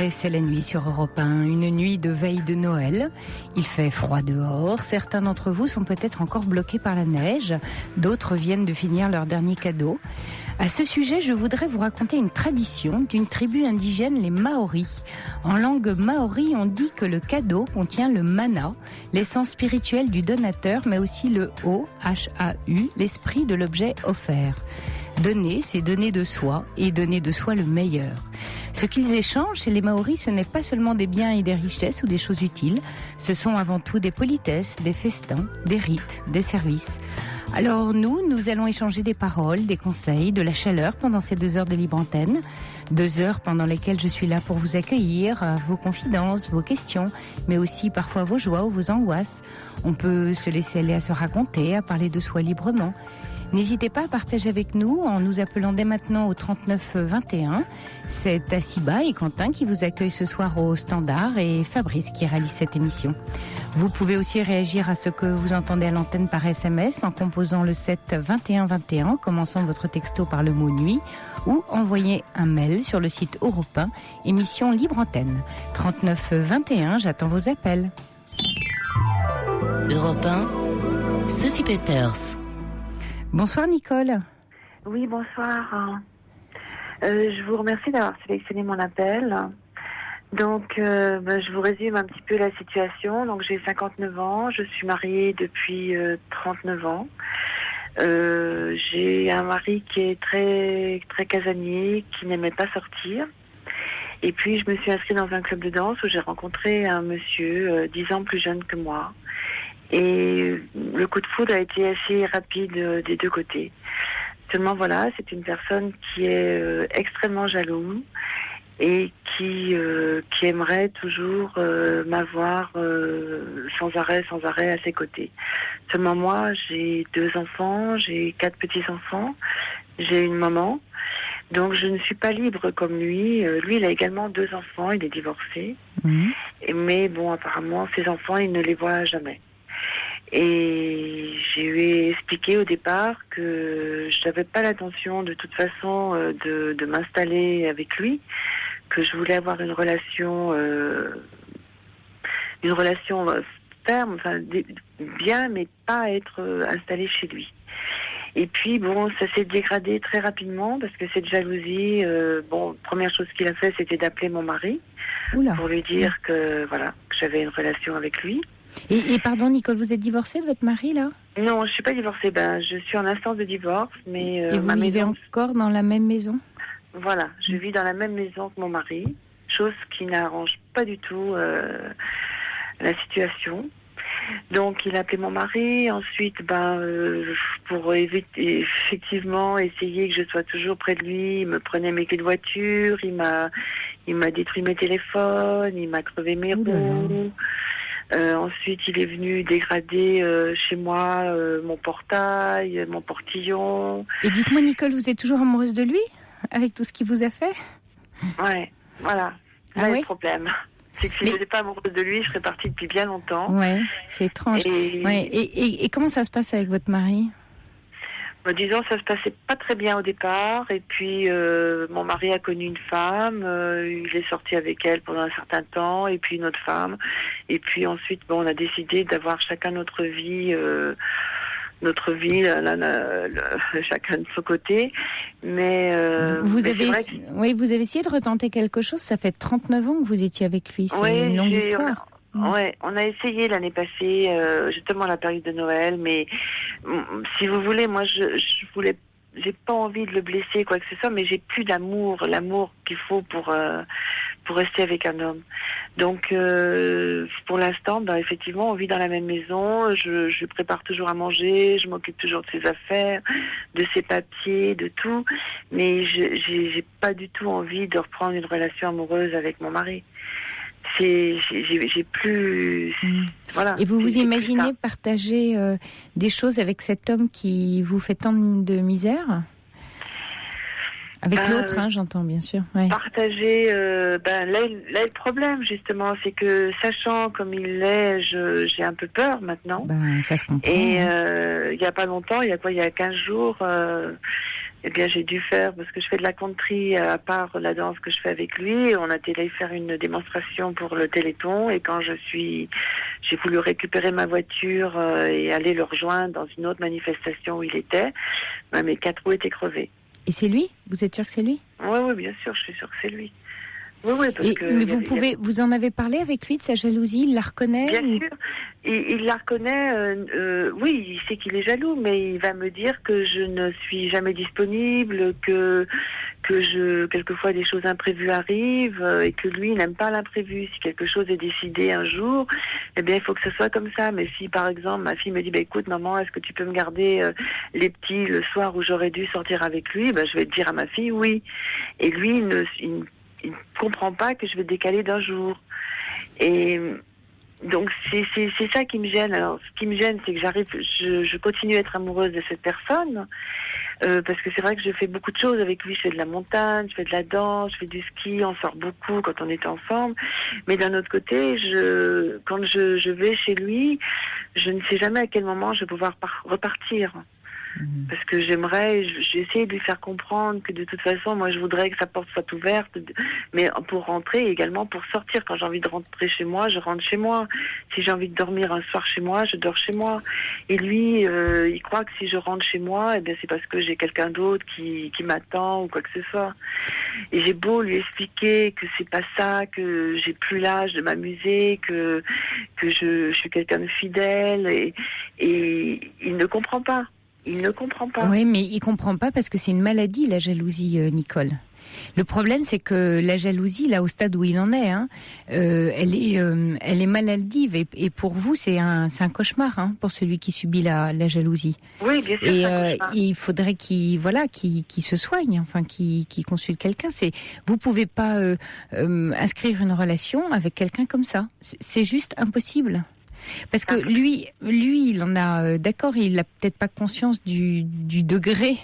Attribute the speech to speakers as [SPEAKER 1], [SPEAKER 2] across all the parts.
[SPEAKER 1] et c'est la nuit sur Europe 1, une nuit de veille de Noël. Il fait froid dehors, certains d'entre vous sont peut-être encore bloqués par la neige, d'autres viennent de finir leur dernier cadeau. À ce sujet, je voudrais vous raconter une tradition d'une tribu indigène, les Maoris. En langue maori, on dit que le cadeau contient le mana, l'essence spirituelle du donateur, mais aussi le O, H-A-U, l'esprit de l'objet offert. Donner, c'est donner de soi, et donner de soi le meilleur. Ce qu'ils échangent chez les Maoris, ce n'est pas seulement des biens et des richesses ou des choses utiles, ce sont avant tout des politesses, des festins, des rites, des services. Alors nous allons échanger des paroles, des conseils, de la chaleur pendant ces 2 heures de libre antenne. 2 heures pendant lesquelles je suis là pour vous accueillir, vos confidences, vos questions, mais aussi parfois vos joies ou vos angoisses. On peut se laisser aller à se raconter, à parler de soi librement. N'hésitez pas à partager avec nous en nous appelant dès maintenant au 39 21. C'est Assiba et Quentin qui vous accueillent ce soir au standard et Fabrice qui réalise cette émission. Vous pouvez aussi réagir à ce que vous entendez à l'antenne par SMS en composant le 7 21 21, commençant votre texto par le mot nuit, ou envoyer un mail sur le site Europe 1, émission Libre Antenne. 39 21, j'attends vos appels.
[SPEAKER 2] Europe 1, Sophie Peters.
[SPEAKER 1] Bonsoir Nicole.
[SPEAKER 3] Oui, bonsoir. Je vous remercie d'avoir sélectionné mon appel. Donc, je vous résume un petit peu la situation. Donc, j'ai 59 ans, je suis mariée depuis 39 ans. J'ai un mari qui est très, très casanier, qui n'aimait pas sortir. Et puis, je me suis inscrite dans un club de danse où j'ai rencontré un monsieur 10 ans plus jeune que moi. Et le coup de foudre a été assez rapide des 2 côtés. Seulement voilà, c'est une personne qui est extrêmement jalouse et qui aimerait toujours m'avoir sans arrêt à ses côtés. Seulement moi, j'ai 2 enfants, j'ai 4 petits-enfants, j'ai une maman. Donc je ne suis pas libre comme lui. Lui, il a également 2 enfants, il est divorcé. Mais bon, apparemment, ses enfants, il ne les voit jamais. Et j'ai lui ai expliqué au départ que je n'avais pas l'intention de toute façon de m'installer avec lui, que je voulais avoir une relation ferme, enfin bien, mais pas être installée chez lui. Et puis bon, ça s'est dégradé très rapidement parce que cette jalousie, première chose qu'il a fait, c'était d'appeler mon mari. Oula. Pour lui dire que j'avais une relation avec lui.
[SPEAKER 1] Et pardon Nicole, vous êtes divorcée de votre mari là ?
[SPEAKER 3] Non, je suis pas divorcée. Je suis en instance de divorce, mais
[SPEAKER 1] et vous vivez encore dans la même maison ?
[SPEAKER 3] Voilà, je vis dans la même maison que mon mari, chose qui n'arrange pas du tout la situation. Donc il a appelé mon mari. Ensuite, pour éviter, effectivement, essayer que je sois toujours près de lui, il me prenait mes clés de voiture, il m'a détruit mes téléphones, il m'a crevé mes roues. Ensuite, il est venu dégrader chez moi mon portail, mon portillon.
[SPEAKER 1] Et dites-moi, Nicole, vous êtes toujours amoureuse de lui, avec tout ce qu'il vous a fait ?
[SPEAKER 3] Ouais, voilà. Là, le problème. C'est que si je n'étais pas amoureuse de lui, je serais partie depuis bien longtemps.
[SPEAKER 1] Ouais, c'est étrange. Et comment ça se passe avec votre mari ?
[SPEAKER 3] Disons, ça se passait pas très bien au départ. Et puis, mon mari a connu une femme. Il est sorti avec elle pendant un certain temps. Et puis, une autre femme. Et puis ensuite, on a décidé d'avoir chacun notre vie, chacun de son côté. Mais
[SPEAKER 1] vous avez essayé de retenter quelque chose. Ça fait 39 ans que vous étiez avec lui. C'est une longue histoire.
[SPEAKER 3] Ouais, on a essayé l'année passée, justement à la période de Noël, mais si vous voulez, moi j'ai pas envie de le blesser quoi que ce soit, mais j'ai plus l'amour qu'il faut pour rester avec un homme. Donc pour l'instant, effectivement, on vit dans la même maison, je lui prépare toujours à manger, je m'occupe toujours de ses affaires, de ses papiers, de tout, mais j'ai pas du tout envie de reprendre une relation amoureuse avec mon mari. J'ai plus voilà.
[SPEAKER 1] Et vous imaginez partager des choses avec cet homme qui vous fait tant de misère ? Avec l'autre, j'entends bien sûr. Ouais.
[SPEAKER 3] Partager, là le problème justement, c'est que sachant comme il l'est, j'ai un peu peur maintenant.
[SPEAKER 1] Ça se comprend.
[SPEAKER 3] Et il y a pas longtemps, il y a 15 jours, Eh bien, j'ai dû faire, parce que je fais de la country à part la danse que je fais avec lui. On a allé faire une démonstration pour le Téléthon, et quand j'ai voulu récupérer ma voiture et aller le rejoindre dans une autre manifestation où il était, ben, mes 4 roues étaient crevées.
[SPEAKER 1] Et c'est lui? Vous êtes sûr que c'est lui?
[SPEAKER 3] Oui, bien sûr, je suis sûre que c'est lui. Oui, parce que...
[SPEAKER 1] Mais vous en avez parlé avec lui de sa jalousie? Il la reconnaît?
[SPEAKER 3] Bien sûr, il la reconnaît. Oui, il sait qu'il est jaloux, mais il va me dire que je ne suis jamais disponible, que quelquefois des choses imprévues arrivent, et que lui il n'aime pas l'imprévu. Si quelque chose est décidé un jour, eh bien il faut que ce soit comme ça. Mais si par exemple ma fille me dit écoute maman, est-ce que tu peux me garder les petits le soir où j'aurais dû sortir avec lui, je vais dire à ma fille oui. Et lui il ne comprend pas que je vais décaler d'un jour. Et donc c'est ça qui me gêne. Alors ce qui me gêne, c'est que je continue à être amoureuse de cette personne, parce que c'est vrai que je fais beaucoup de choses avec lui. Je fais de la montagne, je fais de la danse, je fais du ski, on sort beaucoup quand on est ensemble. Mais d'un autre côté, quand je vais chez lui, je ne sais jamais à quel moment je vais pouvoir repartir. Parce que j'ai essayé de lui faire comprendre que de toute façon, moi je voudrais que sa porte soit ouverte, mais pour rentrer et également pour sortir. Quand j'ai envie de rentrer chez moi, je rentre chez moi. Si j'ai envie de dormir un soir chez moi, je dors chez moi. Et lui, il croit que si je rentre chez moi, eh bien c'est parce que j'ai quelqu'un d'autre qui m'attend ou quoi que ce soit. Et j'ai beau lui expliquer que c'est pas ça, que j'ai plus l'âge de m'amuser, que je suis quelqu'un de fidèle, et il ne comprend pas. Il ne comprend pas.
[SPEAKER 1] Oui, mais il comprend pas parce que c'est une maladie, la jalousie, Nicole. Le problème, c'est que la jalousie, là, au stade où il en est, elle est maladive, et pour vous, c'est un cauchemar, pour celui qui subit la jalousie.
[SPEAKER 3] Oui, bien sûr.
[SPEAKER 1] Et il faudrait qu'il se soigne, qu'il consulte quelqu'un. Vous pouvez pas inscrire une relation avec quelqu'un comme ça. C'est juste impossible. Parce que lui, il en a, d'accord, il a peut-être pas conscience du degré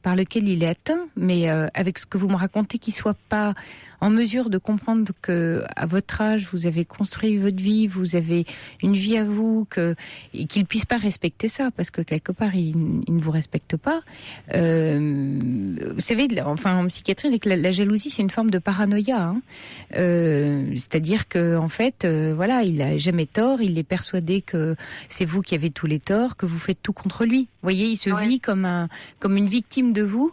[SPEAKER 1] par lequel il est atteint, mais avec ce que vous me racontez, qu'il soit pas en mesure de comprendre que à votre âge, vous avez construit votre vie, vous avez une vie à vous, et qu'il puisse pas respecter ça, parce que quelque part, il ne vous respecte pas. Vous savez, en psychiatrie, c'est que la jalousie, c'est une forme de paranoïa, c'est-à-dire que en fait, il a jamais tort, il est persuadé que c'est vous qui avez tous les torts, que vous faites tout contre lui. Vous voyez, il se vit comme une victime de vous,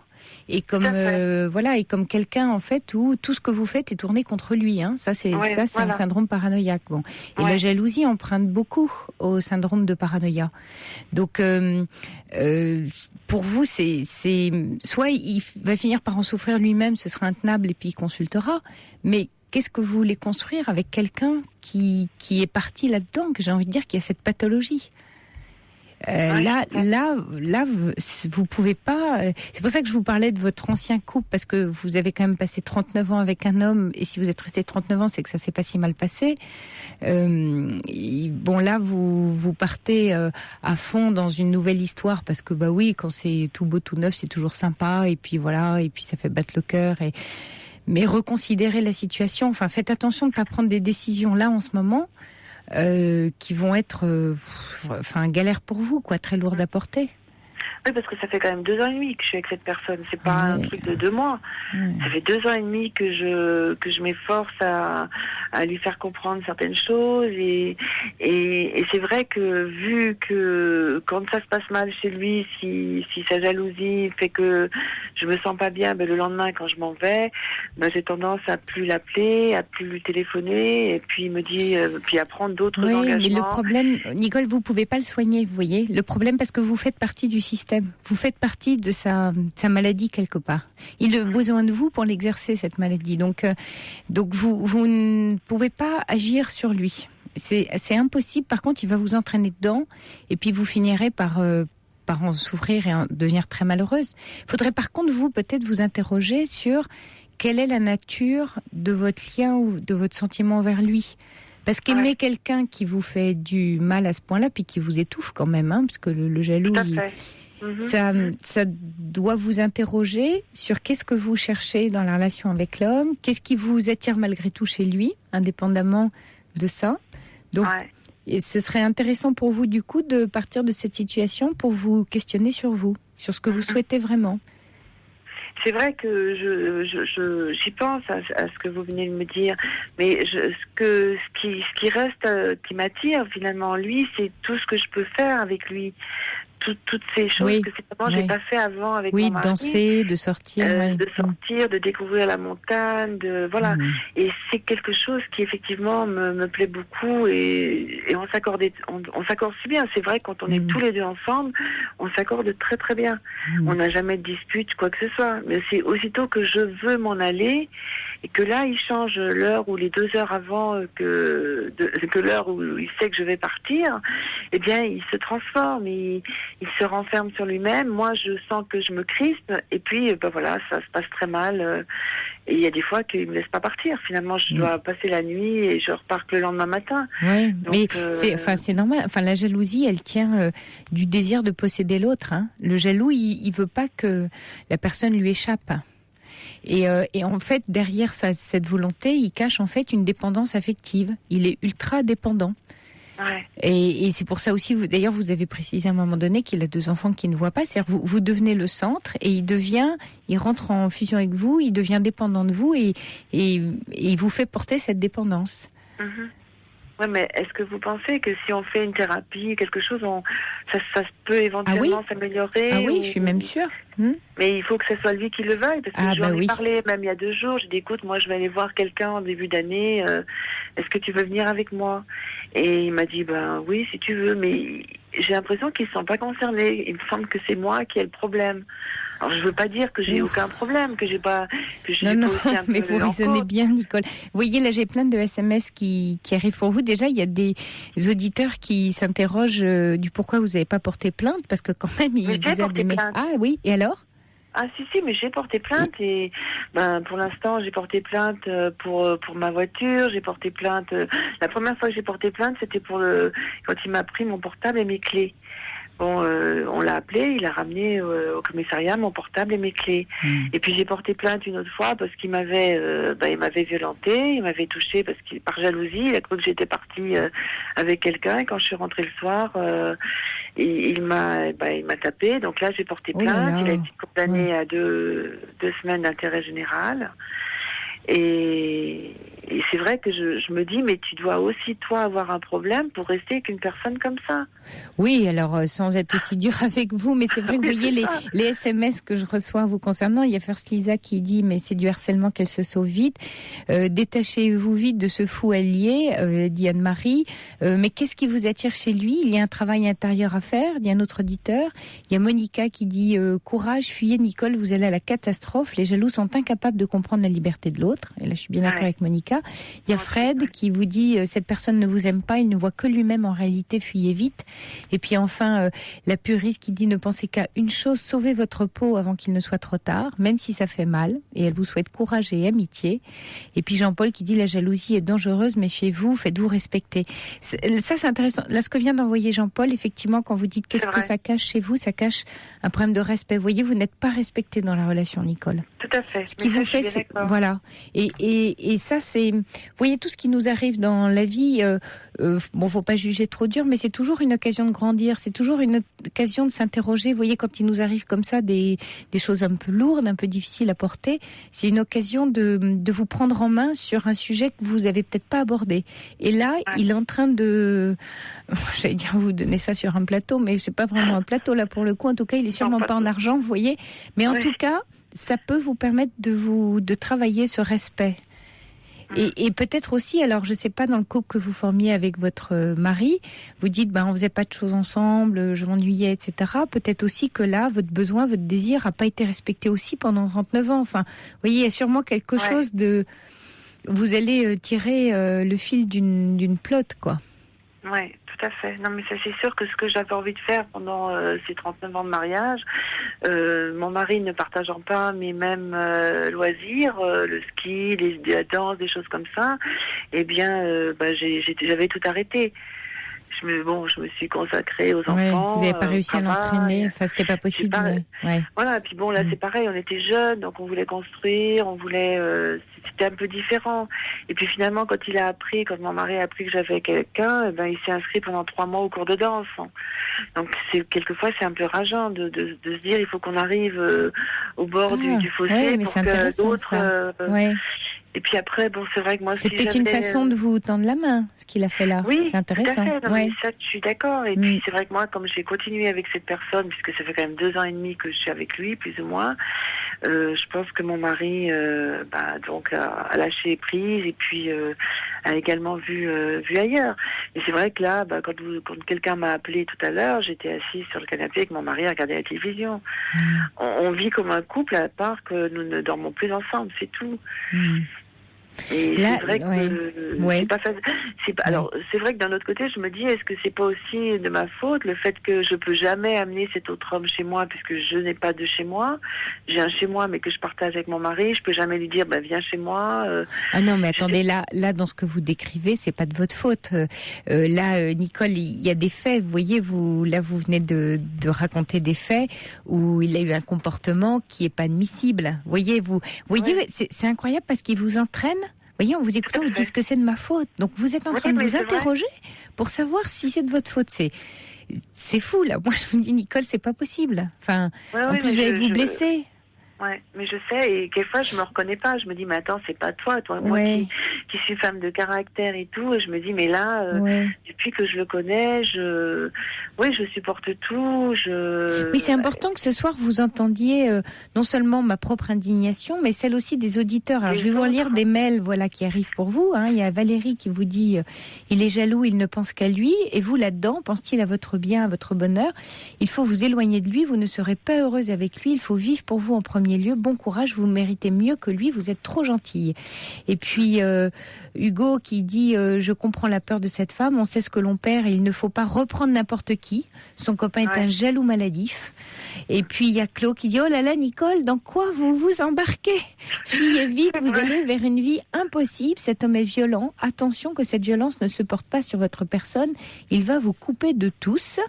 [SPEAKER 1] et comme et comme quelqu'un en fait où tout ce que vous faites est tourné contre lui. Ça c'est un syndrome paranoïaque. Bon, et la jalousie emprunte beaucoup au syndrome de paranoïa. Donc pour vous, c'est soit il va finir par en souffrir lui-même, ce sera intenable, et puis il consultera. Mais qu'est-ce que vous voulez construire avec quelqu'un qui est parti là-dedans, que j'ai envie de dire qu'il y a cette pathologie? Là, vous pouvez pas. C'est pour ça que je vous parlais de votre ancien couple, parce que vous avez quand même passé 39 ans avec un homme, et si vous êtes resté 39 ans, c'est que ça s'est pas si mal passé. Là, vous partez à fond dans une nouvelle histoire, parce que quand c'est tout beau, tout neuf, c'est toujours sympa, et puis voilà, et puis ça fait battre le cœur. Mais reconsidérez la situation. Faites attention de ne pas prendre des décisions là en ce moment. Qui vont être galère pour vous, très lourde à porter.
[SPEAKER 3] Oui, parce que ça fait quand même 2 ans et demi que je suis avec cette personne. C'est pas un truc de 2 mois. Ça fait 2 ans et demi que je m'efforce à lui faire comprendre certaines choses, et c'est vrai que vu que quand ça se passe mal chez lui, si sa jalousie fait que je me sens pas bien, le lendemain quand je m'en vais, j'ai tendance à plus l'appeler, à plus lui téléphoner, et puis il me dit puis à prendre d'autres engagements. Mais le
[SPEAKER 1] problème, Nicole, vous pouvez pas le soigner, vous voyez. Le problème, parce que vous faites partie du système. Vous faites partie de sa maladie quelque part. Il a besoin de vous pour l'exercer, cette maladie. Donc vous ne pouvez pas agir sur lui. C'est impossible. Par contre, il va vous entraîner dedans, et puis vous finirez par en souffrir et en devenir très malheureuse. Il faudrait par contre, vous, peut-être vous interroger sur quelle est la nature de votre lien ou de votre sentiment envers lui. Parce qu'aimer quelqu'un qui vous fait du mal à ce point-là, puis qui vous étouffe quand même, parce que le jaloux, ça doit vous interroger sur qu'est-ce que vous cherchez dans la relation avec l'homme, qu'est-ce qui vous attire malgré tout chez lui, indépendamment de ça. Donc, et ce serait intéressant pour vous, du coup, de partir de cette situation pour vous questionner sur vous, sur ce que vous souhaitez vraiment.
[SPEAKER 3] c'est vrai que j'y pense à ce que vous venez de me dire, mais ce qui reste, qui m'attire finalement, lui, c'est tout ce que je peux faire avec lui. Toutes ces choses que finalement j'ai pas fait avant avec mon mari.
[SPEAKER 1] De danser, de sortir.
[SPEAKER 3] De découvrir la montagne, voilà. Et c'est quelque chose qui effectivement me plaît beaucoup et on s'accorde si bien. C'est vrai, quand on est tous les deux ensemble, on s'accorde très très bien. On n'a jamais de dispute, quoi que ce soit. Mais c'est aussitôt que je veux m'en aller et que là il change l'heure ou les 2 heures avant que l'heure où il sait que je vais partir, eh bien il se transforme, il se renferme sur lui-même. Moi je sens que je me crispe et puis voilà, ça se passe très mal et il y a des fois qu'il me laisse pas partir. Finalement je dois passer la nuit et je repars le lendemain matin.
[SPEAKER 1] Oui, mais c'est normal. Enfin, la jalousie, elle tient du désir de posséder l'autre. Hein. Le jaloux, il veut pas que la personne lui échappe. Et en fait, derrière cette volonté, il cache en fait une dépendance affective. Il est ultra dépendant.
[SPEAKER 3] Ouais.
[SPEAKER 1] Et c'est pour ça aussi, d'ailleurs, vous avez précisé à un moment donné qu'il a 2 enfants qui ne voient pas. C'est-à-dire, vous devenez le centre et il rentre en fusion avec vous, il devient dépendant de vous et il vous fait porter cette dépendance.
[SPEAKER 3] Mm-hmm. Oui, mais est-ce que vous pensez que si on fait une thérapie, quelque chose, ça peut éventuellement s'améliorer?
[SPEAKER 1] Ah oui, je suis même sûre.
[SPEAKER 3] Mais il faut que ce soit lui qui le veuille, parce que j'en ai parlé même il y a 2 jours. J'ai dit, écoute, moi je vais aller voir quelqu'un en début d'année, est-ce que tu veux venir avec moi? Et il m'a dit, ben oui, si tu veux, mais j'ai l'impression qu'ils ne sont pas concernés. Il me semble que c'est moi qui ai le problème. Alors, je ne veux pas dire que j'ai aucun problème, que j'ai pas, que je
[SPEAKER 1] non,
[SPEAKER 3] aussi un
[SPEAKER 1] mais
[SPEAKER 3] peu
[SPEAKER 1] vous raisonnez bien, Nicole. Vous voyez, là, j'ai plein de SMS qui arrivent pour vous. Déjà, il y a des auditeurs qui s'interrogent du pourquoi vous n'avez pas porté plainte, parce que quand même, ils vous abîmaient. Ah oui, et alors?
[SPEAKER 3] Ah si, mais j'ai porté plainte et pour l'instant j'ai porté plainte pour ma voiture, j'ai porté plainte. La première fois que j'ai porté plainte, c'était quand il m'a pris mon portable et mes clés. Bon, on l'a appelé, il a ramené au commissariat mon portable et mes clés. Et puis j'ai porté plainte une autre fois parce qu'il m'avait violenté, il m'avait touché par jalousie, il a cru que j'étais partie avec quelqu'un et quand je suis rentrée le soir, il m'a tapé. Donc là j'ai porté plainte, il a été condamné à 2 semaines d'intérêt général. Et c'est vrai que je me dis, mais tu dois aussi, toi, avoir un problème pour rester avec une personne comme ça.
[SPEAKER 1] Oui, alors, sans être aussi dur avec vous, mais c'est vrai que vous voyez les SMS que je reçois vous concernant. Il y a First Lisa qui dit, mais c'est du harcèlement, qu'elle se sauve vite. Détachez-vous vite de ce fou allié, dit Anne-Marie. Mais qu'est-ce qui vous attire chez lui? Il y a un travail intérieur à faire, dit un autre auditeur. Il y a Monica qui dit, courage, fuyez Nicole, vous allez à la catastrophe. Les jaloux sont incapables de comprendre la liberté de l'autre. Et là, je suis bien d'accord avec Monica. Il y a Fred qui vous dit cette personne ne vous aime pas, il ne voit que lui-même en réalité, fuyez vite. Et puis enfin la puriste qui dit ne pensez qu'à une chose, sauvez votre peau avant qu'il ne soit trop tard, même si ça fait mal. Et elle vous souhaite courage et amitié. Et puis Jean-Paul qui dit la jalousie est dangereuse, méfiez-vous, faites-vous respecter. Ça c'est intéressant. Là ce que vient d'envoyer Jean-Paul, effectivement, quand vous dites qu'est-ce que ça cache chez vous, ça cache un problème de respect. Vous voyez, vous n'êtes pas respecté dans la relation, Nicole.
[SPEAKER 3] Tout à fait.
[SPEAKER 1] Ce qui vous fait, c'est voilà. Et ça, c'est, vous voyez, tout ce qui nous arrive dans la vie. Bon, faut pas juger trop dur, mais c'est toujours une occasion de grandir. C'est toujours une occasion de s'interroger. Vous voyez, quand il nous arrive comme ça des choses un peu lourdes, un peu difficiles à porter, c'est une occasion de vous prendre en main sur un sujet que vous avez peut-être pas abordé. Et là, il est en train de, j'allais dire vous donner ça sur un plateau, mais c'est pas vraiment un plateau là pour le coup. En tout cas, il est sûrement pas en argent, vous voyez. Mais en tout cas, ça peut vous permettre de travailler ce respect. Et peut-être aussi, alors je sais pas, dans le couple que vous formiez avec votre mari, vous dites, on faisait pas de choses ensemble, je m'ennuyais, etc. Peut-être aussi que là, votre besoin, votre désir a pas été respecté aussi pendant 39 ans. Enfin, vous voyez, il y a sûrement quelque chose de... Vous allez tirer le fil d'une pelote, quoi.
[SPEAKER 3] Ouais, tout à fait. Non, mais ça, c'est sûr que ce que j'avais envie de faire pendant ces 39 ans de mariage, mon mari ne partageant pas mes mêmes loisirs, le ski, la danse, des choses comme ça, eh bien, j'avais tout arrêté. je me suis consacrée aux
[SPEAKER 1] Ouais,
[SPEAKER 3] enfants.
[SPEAKER 1] vous n'avez pas réussi à l'entraîner, enfin c'était pas possible. Ouais.
[SPEAKER 3] Voilà, puis bon, là c'est pareil, on était jeunes, donc on voulait construire, c'était un peu différent. Et puis finalement, quand mon mari a appris que j'avais quelqu'un, il s'est inscrit pendant 3 mois au cours de danse. Donc quelquefois c'est un peu rageant de se dire il faut qu'on arrive au bord du fossé
[SPEAKER 1] mais
[SPEAKER 3] pour
[SPEAKER 1] c'est
[SPEAKER 3] que d'autres.
[SPEAKER 1] Ouais.
[SPEAKER 3] Et puis après, c'est vrai que moi,
[SPEAKER 1] c'est peut-être une façon de vous tendre la main, ce qu'il a fait là.
[SPEAKER 3] Oui,
[SPEAKER 1] c'est intéressant.
[SPEAKER 3] Tout à fait. Non, mais ça, je suis d'accord. Et puis c'est vrai que moi, comme j'ai continué avec cette personne, puisque ça fait quand même 2 ans et demi que je suis avec lui, plus ou moins, je pense que mon mari, a lâché prise et puis a également vu ailleurs. Et c'est vrai que là, quand quelqu'un m'a appelé tout à l'heure, j'étais assise sur le canapé avec mon mari à regarder la télévision. On vit comme un couple, à part que nous ne dormons plus ensemble, c'est tout. Et là, c'est vrai que c'est pas facile. Alors, c'est vrai que d'un autre côté, je me dis, est-ce que c'est pas aussi de ma faute le fait que je peux jamais amener cet autre homme chez moi puisque je n'ai pas de chez moi. J'ai un chez moi, mais que je partage avec mon mari. Je peux jamais lui dire, viens chez moi.
[SPEAKER 1] Ah non, mais attendez, là, dans ce que vous décrivez, c'est pas de votre faute. Là, Nicole, il y a des faits. Vous voyez, vous venez de raconter des faits où il a eu un comportement qui est pas admissible. Voyez, c'est incroyable parce qu'il vous entraîne. Vous voyez, en vous écoutant, vous dites que c'est de ma faute. Donc, vous êtes en train de vous interroger pour savoir si c'est de votre faute. C'est fou, là. Moi, je vous dis, Nicole, c'est pas possible. Enfin, en plus, j'allais vous blesser.
[SPEAKER 3] Ouais, mais je sais, et quelquefois je me reconnais pas. Je me dis, mais attends, c'est pas toi, moi qui suis femme de caractère et tout. Et je me dis, mais là, depuis que je le connais, je supporte tout.
[SPEAKER 1] Oui, c'est important que ce soir vous entendiez non seulement ma propre indignation, mais celle aussi des auditeurs. Alors, je vais vous relire des mails, qui arrivent pour vous. Il y a Valérie qui vous dit, il est jaloux, il ne pense qu'à lui. Et vous, là-dedans, pense-t-il à votre bien, à votre bonheur? Il faut vous éloigner de lui. Vous ne serez pas heureuse avec lui. Il faut vivre pour vous en premier lieu. Bon courage, vous méritez mieux que lui, vous êtes trop gentille. Et puis Hugo qui dit je comprends la peur de cette femme, on sait ce que l'on perd et il ne faut pas reprendre n'importe qui. Son copain est un jaloux maladif. Et puis il y a Claude qui dit oh là là Nicole, dans quoi vous vous embarquez? Fuyez vite, vous allez vers une vie impossible. Cet homme est violent. Attention que cette violence ne se porte pas sur votre personne. Il va vous couper de tous.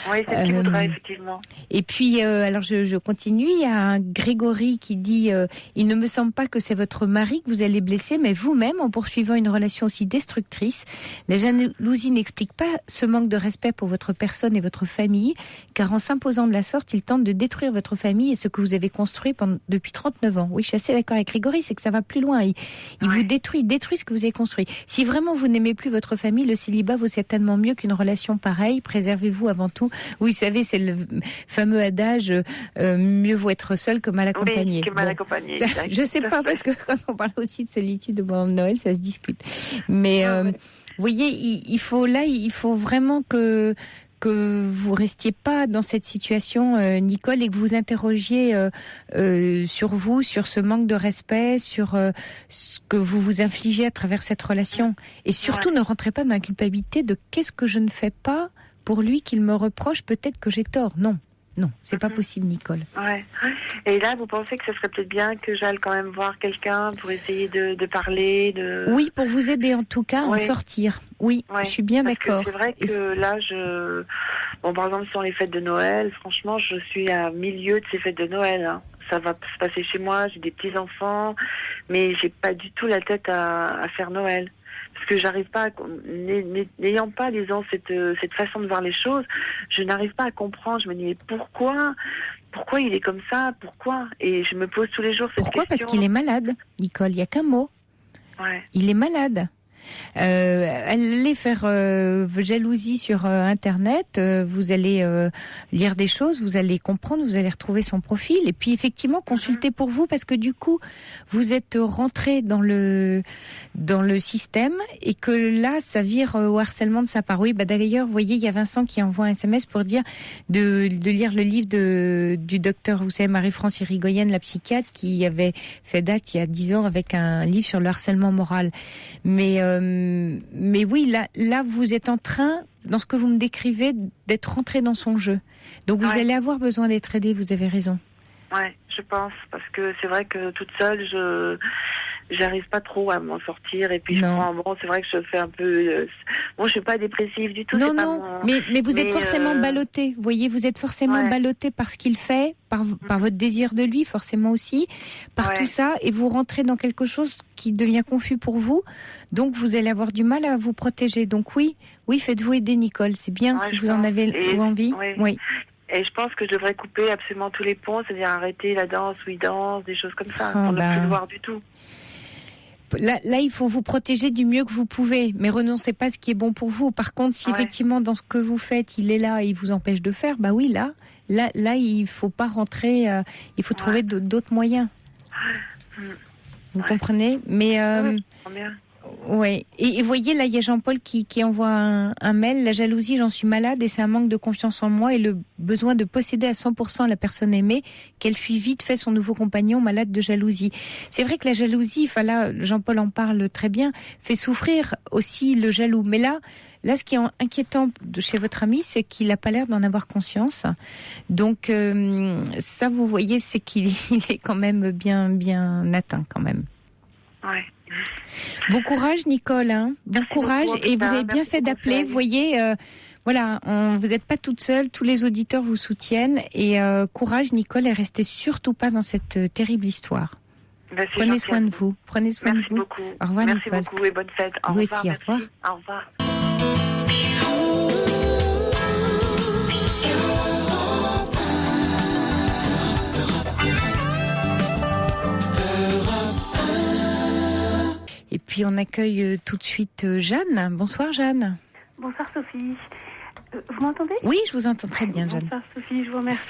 [SPEAKER 3] Oui, c'est ce qu'il voudra effectivement.
[SPEAKER 1] Et puis alors je continue. Il y a un Grégory qui dit il ne me semble pas que c'est votre mari que vous allez blesser, mais vous-même en poursuivant une relation aussi destructrice. La jalousie n'explique pas ce manque de respect pour votre personne et votre famille, car en s'imposant de la sorte, il tente de détruire votre famille et ce que vous avez construit depuis 39 ans. Oui, je suis assez d'accord avec Grégory, c'est que ça va plus loin. Il vous détruit ce que vous avez construit. Si vraiment vous n'aimez plus votre famille, le célibat vaut certainement mieux qu'une relation pareille. Préservez-vous avant tout. Oui, vous savez, c'est le fameux adage mieux vaut être seul que mal accompagné.
[SPEAKER 3] Oui, que mal accompagné.
[SPEAKER 1] Je sais pas, parce que quand on parle aussi de solitude au moment de Noël, ça se discute. Mais vous voyez, il faut vraiment que vous restiez pas dans cette situation, Nicole, et que vous interrogiez sur vous, sur ce manque de respect, sur ce que vous vous infligez à travers cette relation. Et surtout, ne rentrez pas dans la culpabilité de qu'est-ce que je ne fais pas pour lui qu'il me reproche, peut-être que j'ai tort. Non, c'est pas possible, Nicole.
[SPEAKER 3] Ouais. Et là, vous pensez que ce serait peut-être bien que j'aille quand même voir quelqu'un pour essayer de parler
[SPEAKER 1] Oui, pour vous aider en tout cas à en sortir. Oui, je suis bien d'accord.
[SPEAKER 3] C'est vrai que là, par exemple, sur les fêtes de Noël, franchement, je suis à milieu de ces fêtes de Noël. Hein. Ça va se passer chez moi, j'ai des petits-enfants, mais j'ai pas du tout la tête à faire Noël. Parce que j'arrive pas, n'ayant pas, disons, cette façon de voir les choses, je n'arrive pas à comprendre. Je me dis, mais pourquoi il est comme ça? Pourquoi? Et je me pose tous les jours cette question.
[SPEAKER 1] Pourquoi? Parce qu'il est malade, Nicole, il n'y a qu'un mot. Il est malade. Allez faire jalousie sur Internet, vous allez lire des choses, vous allez comprendre, vous allez retrouver son profil et puis effectivement consulter pour vous parce que du coup vous êtes rentré dans le système et que là ça vire au harcèlement de sa part. Oui, d'ailleurs vous voyez il y a Vincent qui envoie un SMS pour dire de lire le livre du docteur, vous savez, Marie-France Irigoyen, la psychiatre, qui avait fait date il y a 10 ans avec un livre sur le harcèlement moral. Mais oui, là, vous êtes en train, dans ce que vous me décrivez, d'être rentré dans son jeu. Donc vous allez avoir besoin d'être aidé, vous avez raison.
[SPEAKER 3] Ouais, je pense, parce que c'est vrai que toute seule, j'arrive pas trop à m'en sortir. Et puis c'est vrai que je fais un peu Bon, je suis pas dépressive du tout.
[SPEAKER 1] Non,
[SPEAKER 3] c'est pas
[SPEAKER 1] non,
[SPEAKER 3] mon...
[SPEAKER 1] mais vous êtes forcément ballotté. Vous voyez, vous êtes forcément ballotté par ce qu'il fait, par votre désir de lui, forcément aussi, par tout ça, et vous rentrez dans quelque chose qui devient confus pour vous. Donc, vous allez avoir du mal à vous protéger. Donc, oui, faites-vous aider, Nicole. C'est bien si vous en avez envie. Oui.
[SPEAKER 3] Et je pense que je devrais couper absolument tous les ponts, c'est-à-dire arrêter la danse où il danse, des choses comme ça, pour ne plus le voir du tout.
[SPEAKER 1] Là, il faut vous protéger du mieux que vous pouvez, mais renoncez pas à ce qui est bon pour vous. Par contre, si effectivement dans ce que vous faites, il est là et il vous empêche de faire, bah oui, là, il faut pas rentrer. Il faut trouver d'autres moyens. Vous comprenez ? Mais ouais. Et voyez, là, il y a Jean-Paul qui envoie un mail. La jalousie, j'en suis malade et c'est un manque de confiance en moi et le besoin de posséder à 100% la personne aimée, qu'elle fuit vite fait son nouveau compagnon malade de jalousie. C'est vrai que la jalousie, enfin là, Jean-Paul en parle très bien, fait souffrir aussi le jaloux. Mais là, ce qui est inquiétant chez votre ami, c'est qu'il n'a pas l'air d'en avoir conscience. Donc, ça, vous voyez, c'est qu'il est quand même bien atteint, quand même.
[SPEAKER 3] Ouais.
[SPEAKER 1] Bon courage, Nicole. Bon courage. Et vous avez bien fait d'appeler. Vous voyez, voilà, vous n'êtes pas toute seule. Tous les auditeurs vous soutiennent. Et courage, Nicole, et restez surtout pas dans cette terrible histoire. Prenez soin de vous. Prenez soin de vous.
[SPEAKER 3] Beaucoup.
[SPEAKER 1] Au revoir,
[SPEAKER 3] Merci
[SPEAKER 1] Nicole.
[SPEAKER 3] beaucoup et bonne fête. Au
[SPEAKER 1] vous
[SPEAKER 3] revoir.
[SPEAKER 1] Aussi, au revoir.
[SPEAKER 3] Au revoir.
[SPEAKER 1] Et puis on accueille tout de suite Jeanne. Bonsoir Jeanne.
[SPEAKER 4] Bonsoir Sophie. Vous m'entendez ?
[SPEAKER 1] Oui, je vous entends très bien, Jeanne.
[SPEAKER 4] Bonsoir Sophie, je vous remercie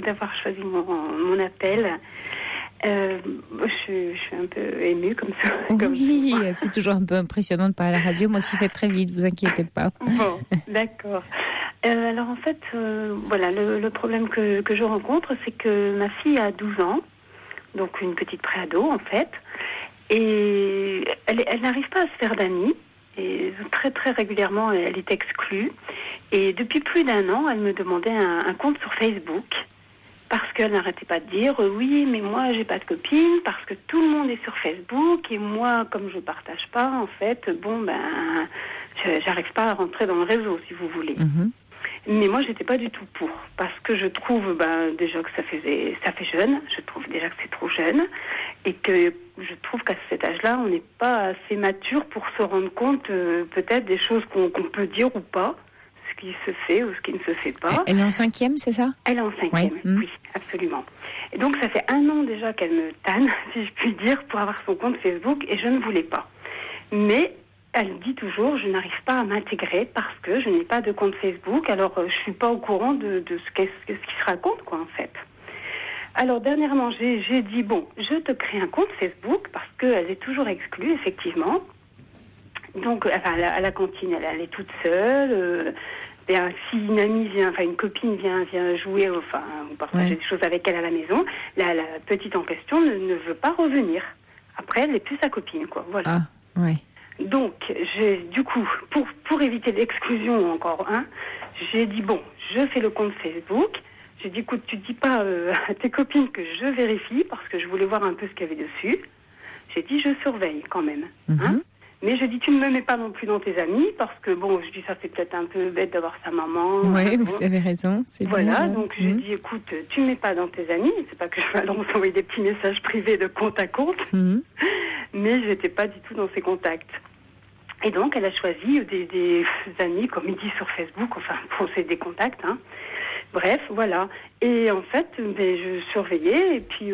[SPEAKER 4] d'avoir choisi mon appel. Je suis un peu émue comme ça.
[SPEAKER 1] Oui, c'est toujours un peu impressionnant de parler à la radio. Moi aussi, faites très vite, vous inquiétez pas.
[SPEAKER 4] Bon, d'accord. Alors en fait, voilà, le problème que je rencontre, c'est que ma fille a 12 ans, donc une petite préado en fait, et elle n'arrive pas à se faire d'amis. Et très très régulièrement, elle est exclue. Et depuis plus d'1 an, elle me demandait un compte sur Facebook. Parce qu'elle n'arrêtait pas de dire oui, mais moi j'ai pas de copine, parce que tout le monde est sur Facebook et moi, comme je partage pas, en fait, j'arrive pas à rentrer dans le réseau, si vous voulez. Mm-hmm. Mais moi, j'étais pas du tout pour, parce que je trouve déjà que ça fait jeune. Je trouve déjà que c'est trop jeune, et que je trouve qu'à cet âge-là, on n'est pas assez mature pour se rendre compte peut-être des choses qu'on peut dire ou pas. Ce qui se fait ou ce qui ne se fait pas.
[SPEAKER 1] Elle est en 5e, c'est ça ?
[SPEAKER 4] Elle est en 5e, oui, absolument. Et donc, ça fait 1 an déjà qu'elle me tanne, si je puis dire, pour avoir son compte Facebook, et je ne voulais pas. Mais elle dit toujours, je n'arrive pas à m'intégrer parce que je n'ai pas de compte Facebook, alors je ne suis pas au courant de ce qui se raconte, quoi, en fait. Alors, dernièrement, j'ai dit, bon, je te crée un compte Facebook, parce qu'elle est toujours exclue, effectivement. Donc, à la cantine, elle est toute seule. Si une amie une copine vient jouer, ou partager des choses avec elle à la maison, la petite en question ne veut pas revenir. Après, elle n'est plus sa copine, quoi. Voilà.
[SPEAKER 1] Ah, ouais.
[SPEAKER 4] Donc, du coup, pour éviter l'exclusion encore, j'ai dit, bon, je fais le compte Facebook. J'ai dit, écoute, tu dis pas à tes copines que je vérifie, parce que je voulais voir un peu ce qu'il y avait dessus. J'ai dit, je surveille quand même. Mm-hmm. Mais je dis, tu ne me mets pas non plus dans tes amis, parce que, je dis, ça c'est peut-être un peu bête d'avoir sa maman.
[SPEAKER 1] Oui, vous avez raison.
[SPEAKER 4] Voilà, donc je dis, écoute, tu ne mets pas dans tes amis. C'est pas que je vais envoyer des petits messages privés de compte à compte, mais je n'étais pas du tout dans ses contacts. Et donc, elle a choisi des amis, comme il dit sur Facebook, pour c'est des contacts, Bref, voilà. Et en fait, je surveillais, et puis...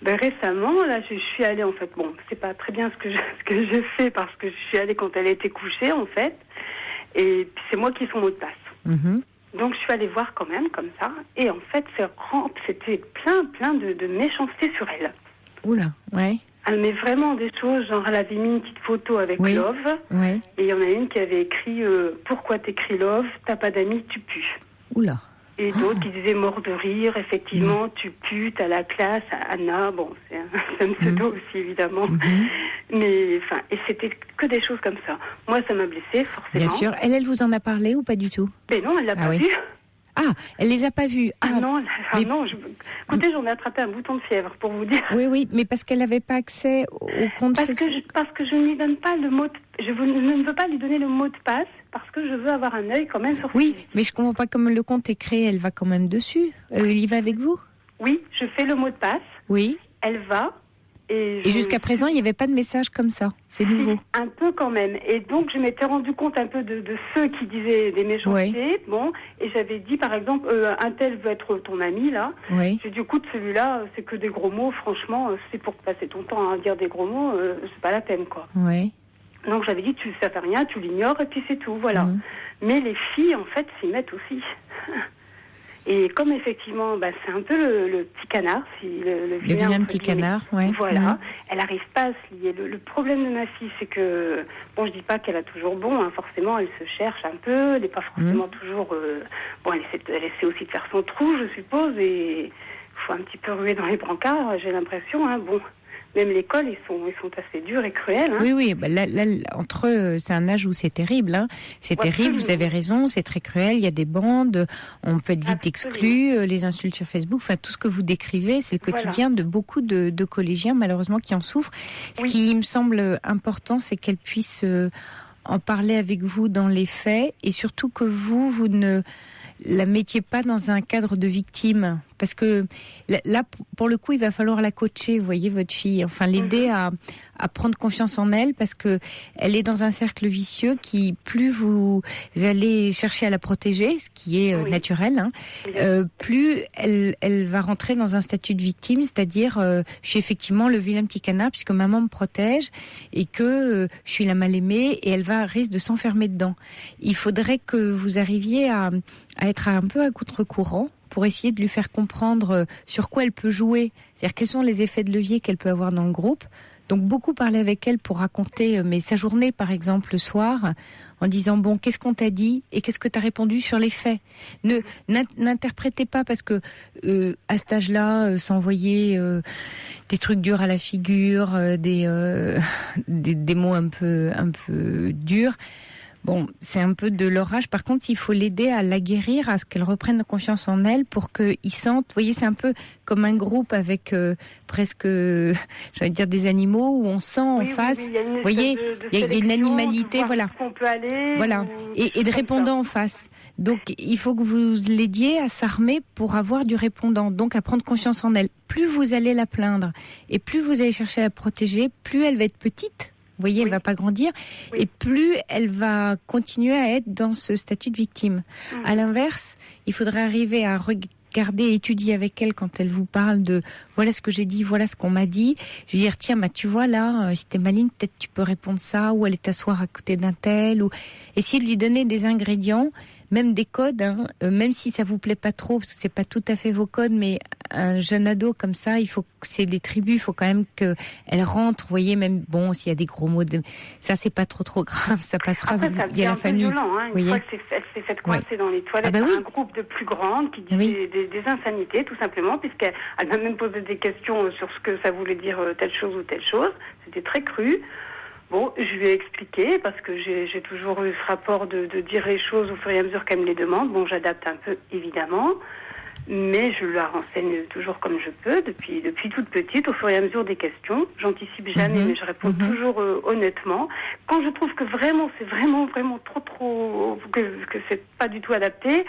[SPEAKER 4] récemment, là, je suis allée, en fait, c'est pas très bien ce que j'ai fait, parce que je suis allée quand elle était couchée, en fait, et puis c'est moi qui ai son mot de passe. Mm-hmm. Donc, je suis allée voir quand même, comme ça, et en fait, c'était plein de méchanceté sur elle.
[SPEAKER 1] Oula, ouais.
[SPEAKER 4] Elle met vraiment des choses, genre, elle avait mis une petite photo avec Love, et il y en a une qui avait écrit « Pourquoi t'écris Love? T'as pas d'amis, tu pues. »
[SPEAKER 1] Oula.
[SPEAKER 4] Et d'autres qui disaient mort de rire, effectivement, tu pues, t'as la classe, Anna, c'est un pseudo aussi, évidemment. Mais, et c'était que des choses comme ça. Moi, ça m'a blessée, forcément.
[SPEAKER 1] Bien sûr. Elle vous en a parlé ou pas du tout ?
[SPEAKER 4] Mais non, elle l'a pas vu.
[SPEAKER 1] Ah, elle les a pas vus.
[SPEAKER 4] Non, écoutez, j'en ai attrapé un bouton de fièvre, pour vous dire.
[SPEAKER 1] Oui, mais parce qu'elle n'avait pas accès au compte Facebook.
[SPEAKER 4] Parce que je ne lui donne pas le mot je ne veux pas lui donner le mot de passe, parce que je veux avoir un œil quand même sur
[SPEAKER 1] Oui,
[SPEAKER 4] Facebook.
[SPEAKER 1] mais je comprends pas, comme le compte est créé, elle va quand même dessus. Il y va avec vous?
[SPEAKER 4] Oui, je fais le mot de passe.
[SPEAKER 1] Oui.
[SPEAKER 4] Elle va. Et
[SPEAKER 1] jusqu'à présent, il n'y avait pas de message comme ça. C'est nouveau.
[SPEAKER 4] Un peu quand même. Et donc, je m'étais rendu compte un peu de ceux qui disaient des méchancetés. Bon, et j'avais dit, par exemple, un tel veut être ton ami, là.
[SPEAKER 1] Oui.
[SPEAKER 4] J'ai dit, écoute, celui-là, c'est que des gros mots. Franchement, c'est pour passer ton temps à dire des gros mots, c'est pas la peine, quoi.
[SPEAKER 1] Oui.
[SPEAKER 4] Donc, j'avais dit, ça fait rien, tu l'ignores, et puis c'est tout, voilà.
[SPEAKER 1] Mmh.
[SPEAKER 4] Mais les filles, en fait, s'y mettent aussi. Et comme effectivement, c'est un peu le petit canard, le
[SPEAKER 1] vilain petit canard, ouais.
[SPEAKER 4] Voilà, elle n'arrive pas à se lier. Le problème de ma fille, c'est que, bon, je dis pas qu'elle a toujours bon, hein, forcément, elle se cherche un peu, elle n'est pas forcément toujours, elle essaie aussi de faire son trou, je suppose, et il faut un petit peu ruer dans les brancards, j'ai l'impression, hein, bon. Même l'école, ils sont assez durs et cruels. Hein.
[SPEAKER 1] Oui, là, entre eux, c'est un âge où c'est terrible. Hein. C'est terrible, vous avez raison, c'est très cruel. Il y a des bandes, on peut être vite exclu, les insultes sur Facebook, enfin tout ce que vous décrivez, c'est le quotidien de beaucoup de collégiens, malheureusement, qui en souffrent. Ce qui me semble important, c'est qu'elle puisse en parler avec vous dans les faits, et surtout que vous ne la mettiez pas dans un cadre de victime. Parce que là, pour le coup, il va falloir la coacher, vous voyez, votre fille. Enfin, l'aider à prendre confiance en elle, parce que elle est dans un cercle vicieux qui, plus vous allez chercher à la protéger, ce qui est naturel, hein, plus elle va rentrer dans un statut de victime, c'est-à-dire, je suis effectivement le vilain petit canard, puisque maman me protège, et que je suis la mal-aimée, et elle risque de s'enfermer dedans. Il faudrait que vous arriviez à être un peu à contre-courant, pour essayer de lui faire comprendre sur quoi elle peut jouer, c'est-à-dire quels sont les effets de levier qu'elle peut avoir dans le groupe. Donc beaucoup parler avec elle pour raconter sa journée, par exemple, le soir, en disant, bon, qu'est-ce qu'on t'a dit et qu'est-ce que t'as répondu sur les faits. N'interprétez pas, parce que à cet âge-là, s'envoyer des trucs durs à la figure, des mots un peu durs. Bon, c'est un peu de leur âge. Par contre, il faut l'aider à la guérir, à ce qu'elle reprenne confiance en elle, pour qu'ils sentent. Vous voyez, c'est un peu comme un groupe avec presque, j'allais dire, des animaux, où on sent en face. Vous voyez, il y a une animalité, voilà.
[SPEAKER 4] On peut aller.
[SPEAKER 1] Voilà, et de répondants en face. Donc, il faut que vous l'aidiez à s'armer pour avoir du répondant, donc à prendre confiance en elle. Plus vous allez la plaindre, et plus vous allez chercher à la protéger, plus elle va être petite. Vous voyez, elle va pas grandir, et plus elle va continuer à être dans ce statut de victime. À l'inverse, il faudrait arriver à regarder, étudier avec elle quand elle vous parle de voilà ce que j'ai dit, voilà ce qu'on m'a dit. Je vais dire, tiens, tu vois là, si t'es maligne, peut-être tu peux répondre ça, ou aller t'asseoir à côté d'un tel, ou essayer de lui donner des ingrédients, même des codes, hein, même si ça vous plaît pas trop, parce que c'est pas tout à fait vos codes, mais un jeune ado comme ça, il faut que c'est des tribus, il faut quand même qu'elle rentre, vous voyez, même, bon, s'il y a des gros mots, ça c'est pas trop grave, ça passera, il y a la famille.
[SPEAKER 4] Violent, hein, une fois qu'elle s'est faite coincer dans les toilettes par un groupe de plus grandes qui disaient des insanités, tout simplement, puisqu'elle m'a même posé des questions sur ce que ça voulait dire telle chose ou telle chose. C'était très cru. Bon, je lui ai expliqué, parce que j'ai toujours eu ce rapport de dire les choses au fur et à mesure qu'elle me les demande. Bon, j'adapte un peu, évidemment, mais je la renseigne toujours comme je peux, depuis toute petite, au fur et à mesure des questions. J'anticipe jamais, mais je réponds toujours honnêtement. Quand je trouve que vraiment, c'est vraiment trop, que c'est pas du tout adapté,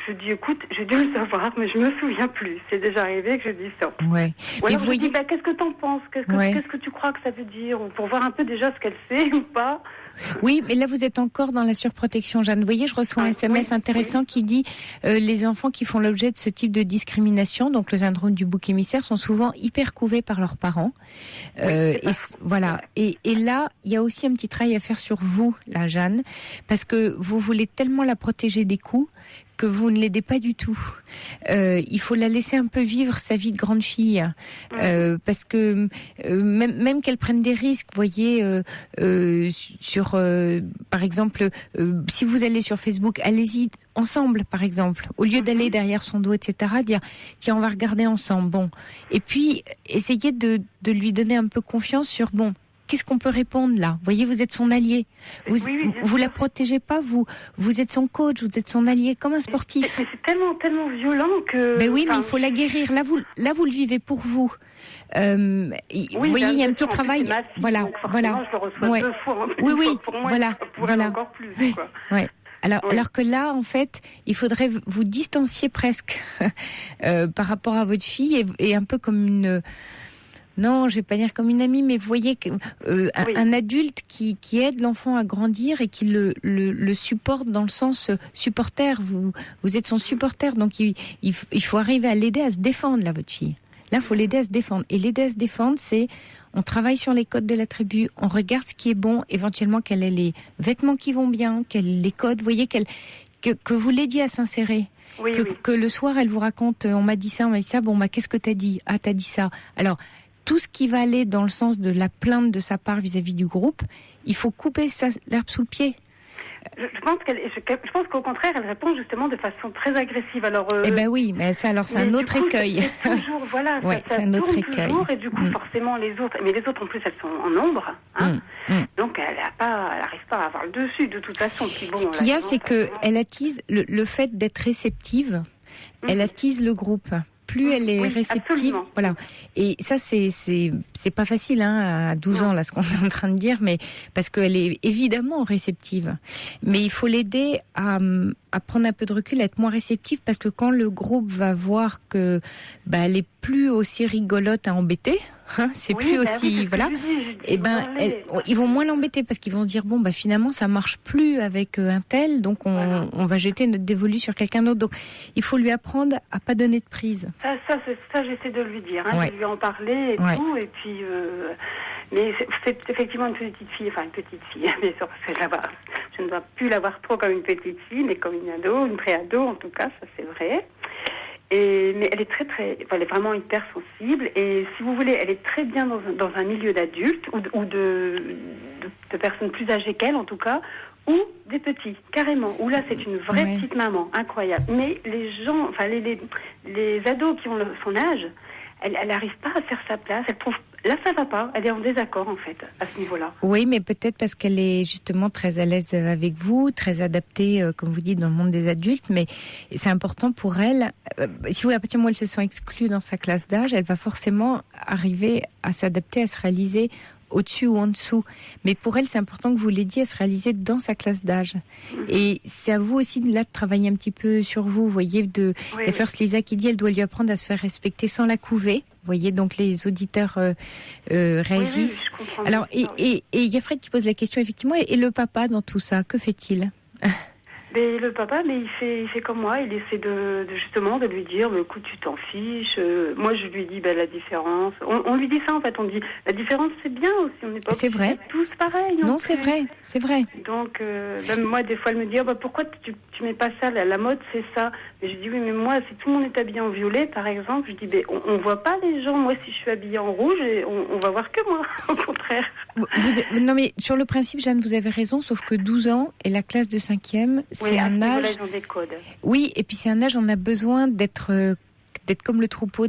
[SPEAKER 4] je dis, écoute, j'ai dû le savoir, mais je me souviens plus. C'est déjà arrivé que je dis ça.
[SPEAKER 1] Ouais.
[SPEAKER 4] Ou alors je dis, qu'est-ce que t'en penses ? Qu'est-ce que tu crois que ça veut dire ? Ou pour voir un peu déjà ce qu'elle sait ou pas.
[SPEAKER 1] Oui, mais là vous êtes encore dans la surprotection, Jeanne. Vous voyez, je reçois un SMS intéressant qui dit les enfants qui font l'objet de ce type de discrimination, donc le syndrome du bouc émissaire, sont souvent hyper couvés par leurs parents. Voilà. Et là, il y a aussi un petit travail à faire sur vous, là, Jeanne, parce que vous voulez tellement la protéger des coups que vous ne l'aidez pas du tout. Il faut la laisser un peu vivre sa vie de grande fille, parce que même qu'elle prenne des risques, vous voyez, sur, par exemple, si vous allez sur Facebook, allez-y ensemble, par exemple, au lieu d'aller derrière son dos, etc., dire tiens, on va regarder ensemble. Bon, et puis essayez de lui donner un peu confiance sur bon. qu'est-ce qu'on peut répondre là? Vous voyez, vous êtes son allié. Vous la protégez pas, vous êtes son coach, vous êtes son allié, comme un sportif.
[SPEAKER 4] Mais c'est tellement violent que...
[SPEAKER 1] Mais oui, mais il faut la guérir. Là, vous le vivez pour vous. Vous voyez, il y a un petit travail. Voilà.
[SPEAKER 4] Je le reçois 2 fois.
[SPEAKER 1] Oui,
[SPEAKER 4] pour moi,
[SPEAKER 1] voilà.
[SPEAKER 4] Encore plus, quoi.
[SPEAKER 1] Ouais. Alors que là, en fait, il faudrait vous distancier presque par rapport à votre fille et un peu comme une... Non, je vais pas dire comme une amie, mais vous voyez un adulte qui aide l'enfant à grandir et qui le supporte dans le sens supporter. Vous êtes son supporter, donc il faut arriver à l'aider à se défendre, là, votre fille. Là, il faut l'aider à se défendre. Et l'aider à se défendre, c'est on travaille sur les codes de la tribu, on regarde ce qui est bon, éventuellement quels sont les vêtements qui vont bien, les codes, vous voyez, que vous l'aidiez à s'insérer. Que le soir, elle vous raconte, on m'a dit ça, bon, qu'est-ce que t'as dit? Ah, t'as dit ça. Alors, tout ce qui va aller dans le sens de la plainte de sa part vis-à-vis du groupe, il faut couper l'herbe sous le pied.
[SPEAKER 4] Je pense qu'au contraire, elle répond justement de façon très agressive. Alors,
[SPEAKER 1] oui, mais ça, alors c'est un autre écueil.
[SPEAKER 4] C'est toujours, voilà,
[SPEAKER 1] c'est un autre écueil.
[SPEAKER 4] Toujours, et du coup, forcément, les autres, mais les autres en plus, elles sont en nombre, hein. Donc elle n'arrive pas à avoir le dessus de toute façon. Puis bon,
[SPEAKER 1] ce qu'il y a, c'est que elle attise le fait d'être réceptive. Elle attise le groupe. Plus elle est réceptive, absolument. Voilà. Et ça, c'est pas facile, hein, à 12 ans, là, ce qu'on est en train de dire, mais parce qu'elle est évidemment réceptive. Mais il faut l'aider à prendre un peu de recul, à être moins réceptive, parce que quand le groupe va voir que, elle est plus aussi rigolote à embêter, hein, c'est plus aussi, voilà. Et ils vont moins l'embêter parce qu'ils vont se dire finalement ça marche plus avec un tel, donc on va jeter notre dévolu sur quelqu'un d'autre. Donc il faut lui apprendre à pas donner de prise.
[SPEAKER 4] Ça j'essaie de lui dire, hein, de lui en parler et tout, et puis mais c'est effectivement une petite fille, bien sûr, parce que je ne dois plus la voir trop comme une petite fille, mais comme une ado, une pré-ado en tout cas, ça c'est vrai. Mais elle est elle est vraiment hyper sensible, et si vous voulez, elle est très bien dans un milieu d'adultes ou de personnes plus âgées qu'elle en tout cas, ou des petits, carrément, où là c'est une vraie petite maman, incroyable. Mais les gens, les ados qui ont son âge, elle n'arrive pas à faire sa place, elle trouve... Là, ça va pas. Elle est en désaccord, en fait, à ce niveau-là.
[SPEAKER 1] Oui, mais peut-être parce qu'elle est justement très à l'aise avec vous, très adaptée, comme vous dites, dans le monde des adultes. Mais c'est important pour elle. Si à partir du moment où elle se sent exclue dans sa classe d'âge, elle va forcément arriver à s'adapter, à se réaliser au-dessus ou en dessous. Mais pour elle, c'est important que vous l'aidiez à se réaliser dans sa classe d'âge. Et c'est à vous aussi de travailler un petit peu sur vous. Vous voyez, et First Lisa qui dit, elle doit lui apprendre à se faire respecter sans la couver. Vous voyez, donc les auditeurs réagissent.
[SPEAKER 4] Oui, je comprends.
[SPEAKER 1] Alors, et il y a Fred qui pose la question, effectivement, et le papa dans tout ça, que fait-il?
[SPEAKER 4] Mais le papa, il fait comme moi. Il essaie justement de lui dire, écoute, tu t'en fiches. Moi, je lui dis, la différence. On lui dit ça, en fait. On dit, la différence, c'est bien aussi. On n'est pas tous pareils.
[SPEAKER 1] Non, c'est vrai.
[SPEAKER 4] Donc, même moi, des fois, elle me dit, pourquoi tu mets pas ça? La mode, c'est ça. Mais je dis, oui, mais moi, si tout le monde est habillé en violet, par exemple, je dis, on voit pas les gens. Moi, si je suis habillée en rouge, on va voir que moi, au contraire.
[SPEAKER 1] Non, mais sur le principe, Jeanne, vous avez raison, sauf que 12 ans et la classe de 5e, c'est un âge...
[SPEAKER 4] Ils ont des codes.
[SPEAKER 1] Oui, et puis c'est un âge où on a besoin d'être comme le troupeau,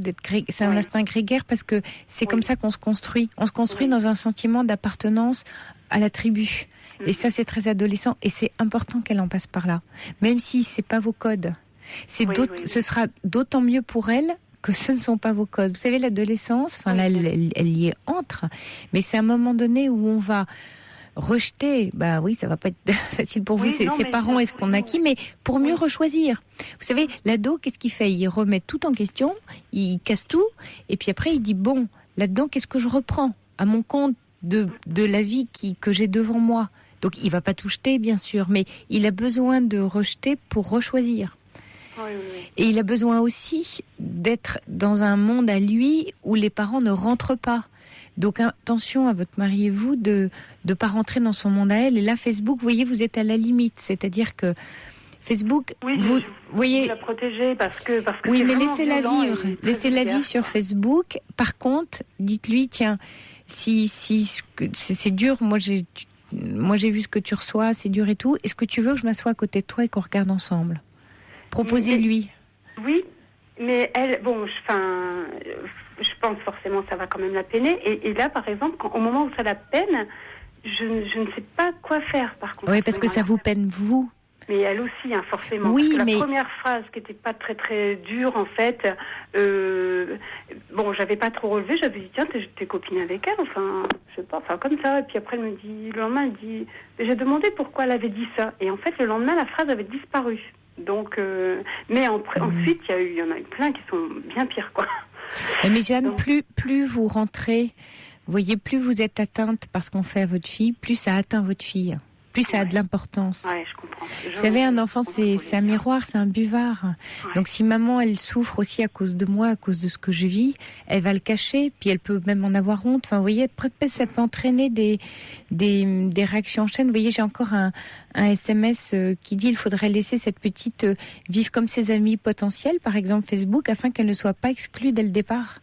[SPEAKER 1] c'est un instinct grégaire, parce que c'est comme ça qu'on se construit. On se construit dans un sentiment d'appartenance à la tribu. Et ça, c'est très adolescent, et c'est important qu'elle en passe par là. Même si c'est pas vos codes. Ce sera d'autant mieux pour elle que ce ne sont pas vos codes. Vous savez, l'adolescence, là, elle y est entre, mais c'est un moment donné où on va rejeter, ça va pas être facile pour vous, ses parents et ce qu'on a acquis, mais pour mieux rechoisir. Vous savez, l'ado, qu'est-ce qu'il fait? Il remet tout en question, il casse tout, et puis après il dit, là-dedans, qu'est-ce que je reprends à mon compte de la vie que j'ai devant moi? Donc il va pas tout jeter, bien sûr, mais il a besoin de rejeter pour rechoisir. Et il a besoin aussi d'être dans un monde à lui où les parents ne rentrent pas. Donc attention à votre mari et vous de pas rentrer dans son monde à elle. Et là, Facebook, vous voyez, vous êtes à la limite. C'est-à-dire que Facebook, vous voyez,
[SPEAKER 4] la protéger parce que
[SPEAKER 1] oui, mais laissez-la vivre. Laissez-la vivre sur Facebook. Par contre, dites-lui, tiens, si c'est dur, moi j'ai vu ce que tu reçois, c'est dur et tout. Est-ce que tu veux que je m'assoie à côté de toi et qu'on regarde ensemble? Proposez-lui.
[SPEAKER 4] Oui. Mais elle, je pense forcément ça va quand même la peiner. Et là, par exemple, au moment où ça la peine, je ne sais pas quoi faire, par contre.
[SPEAKER 1] Oui, parce que ça vous peine, vous.
[SPEAKER 4] Mais elle aussi, hein, forcément.
[SPEAKER 1] Oui,
[SPEAKER 4] parce que
[SPEAKER 1] mais...
[SPEAKER 4] la première phrase qui n'était pas très très dure, en fait, j'avais pas trop relevé, j'avais dit, tiens, t'es copine avec elle, je sais pas, comme ça. Et puis après, le lendemain, elle dit, j'ai demandé pourquoi elle avait dit ça. Et en fait, le lendemain, la phrase avait disparu. Donc, mais ensuite, il y en a eu plein qui sont bien pires, quoi.
[SPEAKER 1] Mais Jeanne, plus vous rentrez, vous voyez, plus vous êtes atteinte par ce qu'on fait à votre fille, plus ça atteint votre fille. Plus ça a de l'importance.
[SPEAKER 4] Ouais, je comprends.
[SPEAKER 1] Vous savez, un enfant, c'est un miroir, c'est un buvard. Ouais. Donc si maman, elle souffre aussi à cause de moi, à cause de ce que je vis, elle va le cacher, puis elle peut même en avoir honte. Enfin, vous voyez, ça peut entraîner des réactions en chaîne. Vous voyez, j'ai encore un SMS qui dit il faudrait laisser cette petite vivre comme ses amis potentiels, par exemple Facebook, afin qu'elle ne soit pas exclue dès le départ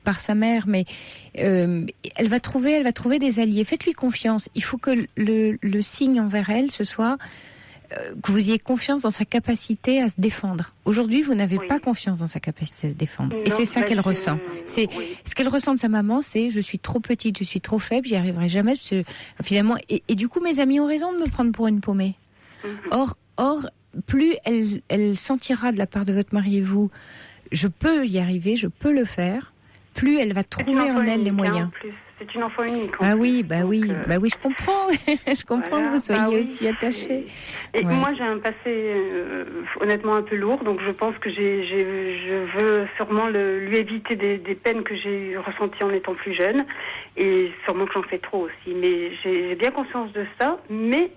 [SPEAKER 1] par sa mère, mais elle va trouver des alliés. Faites-lui confiance. Il faut que le signe envers elle, ce soit que vous ayez confiance dans sa capacité à se défendre. Aujourd'hui, vous n'avez pas confiance dans sa capacité à se défendre. Non, et c'est ça qu'elle ressent. Ce qu'elle ressent de sa maman, c'est je suis trop petite, je suis trop faible, j'y arriverai jamais. Finalement, et du coup, mes amis ont raison de me prendre pour une paumée. Or, plus elle sentira de la part de votre mari et vous, je peux y arriver, je peux le faire. Plus elle va trouver en elle les moyens.
[SPEAKER 4] C'est une enfant unique.
[SPEAKER 1] Oui, je comprends. Je comprends que vous soyez aussi attachée.
[SPEAKER 4] Et moi, j'ai un passé honnêtement un peu lourd, donc je pense que je veux sûrement lui éviter des peines que j'ai ressenties en étant plus jeune, et sûrement que j'en fais trop aussi. Mais j'ai bien conscience de ça, mais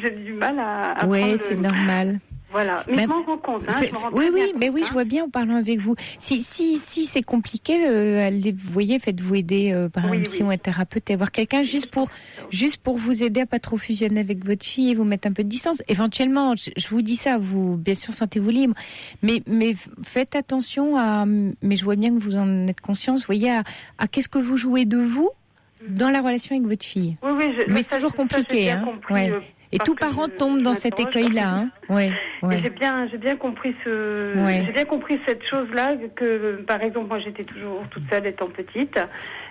[SPEAKER 4] j'ai du mal à
[SPEAKER 1] oui, c'est normal.
[SPEAKER 4] Voilà, mais je m'en rends compte.
[SPEAKER 1] Je vois bien en parlant avec vous. Si c'est compliqué, vous voyez, faites-vous aider par un psy ou un thérapeute et voir quelqu'un juste pour vous aider à pas trop fusionner avec votre fille et vous mettre un peu de distance. Éventuellement, je vous dis ça, vous bien sûr sentez-vous libre, mais faites attention mais je vois bien que vous en êtes conscience. Vous voyez à qu'est-ce que vous jouez de vous dans la relation avec votre fille. Mais c'est toujours compliqué, hein. Et tout parent tombe dans cet écueil-là, hein. Ouais.
[SPEAKER 4] J'ai bien compris j'ai bien compris cette chose-là que, par exemple, moi j'étais toujours toute seule étant petite.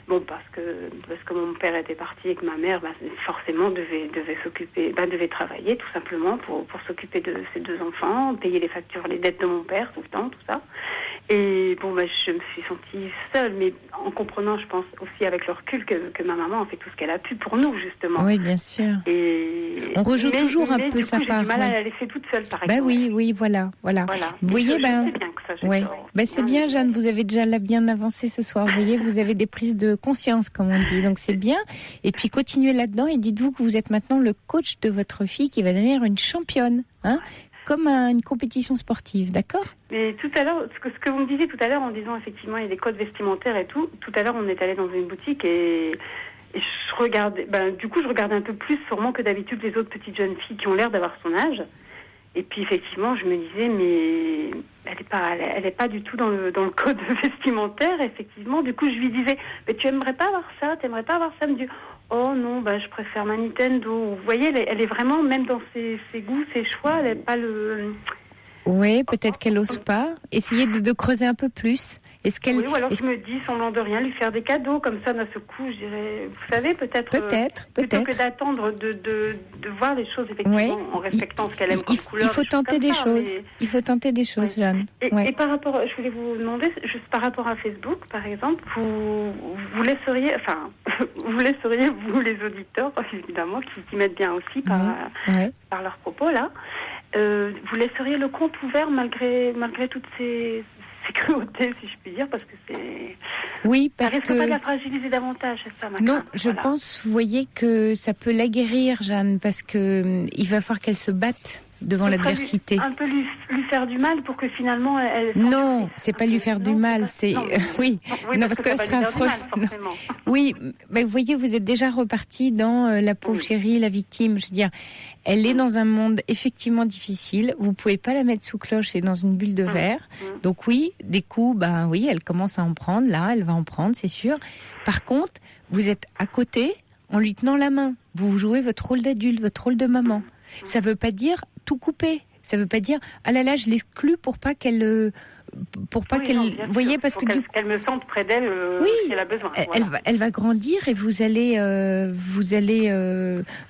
[SPEAKER 4] Bon, parce que mon père était parti et que ma mère, forcément devait s'occuper, devait travailler tout simplement pour s'occuper de ses deux enfants, payer les factures, les dettes de mon père tout le temps, tout ça. Et bon, je me suis sentie seule, mais en comprenant, je pense aussi avec le recul que ma maman a fait tout ce qu'elle a pu pour nous, justement.
[SPEAKER 1] Oui, bien sûr.
[SPEAKER 4] Et
[SPEAKER 1] on rejoue toujours un peu sa part.
[SPEAKER 4] J'ai du mal à la laisser toute seule, par exemple.
[SPEAKER 1] Oui, voilà. Vous voyez, c'est bien, Jeanne, vous avez déjà bien avancé ce soir. Vous voyez, vous avez des prises de conscience, comme on dit, donc c'est bien. Et puis continuez là-dedans et dites-vous que vous êtes maintenant le coach de votre fille qui va devenir une championne, hein, comme une compétition sportive, d'accord?
[SPEAKER 4] Mais tout à l'heure, ce que vous me disiez tout à l'heure en disant effectivement il y a des codes vestimentaires et tout à l'heure on est allé dans une boutique et je regardais, du coup je regardais un peu plus sûrement que d'habitude les autres petites jeunes filles qui ont l'air d'avoir son âge. Et puis effectivement, je me disais, mais elle est pas du tout dans le code vestimentaire. Effectivement, du coup, je lui disais, mais tu aimerais pas avoir ça, t'aimerais pas avoir ça? Elle me dit, oh non, je préfère ma Nintendo. Vous voyez, elle est vraiment, même dans ses goûts, ses choix, elle n'est pas le.
[SPEAKER 1] Oui, peut-être qu'elle n'ose pas. Essayez de creuser un peu plus.
[SPEAKER 4] Ou alors je me dis, semblant de rien, lui faire des cadeaux, comme ça, d'un seul coup, je dirais, vous savez, peut-être. Plutôt que d'attendre de voir les choses, effectivement, en respectant ce qu'elle aime comme couleur.
[SPEAKER 1] Il faut tenter des choses. Il faut tenter des choses, Jeanne.
[SPEAKER 4] Et par rapport, je voulais vous demander, juste par rapport à Facebook, par exemple, vous laisseriez, vous, les auditeurs, évidemment, qui m'aident bien aussi par leurs propos, là, vous laisseriez le compte ouvert malgré toutes ces cruautés, si je puis dire, parce que c'est...
[SPEAKER 1] Oui, parce
[SPEAKER 4] ça risque pas de la fragiliser davantage, c'est ça, ma
[SPEAKER 1] Non,
[SPEAKER 4] crainte,
[SPEAKER 1] je pense, vous voyez, que ça peut l'aguerrir, Jeanne, parce que il va falloir qu'elle se batte devant l'adversité.
[SPEAKER 4] Un peu lui faire du mal pour que finalement elle...
[SPEAKER 1] Non, c'est pas lui faire du mal, c'est... Oui, parce que ça sera affreux. Oui, mais vous voyez, vous êtes déjà reparti dans la pauvre chérie, la victime. Je veux dire, elle est dans un monde effectivement difficile. Vous pouvez pas la mettre sous cloche, c'est dans une bulle de verre. Donc oui, des coups, oui, elle commence à en prendre. Là, elle va en prendre, c'est sûr. Par contre, vous êtes à côté en lui tenant la main. Vous jouez votre rôle d'adulte, votre rôle de maman. Ça veut pas dire tout couper. Ça veut pas dire, ah là là, je l'exclus pour pas qu'elle pour pas
[SPEAKER 4] Oui,
[SPEAKER 1] qu'elle,
[SPEAKER 4] non, bien
[SPEAKER 1] vous voyez,
[SPEAKER 4] sûr.
[SPEAKER 1] parce
[SPEAKER 4] Pour
[SPEAKER 1] que
[SPEAKER 4] qu'elle me sente près d'elle
[SPEAKER 1] Oui,
[SPEAKER 4] si elle a besoin.
[SPEAKER 1] elle va grandir et vous allez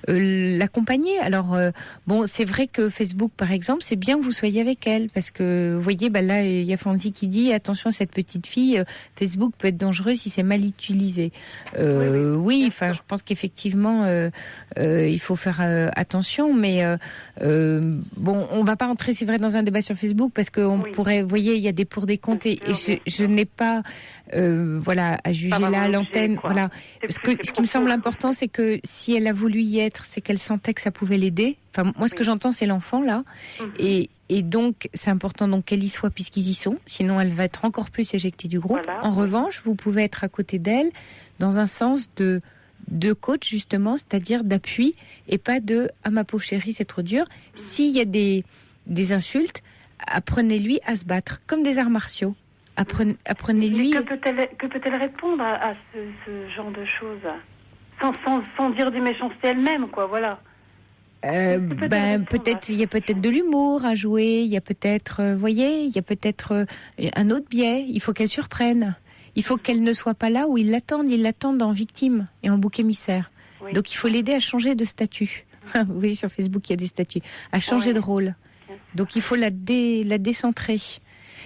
[SPEAKER 1] l'accompagner. Alors bon, c'est vrai que Facebook, par exemple, c'est bien que vous soyez avec elle parce que vous voyez, là il y a Fancy qui dit attention à cette petite fille. Facebook peut être dangereux si c'est mal utilisé. Oui, enfin, je pense qu'effectivement il faut faire attention, mais bon, on va pas entrer, c'est vrai, dans un débat sur Facebook parce qu'on pourrait, vous voyez, il y a des pour des contre et je n'ai pas à juger là à l'antenne, voilà. Parce que ce qui me semble important, c'est que si elle a voulu y être, c'est qu'elle sentait que ça pouvait l'aider. Enfin, moi, ce que j'entends, c'est l'enfant là, et donc c'est important donc qu'elle y soit puisqu'ils y sont. Sinon, elle va être encore plus éjectée du groupe. En revanche, vous pouvez être à côté d'elle dans un sens de coach justement, c'est-à-dire d'appui et pas de « ah ma pauvre chérie, c'est trop dur ». S'il y a des insultes, apprenez-lui à se battre, comme des arts martiaux. Apprenez-lui...
[SPEAKER 4] Que peut-elle répondre à ce genre de choses sans dire des méchancetés elle-même, quoi, voilà.
[SPEAKER 1] Peut-être il y a peut-être de l'humour à jouer, il y a peut-être, il y a peut-être un autre biais. Il faut qu'elle surprenne. Il faut qu'elle ne soit pas là où ils l'attendent en victime et en bouc émissaire. Oui. Donc il faut l'aider à changer de statut. Vous voyez sur Facebook, il y a des statuts. À changer de rôle. Donc il faut la décentrer.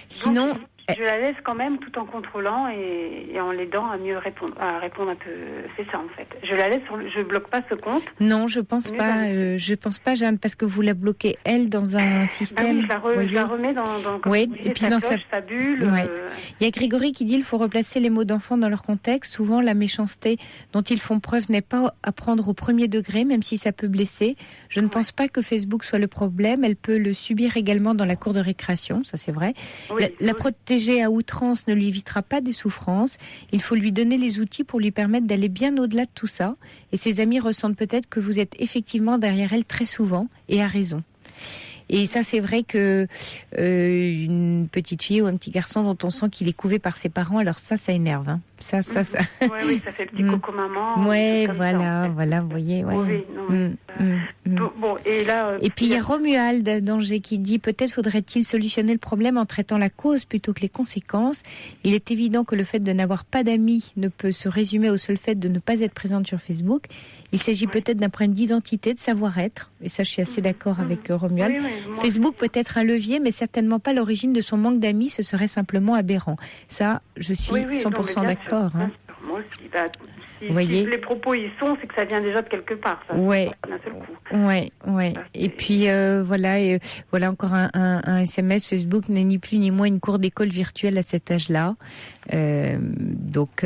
[SPEAKER 1] Sinon...
[SPEAKER 4] Donc, je la laisse quand même tout en contrôlant et en l'aidant à mieux répondre un peu. C'est ça en fait. Je la laisse, je bloque pas ce compte.
[SPEAKER 1] Non, je pense pas. Je pense pas, Jeanne, parce que vous la bloquez elle dans un système.
[SPEAKER 4] Je la remets dans
[SPEAKER 1] et puis dans
[SPEAKER 4] sa bulle.
[SPEAKER 1] Il y a Grégory qui dit il faut replacer les mots d'enfant dans leur contexte. Souvent, la méchanceté dont ils font preuve n'est pas à prendre au premier degré, même si ça peut blesser. Je ne pense pas que Facebook soit le problème. Elle peut le subir également dans la cour de récréation, ça c'est vrai. La protéger à outrance ne lui évitera pas des souffrances. Il faut lui donner les outils pour lui permettre d'aller bien au-delà de tout ça. Et ses amis ressentent peut-être que vous êtes effectivement derrière elle très souvent, et à raison. Et ça, c'est vrai que une petite fille ou un petit garçon dont on sent qu'il est couvé par ses parents, alors ça énerve. Hein. Ça.
[SPEAKER 4] Oui, ça fait le petit coco maman.
[SPEAKER 1] Ouais, voilà, vous voyez. Ouais.
[SPEAKER 4] Bon, et là.
[SPEAKER 1] Et puis il y a Romuald d'Angers qui dit peut-être faudrait-il solutionner le problème en traitant la cause plutôt que les conséquences. Il est évident que le fait de n'avoir pas d'amis ne peut se résumer au seul fait de ne pas être présente sur Facebook. Il s'agit peut-être d'un problème d'identité, de savoir-être. Et ça, je suis assez d'accord avec Romuald. Facebook peut être un levier, mais certainement pas l'origine de son manque d'amis. Ce serait simplement aberrant. Ça, je suis 100% d'accord.
[SPEAKER 4] Hein. Moi aussi. Si les propos y sont, c'est que ça vient déjà de quelque part. Ça, d'un seul coup.
[SPEAKER 1] Ouais. Et puis voilà encore un SMS. Facebook n'est ni plus ni moins une cour d'école virtuelle à cet âge-là. Donc.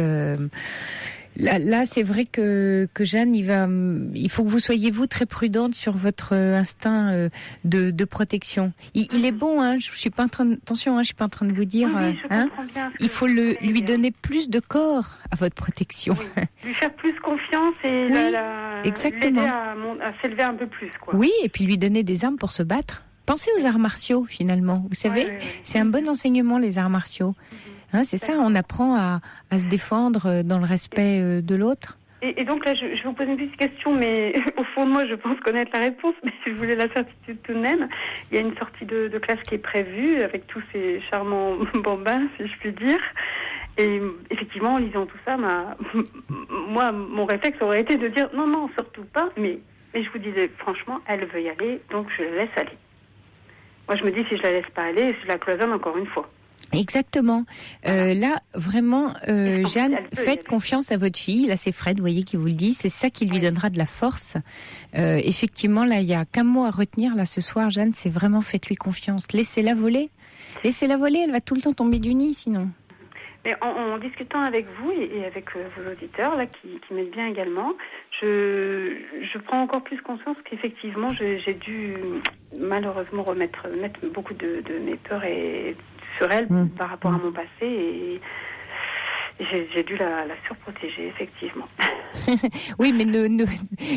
[SPEAKER 1] Là, c'est vrai que Jeanne, il faut que vous soyez vous très prudente sur votre instinct de protection. Il est bon, hein. Je suis pas en train de vous dire, il faut lui donner plus de corps à votre protection.
[SPEAKER 4] Oui. Lui faire plus confiance et
[SPEAKER 1] exactement.
[SPEAKER 4] L'aider à s'élever un peu plus, quoi.
[SPEAKER 1] Oui, et puis lui donner des armes pour se battre. Pensez aux arts martiaux, finalement. Vous savez, c'est un bon enseignement, les arts martiaux. C'est ça, on apprend à se défendre dans le respect de l'autre.
[SPEAKER 4] Et donc là, je vais vous poser une petite question, mais au fond de moi, je pense connaître la réponse, mais je voulais la certitude tout de même. Il y a une sortie de classe qui est prévue, avec tous ces charmants bambins, si je puis dire. Et effectivement, en lisant tout ça, moi, mon réflexe aurait été de dire non, surtout pas, mais je vous disais, franchement, elle veut y aller, donc je la laisse aller. Moi, je me dis, si je la laisse pas aller, je la cloisonne encore une fois.
[SPEAKER 1] Exactement. Là, vraiment, Jeanne, faites confiance à votre fille. Là, c'est Fred, vous voyez, qui vous le dit. C'est ça qui lui donnera de la force. Effectivement, là, il y a qu'un mot à retenir. Là, ce soir, Jeanne, c'est vraiment faites-lui confiance. Laissez-la voler. Laissez-la voler. Elle va tout le temps tomber du nid, sinon.
[SPEAKER 4] Mais en discutant avec vous et avec vos auditeurs là qui m'aident bien également, je prends encore plus conscience qu'effectivement j'ai dû malheureusement mettre beaucoup de mes peurs sur elle par rapport à mon passé et j'ai dû la surprotéger effectivement.
[SPEAKER 1] Oui, mais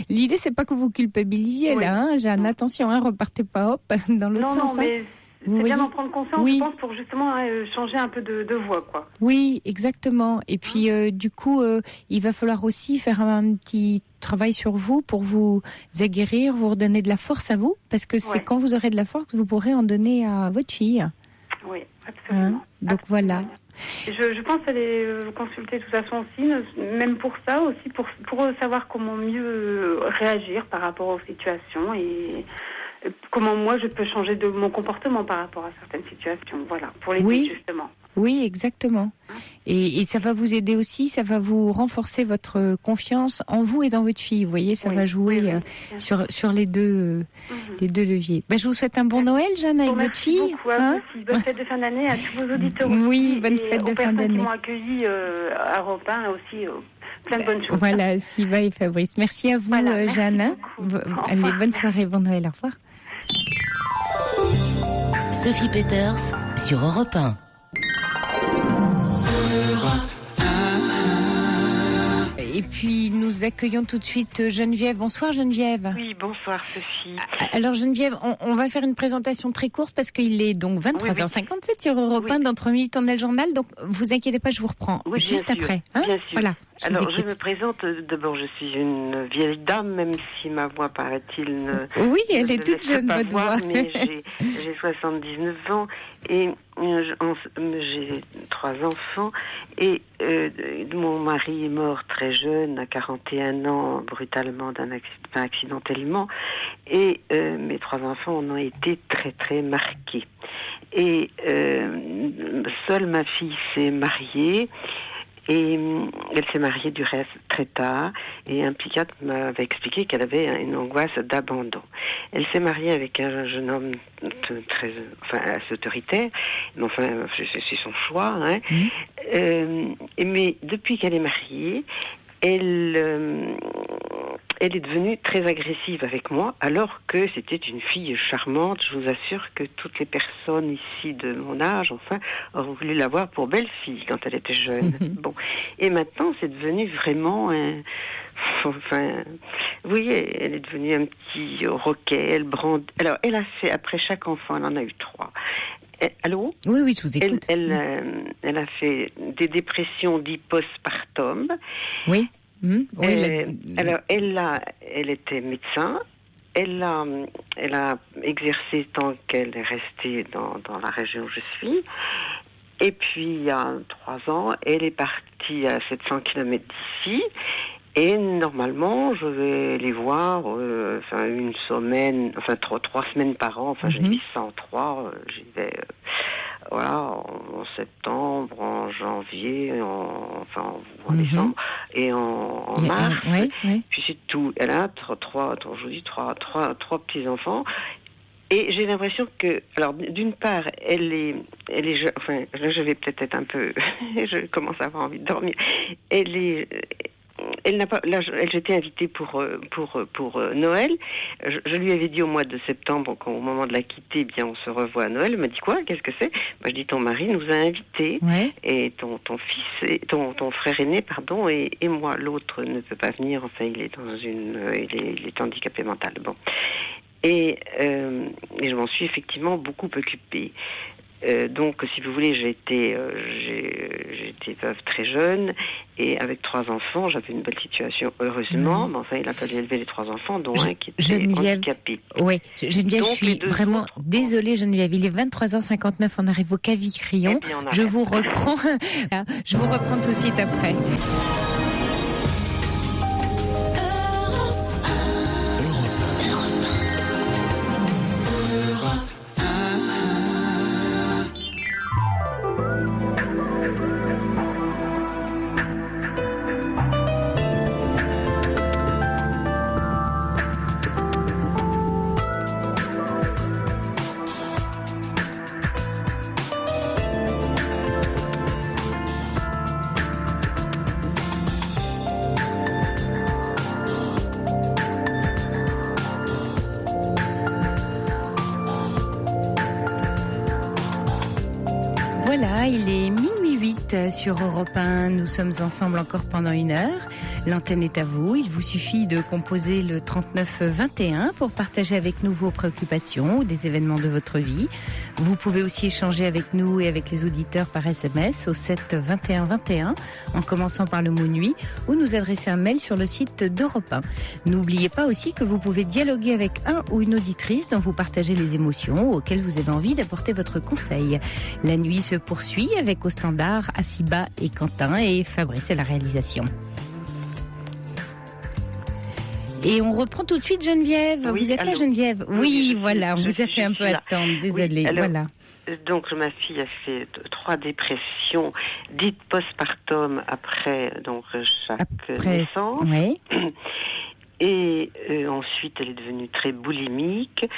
[SPEAKER 1] l'idée c'est pas que vous culpabilisiez là, hein, Jeanne. Attention, repartez pas dans l'autre sens.
[SPEAKER 4] Non, mais c'est bien d'en prendre conscience, je pense, pour justement changer un peu de voie, quoi.
[SPEAKER 1] Oui, exactement. Et puis, du coup, il va falloir aussi faire un petit travail sur vous pour vous aguerrir, vous redonner de la force à vous, parce que c'est quand vous aurez de la force que vous pourrez en donner à votre fille.
[SPEAKER 4] Oui, absolument.
[SPEAKER 1] Donc voilà.
[SPEAKER 4] Je pense aller consulter de toute façon aussi, même pour ça aussi, pour savoir comment mieux réagir par rapport aux situations et comment moi je peux changer de mon comportement par rapport à certaines situations. Voilà, pour l'aider justement.
[SPEAKER 1] Oui, exactement. Et ça va vous aider aussi, ça va vous renforcer votre confiance en vous et dans votre fille. Vous voyez, ça va jouer sur les deux leviers. Je vous souhaite un bon Noël, Jeanne, avec votre fille.
[SPEAKER 4] Merci beaucoup à vous aussi. Bonne fête de fin d'année à tous vos auditeurs aussi.
[SPEAKER 1] Oui, bonne fête de fin d'année.
[SPEAKER 4] Qui m'ont accueilli à Europe 1 aussi. Plein de bonnes choses.
[SPEAKER 1] Voilà, Siva et Fabrice. Merci à vous, Jeanne. Allez, bonne soirée, bon Noël, au revoir.
[SPEAKER 2] Sophie Peters sur Europe 1.
[SPEAKER 1] Et puis nous accueillons tout de suite Geneviève. Bonsoir Geneviève.
[SPEAKER 5] Oui, bonsoir Sophie.
[SPEAKER 1] Alors Geneviève, on va faire une présentation très courte parce qu'il est donc 23h57 sur Europe 1 d'Entre Midi dans le journal. Donc vous inquiétez pas, je vous reprends juste après.
[SPEAKER 5] Bien sûr.
[SPEAKER 1] Voilà.
[SPEAKER 5] Alors, je me présente. D'abord, je suis une vieille dame, même si ma voix, paraît-il,
[SPEAKER 1] oui, elle est toute jeune, votre voix.
[SPEAKER 5] Mais j'ai 79 ans et j'ai 3 enfants. Et mon mari est mort très jeune, à 41 ans, brutalement, accidentellement. Et mes 3 enfants en ont été très, très marqués. Et seule ma fille s'est mariée. Et elle s'est mariée du reste très tard, et un psychiatre m'avait expliqué qu'elle avait une angoisse d'abandon. Elle s'est mariée avec un jeune homme très, assez autoritaire, mais enfin, c'est son choix, hein. Mais depuis qu'elle est mariée, elle est devenue très agressive avec moi, alors que c'était une fille charmante. Je vous assure que toutes les personnes ici de mon âge, auraient voulu la voir pour belle-fille quand elle était jeune. Bon. Et maintenant, c'est devenu vraiment vous voyez, elle est devenue un petit roquet, elle brande. Alors, elle a fait, après chaque enfant, elle en a eu 3. Allô ?
[SPEAKER 1] Oui, je vous écoute.
[SPEAKER 5] Elle a fait des dépressions dites postpartum.
[SPEAKER 1] Oui.
[SPEAKER 5] Alors, elle était médecin. Elle a exercé tant qu'elle est restée dans la région où je suis. Et puis, il y a 3 ans, elle est partie à 700 km d'ici. Et normalement, je vais les voir une semaine, 3 semaines par an. Je dis 103, j'y vais en septembre, en janvier, en décembre et en mars. Puis c'est tout. Elle a trois petits-enfants. Et j'ai l'impression que, alors, d'une part, elle est, là, je vais peut-être être un peu, je commence à avoir envie de dormir. Elle n'a pas. Là, j'étais invitée pour Noël. Je lui avais dit au mois de septembre, au moment de la quitter, bien, on se revoit à Noël. Elle m'a dit quoi ? Qu'est-ce que c'est ? Je dis, ton mari nous a invités, et ton fils, ton frère aîné, pardon, et moi, l'autre ne peut pas venir. Il est il est handicapé mental. Bon. Et je m'en suis effectivement beaucoup occupée. Donc, si vous voulez, j'ai été veuve très jeune, et avec 3 enfants, j'avais une belle situation, heureusement. Mais il a fallu élever les 3 enfants, dont un qui était handicapé.
[SPEAKER 1] Oui, Geneviève, je suis vraiment désolée, Geneviève. Il est 23h59, on arrive au Cavie-Crillon. Je vous reprends tout de suite après. Voilà, il est minuit 8 sur Europe 1. Nous sommes ensemble encore pendant 1 heure. L'antenne est à vous. Il vous suffit de composer le 39 21 pour partager avec nous vos préoccupations ou des événements de votre vie. Vous pouvez aussi échanger avec nous et avec les auditeurs par SMS au 7 21 21 en commençant par le mot nuit ou nous adresser un mail sur le site d'Europe 1. N'oubliez pas aussi que vous pouvez dialoguer avec un ou une auditrice dont vous partagez les émotions ou auxquelles vous avez envie d'apporter votre conseil. La nuit se poursuit avec au standard Asiba et Quentin et Fabrice à la réalisation. Et on reprend tout de suite Geneviève.
[SPEAKER 5] Oui,
[SPEAKER 1] vous êtes là, Geneviève? Oui, voilà, on vous a fait un peu attendre, désolée.
[SPEAKER 5] Oui, alors,
[SPEAKER 1] voilà.
[SPEAKER 5] Donc ma fille a fait 3 dépressions dites postpartum après chaque naissance.
[SPEAKER 1] Oui.
[SPEAKER 5] Et ensuite elle est devenue très boulimique.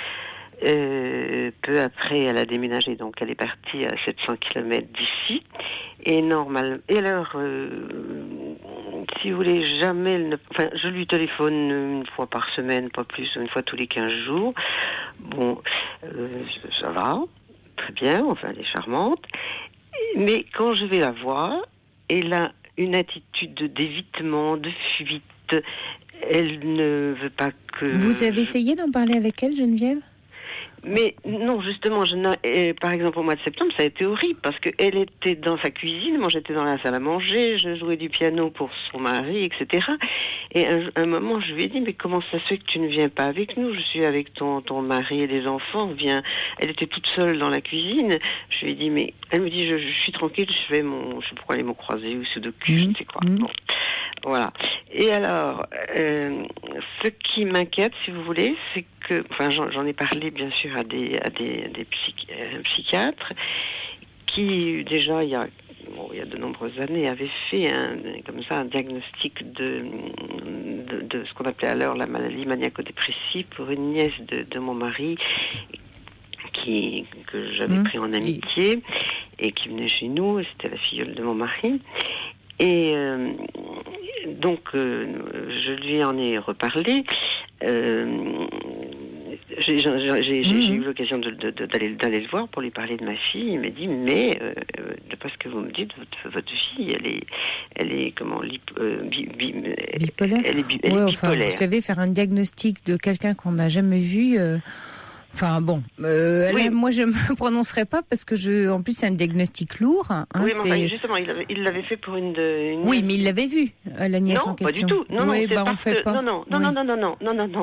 [SPEAKER 5] Peu après, elle a déménagé, donc elle est partie à 700 km d'ici. Et normal. Et alors, si vous voulez, je lui téléphone une fois par semaine, pas plus, une fois tous les 15 jours. Bon, ça va, très bien, enfin, elle est charmante. Mais quand je vais la voir, elle a une attitude d'évitement, de fuite. Elle ne veut pas que...
[SPEAKER 1] Vous avez essayé d'en parler avec elle, Geneviève?
[SPEAKER 5] Mais non, justement, par exemple au mois de septembre, ça a été horrible parce qu'elle était dans sa cuisine, moi j'étais dans la salle à manger, je jouais du piano pour son mari, etc. Et un moment, je lui ai dit, mais comment ça se fait que tu ne viens pas avec nous? Je suis avec ton mari et les enfants, viens. Elle était toute seule dans la cuisine. Je lui ai dit, mais elle me dit, je suis tranquille, je sais pas pourquoi les mots croisés ou sudoku, je ne sais quoi. Bon. Voilà. Et alors, ce qui m'inquiète, si vous voulez, c'est que, enfin, j'en ai parlé bien sûr à des psychiatres qui déjà il y a de nombreuses années avaient fait un diagnostic de ce qu'on appelait alors la maladie maniaco-dépressive pour une nièce de mon mari que j'avais pris en amitié et qui venait chez nous. C'était la filleule de mon mari. Et donc, je lui en ai reparlé. J'ai eu l'occasion d'aller le voir pour lui parler de ma fille. Il m'a dit, mais d'après ce que vous me dites, votre fille, elle est comment
[SPEAKER 1] bipolaire.
[SPEAKER 5] Elle est
[SPEAKER 1] bipolaire. Enfin, vous savez, faire un diagnostic de quelqu'un qu'on n'a jamais vu. Enfin bon, là, moi je me prononcerai pas parce que en plus c'est un diagnostic lourd. Hein,
[SPEAKER 5] oui, mais justement, il l'avait fait pour une.
[SPEAKER 1] Oui, mais il l'avait vu, la nièce en question.
[SPEAKER 5] Non, pas du tout. Non,
[SPEAKER 1] oui,
[SPEAKER 5] c'est
[SPEAKER 1] on fait pas.
[SPEAKER 5] Non,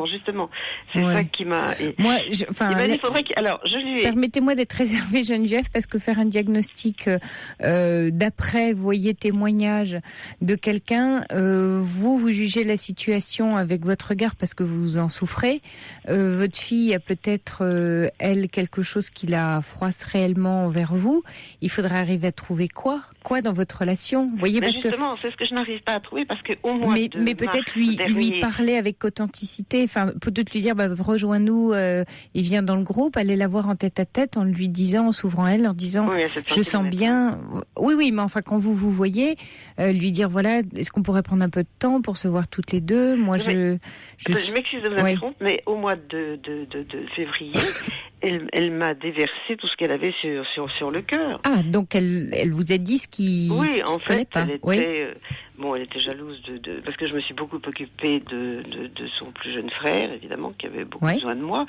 [SPEAKER 5] justement, c'est ça qui m'a.
[SPEAKER 1] Moi,
[SPEAKER 5] il m'a dit, il faudrait alors, je lui ai.
[SPEAKER 1] Permettez-moi d'être réservée, Geneviève, parce que faire un diagnostic d'après, vous voyez, témoignage de quelqu'un, vous jugez la situation avec votre regard parce que vous en souffrez. Votre fille a peut-être elle, quelque chose qui la froisse réellement envers vous. Il faudrait arriver à trouver quoi dans votre relation. Vous voyez, parce
[SPEAKER 5] justement, c'est ce que je n'arrive pas à trouver parce que au moins.
[SPEAKER 1] Mais peut-être lui parler avec authenticité. Enfin, peut-être lui dire, rejoins-nous. Il vient dans le groupe. Allez la voir en tête à tête en lui disant, en s'ouvrant elle, en disant, je sens bien. Oui, mais enfin, quand vous voyez, lui dire, voilà, est-ce qu'on pourrait prendre un peu de temps pour se voir toutes les deux? Moi, je
[SPEAKER 5] m'excuse de vous interrompre, mais au mois de février. Elle m'a déversé tout ce qu'elle avait sur le cœur.
[SPEAKER 1] Ah, donc elle vous a dit ce qui
[SPEAKER 5] en fait,
[SPEAKER 1] pas.
[SPEAKER 5] Elle était, elle était jalouse parce que je me suis beaucoup occupée de son plus jeune frère, évidemment, qui avait beaucoup besoin de moi.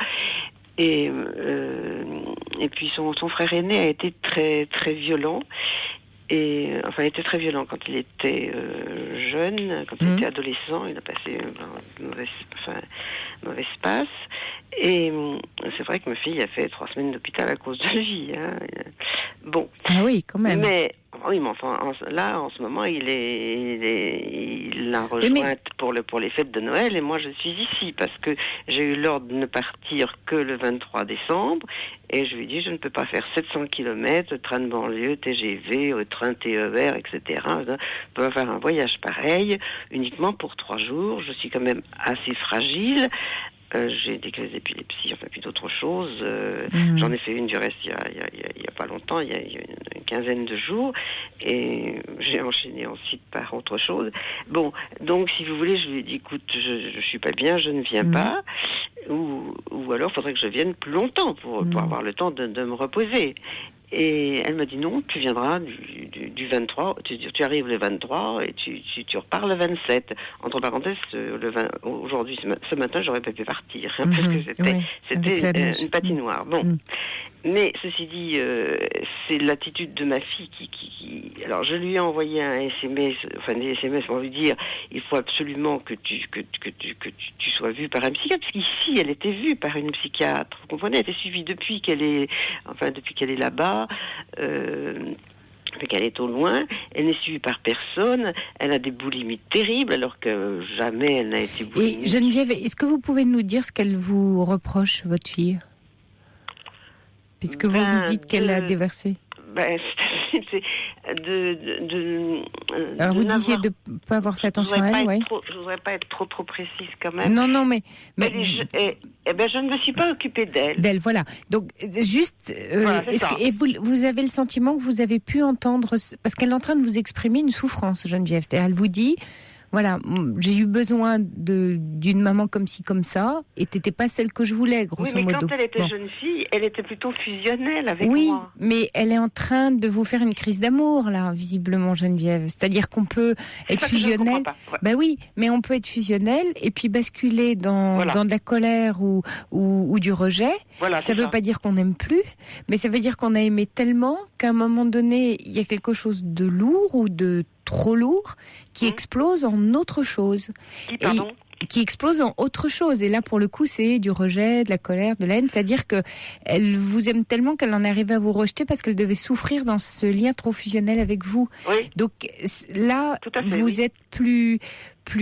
[SPEAKER 5] Et puis son frère aîné a été très très violent. Et enfin, il était très violent quand il était jeune, quand il était adolescent. Il a passé une mauvaise passe. Et c'est vrai que ma fille a fait 3 semaines d'hôpital à cause de lui. Hein. Bon.
[SPEAKER 1] Ah oui, quand même.
[SPEAKER 5] Mais enfin, là, en ce moment, il l'a rejointe pour les fêtes de Noël, et moi, je suis ici parce que j'ai eu l'ordre de ne partir que le 23 décembre, et je lui ai dit, je ne peux pas faire 700 km, train de banlieue, TGV, train TER, etc. Je ne peux pas faire un voyage pareil, uniquement pour 3 jours. Je suis quand même assez fragile. J'ai des crises d'épilepsie, enfin puis d'autres choses. J'en ai fait une du reste il y a pas longtemps, il y a une quinzaine de jours, et j'ai enchaîné ensuite par autre chose. Bon, donc si vous voulez, je lui ai dit, écoute, je suis pas bien, je ne viens pas, ou alors faudrait que je vienne plus longtemps pour avoir le temps de me reposer. Et elle m'a dit non, tu viendras du 23, tu arrives le 23 et tu repars le 27. Entre parenthèses, aujourd'hui, ce matin, j'aurais pas pu partir, hein, parce que c'était une patinoire. Bon. Mais ceci dit, c'est l'attitude de ma fille qui... Alors, je lui ai envoyé un SMS, enfin des SMS pour lui dire, il faut absolument que tu sois vue par un psychiatre, parce qu'ici, elle était vue par une psychiatre. Vous comprenez, elle était suivie depuis qu'elle est là-bas. Qu'elle est au loin, elle n'est suivie par personne, elle a des boulimies terribles alors que jamais elle n'a été boulimique.
[SPEAKER 1] Et Geneviève, est-ce que vous pouvez nous dire ce qu'elle vous reproche, votre fille ? Puisque vous nous dites qu'elle a déversé.
[SPEAKER 5] C'est
[SPEAKER 1] alors vous disiez de ne pas avoir fait attention à elle, oui.
[SPEAKER 5] Je ne voudrais pas être trop précise quand même.
[SPEAKER 1] Non, mais
[SPEAKER 5] je ne me suis pas occupée d'elle.
[SPEAKER 1] D'elle, voilà. Donc juste,
[SPEAKER 5] voilà,
[SPEAKER 1] et vous avez le sentiment que vous avez pu entendre, parce qu'elle est en train de vous exprimer une souffrance, Geneviève. C'est-à-dire, elle vous dit. Voilà, j'ai eu besoin d'une maman comme ci, comme ça, et t'étais pas celle que je voulais, grosso modo.
[SPEAKER 5] Oui, mais quand elle était jeune fille, elle était plutôt fusionnelle avec moi.
[SPEAKER 1] Oui, mais elle est en train de vous faire une crise d'amour, là, visiblement, Geneviève. C'est-à-dire qu'on peut être fusionnel. Ouais. Ben oui, mais on peut être fusionnel et puis basculer dans de la colère ou du rejet. Voilà, ça veut pas dire qu'on n'aime plus, mais ça veut dire qu'on a aimé tellement qu'à un moment donné, il y a quelque chose de lourd ou de trop lourd qui explose en autre chose. Qui explose en autre chose. Et là, pour le coup, c'est du rejet, de la colère, de la haine. C'est-à-dire que elle vous aime tellement qu'elle en est arrivée à vous rejeter parce qu'elle devait souffrir dans ce lien trop fusionnel avec vous. Oui. Donc là, vous êtes plus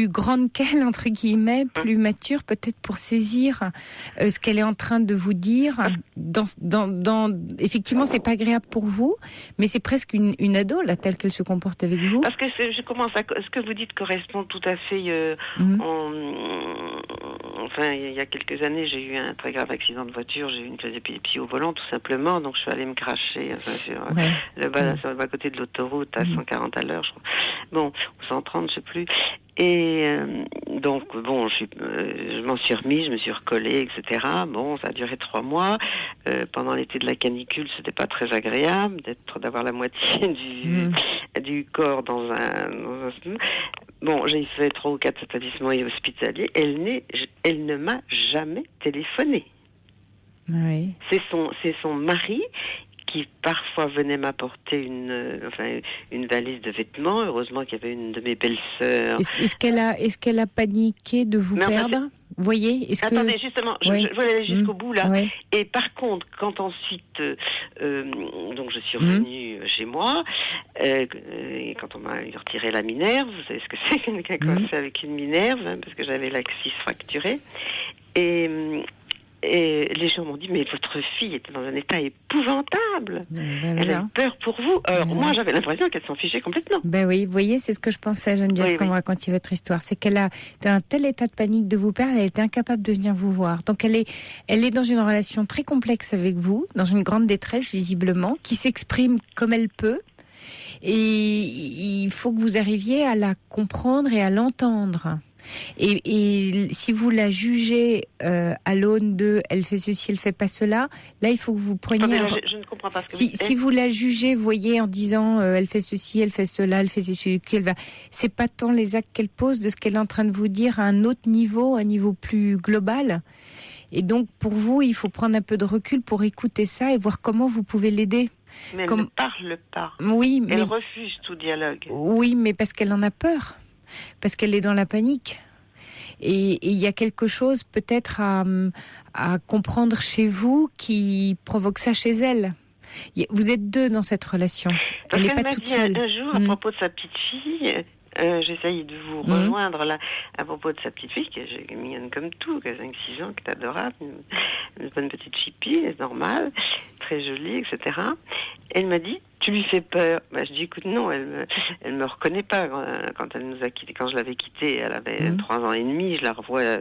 [SPEAKER 1] grande qu'elle, entre guillemets, plus mature peut-être pour saisir ce qu'elle est en train de vous dire. Effectivement, c'est pas agréable pour vous, mais c'est presque une ado, là, telle qu'elle se comporte avec vous.
[SPEAKER 5] Parce que ce que vous dites correspond tout à fait enfin, il y a quelques années, j'ai eu un très grave accident de voiture, j'ai eu une crise d'épilepsie au volant, tout simplement, donc je suis allée me cracher sur le bas-côté de l'autoroute à 140 à l'heure, je crois. Bon, 130, je sais plus. Et donc, bon, je m'en suis remise, je me suis recollée, etc. Bon, ça a duré 3 mois. Pendant l'été de la canicule, c'était pas très agréable d'avoir la moitié du corps dans un... Bon, j'ai fait 3 ou 4 établissements hospitaliers. Elle ne m'a jamais téléphoné.
[SPEAKER 1] Oui.
[SPEAKER 5] C'est son mari qui parfois venait m'apporter une valise de vêtements. Heureusement qu'il y avait une de mes belles-sœurs.
[SPEAKER 1] Est-ce qu'elle a paniqué de vous perdre ? Vous voyez,
[SPEAKER 5] attendez, justement, je voulais aller jusqu'au bout là. Oui. Et par contre, quand ensuite, donc je suis revenue chez moi, et quand on m'a retiré la minerve, vous savez ce que c'est qu'un cancer avec une minerve, hein, parce que j'avais l'axis fracturé, et les gens m'ont dit, mais votre fille était dans un état épouvantable. Elle a eu peur pour vous. Alors moi, j'avais l'impression qu'elle s'en fichait complètement.
[SPEAKER 1] Ben oui, vous voyez, c'est ce que je pensais, Geneviève, quand vous racontiez votre histoire. C'est qu'elle a un tel état de panique de vous perdre, elle était incapable de venir vous voir. Donc elle est dans une relation très complexe avec vous, dans une grande détresse, visiblement, qui s'exprime comme elle peut. Et il faut que vous arriviez à la comprendre et à l'entendre. Et si vous la jugez à l'aune de « elle fait ceci, elle fait pas cela », là il faut que vous preniez...
[SPEAKER 5] Je ne comprends pas ce que
[SPEAKER 1] si vous la jugez, vous voyez, en disant elle fait ceci, elle fait cela, elle fait ceci, c'est pas tant les actes qu'elle pose de ce qu'elle est en train de vous dire à un autre niveau, un niveau plus global. Et donc pour vous, il faut prendre un peu de recul pour écouter ça et voir comment vous pouvez l'aider.
[SPEAKER 5] Mais elle ne parle pas.
[SPEAKER 1] Oui, mais...
[SPEAKER 5] Elle refuse tout dialogue.
[SPEAKER 1] Oui, mais parce qu'elle en a peur. Parce qu'elle est dans la panique. Et il y a quelque chose peut-être à comprendre chez vous qui provoque ça chez elle. Vous êtes 2 dans cette relation.
[SPEAKER 5] Parce
[SPEAKER 1] elle
[SPEAKER 5] qu'elle
[SPEAKER 1] n'est pas
[SPEAKER 5] m'a
[SPEAKER 1] toute
[SPEAKER 5] dit
[SPEAKER 1] seule.
[SPEAKER 5] Un jour, à propos de sa petite fille, j'essaye de vous rejoindre là, à propos de sa petite fille, qui est mignonne comme tout, qui a 5-6 ans, qui est adorable, une bonne petite chipie, elle est normale, très jolie, etc. Elle m'a dit, tu lui fais peur. Je dis, écoute, non, elle me reconnaît pas quand elle nous a quittés. Quand je l'avais quittée, elle avait 3 ans et demi, je la revois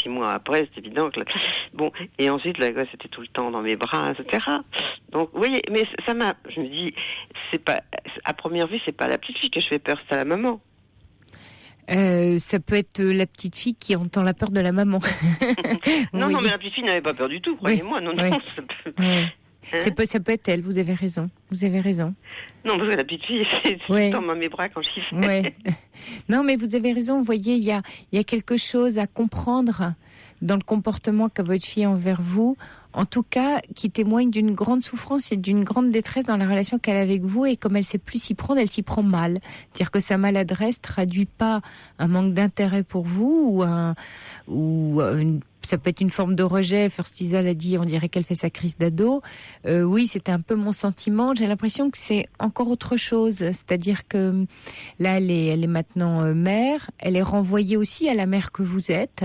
[SPEAKER 5] 6 mois après, c'est évident que... Bon, et ensuite, la gosse était tout le temps dans mes bras, etc. Donc, vous voyez, mais je me dis, c'est pas, à première vue, c'est pas la petite fille que je fais peur, c'est à la maman.
[SPEAKER 1] Ça peut être la petite fille qui entend la peur de la maman.
[SPEAKER 5] Non, mais la petite fille n'avait pas peur du tout, croyez-moi. Non. Hein?
[SPEAKER 1] Ça peut être elle, vous avez raison.
[SPEAKER 5] Non, parce que la petite fille, c'est tout le temps dans mes bras quand j'y vais.
[SPEAKER 1] Ouais. Non, mais vous avez raison. Vous voyez, il y a quelque chose à comprendre dans le comportement qu'a votre fille envers vous, en tout cas, qui témoigne d'une grande souffrance et d'une grande détresse dans la relation qu'elle a avec vous. Et comme elle sait plus s'y prendre, elle s'y prend mal. C'est-à-dire que sa maladresse traduit pas un manque d'intérêt pour vous ça peut être une forme de rejet. First Lisa l'a dit, on dirait qu'elle fait sa crise d'ado. Oui, c'était un peu mon sentiment. J'ai l'impression que c'est encore autre chose. C'est-à-dire que là, elle est maintenant mère. Elle est renvoyée aussi à la mère que vous êtes.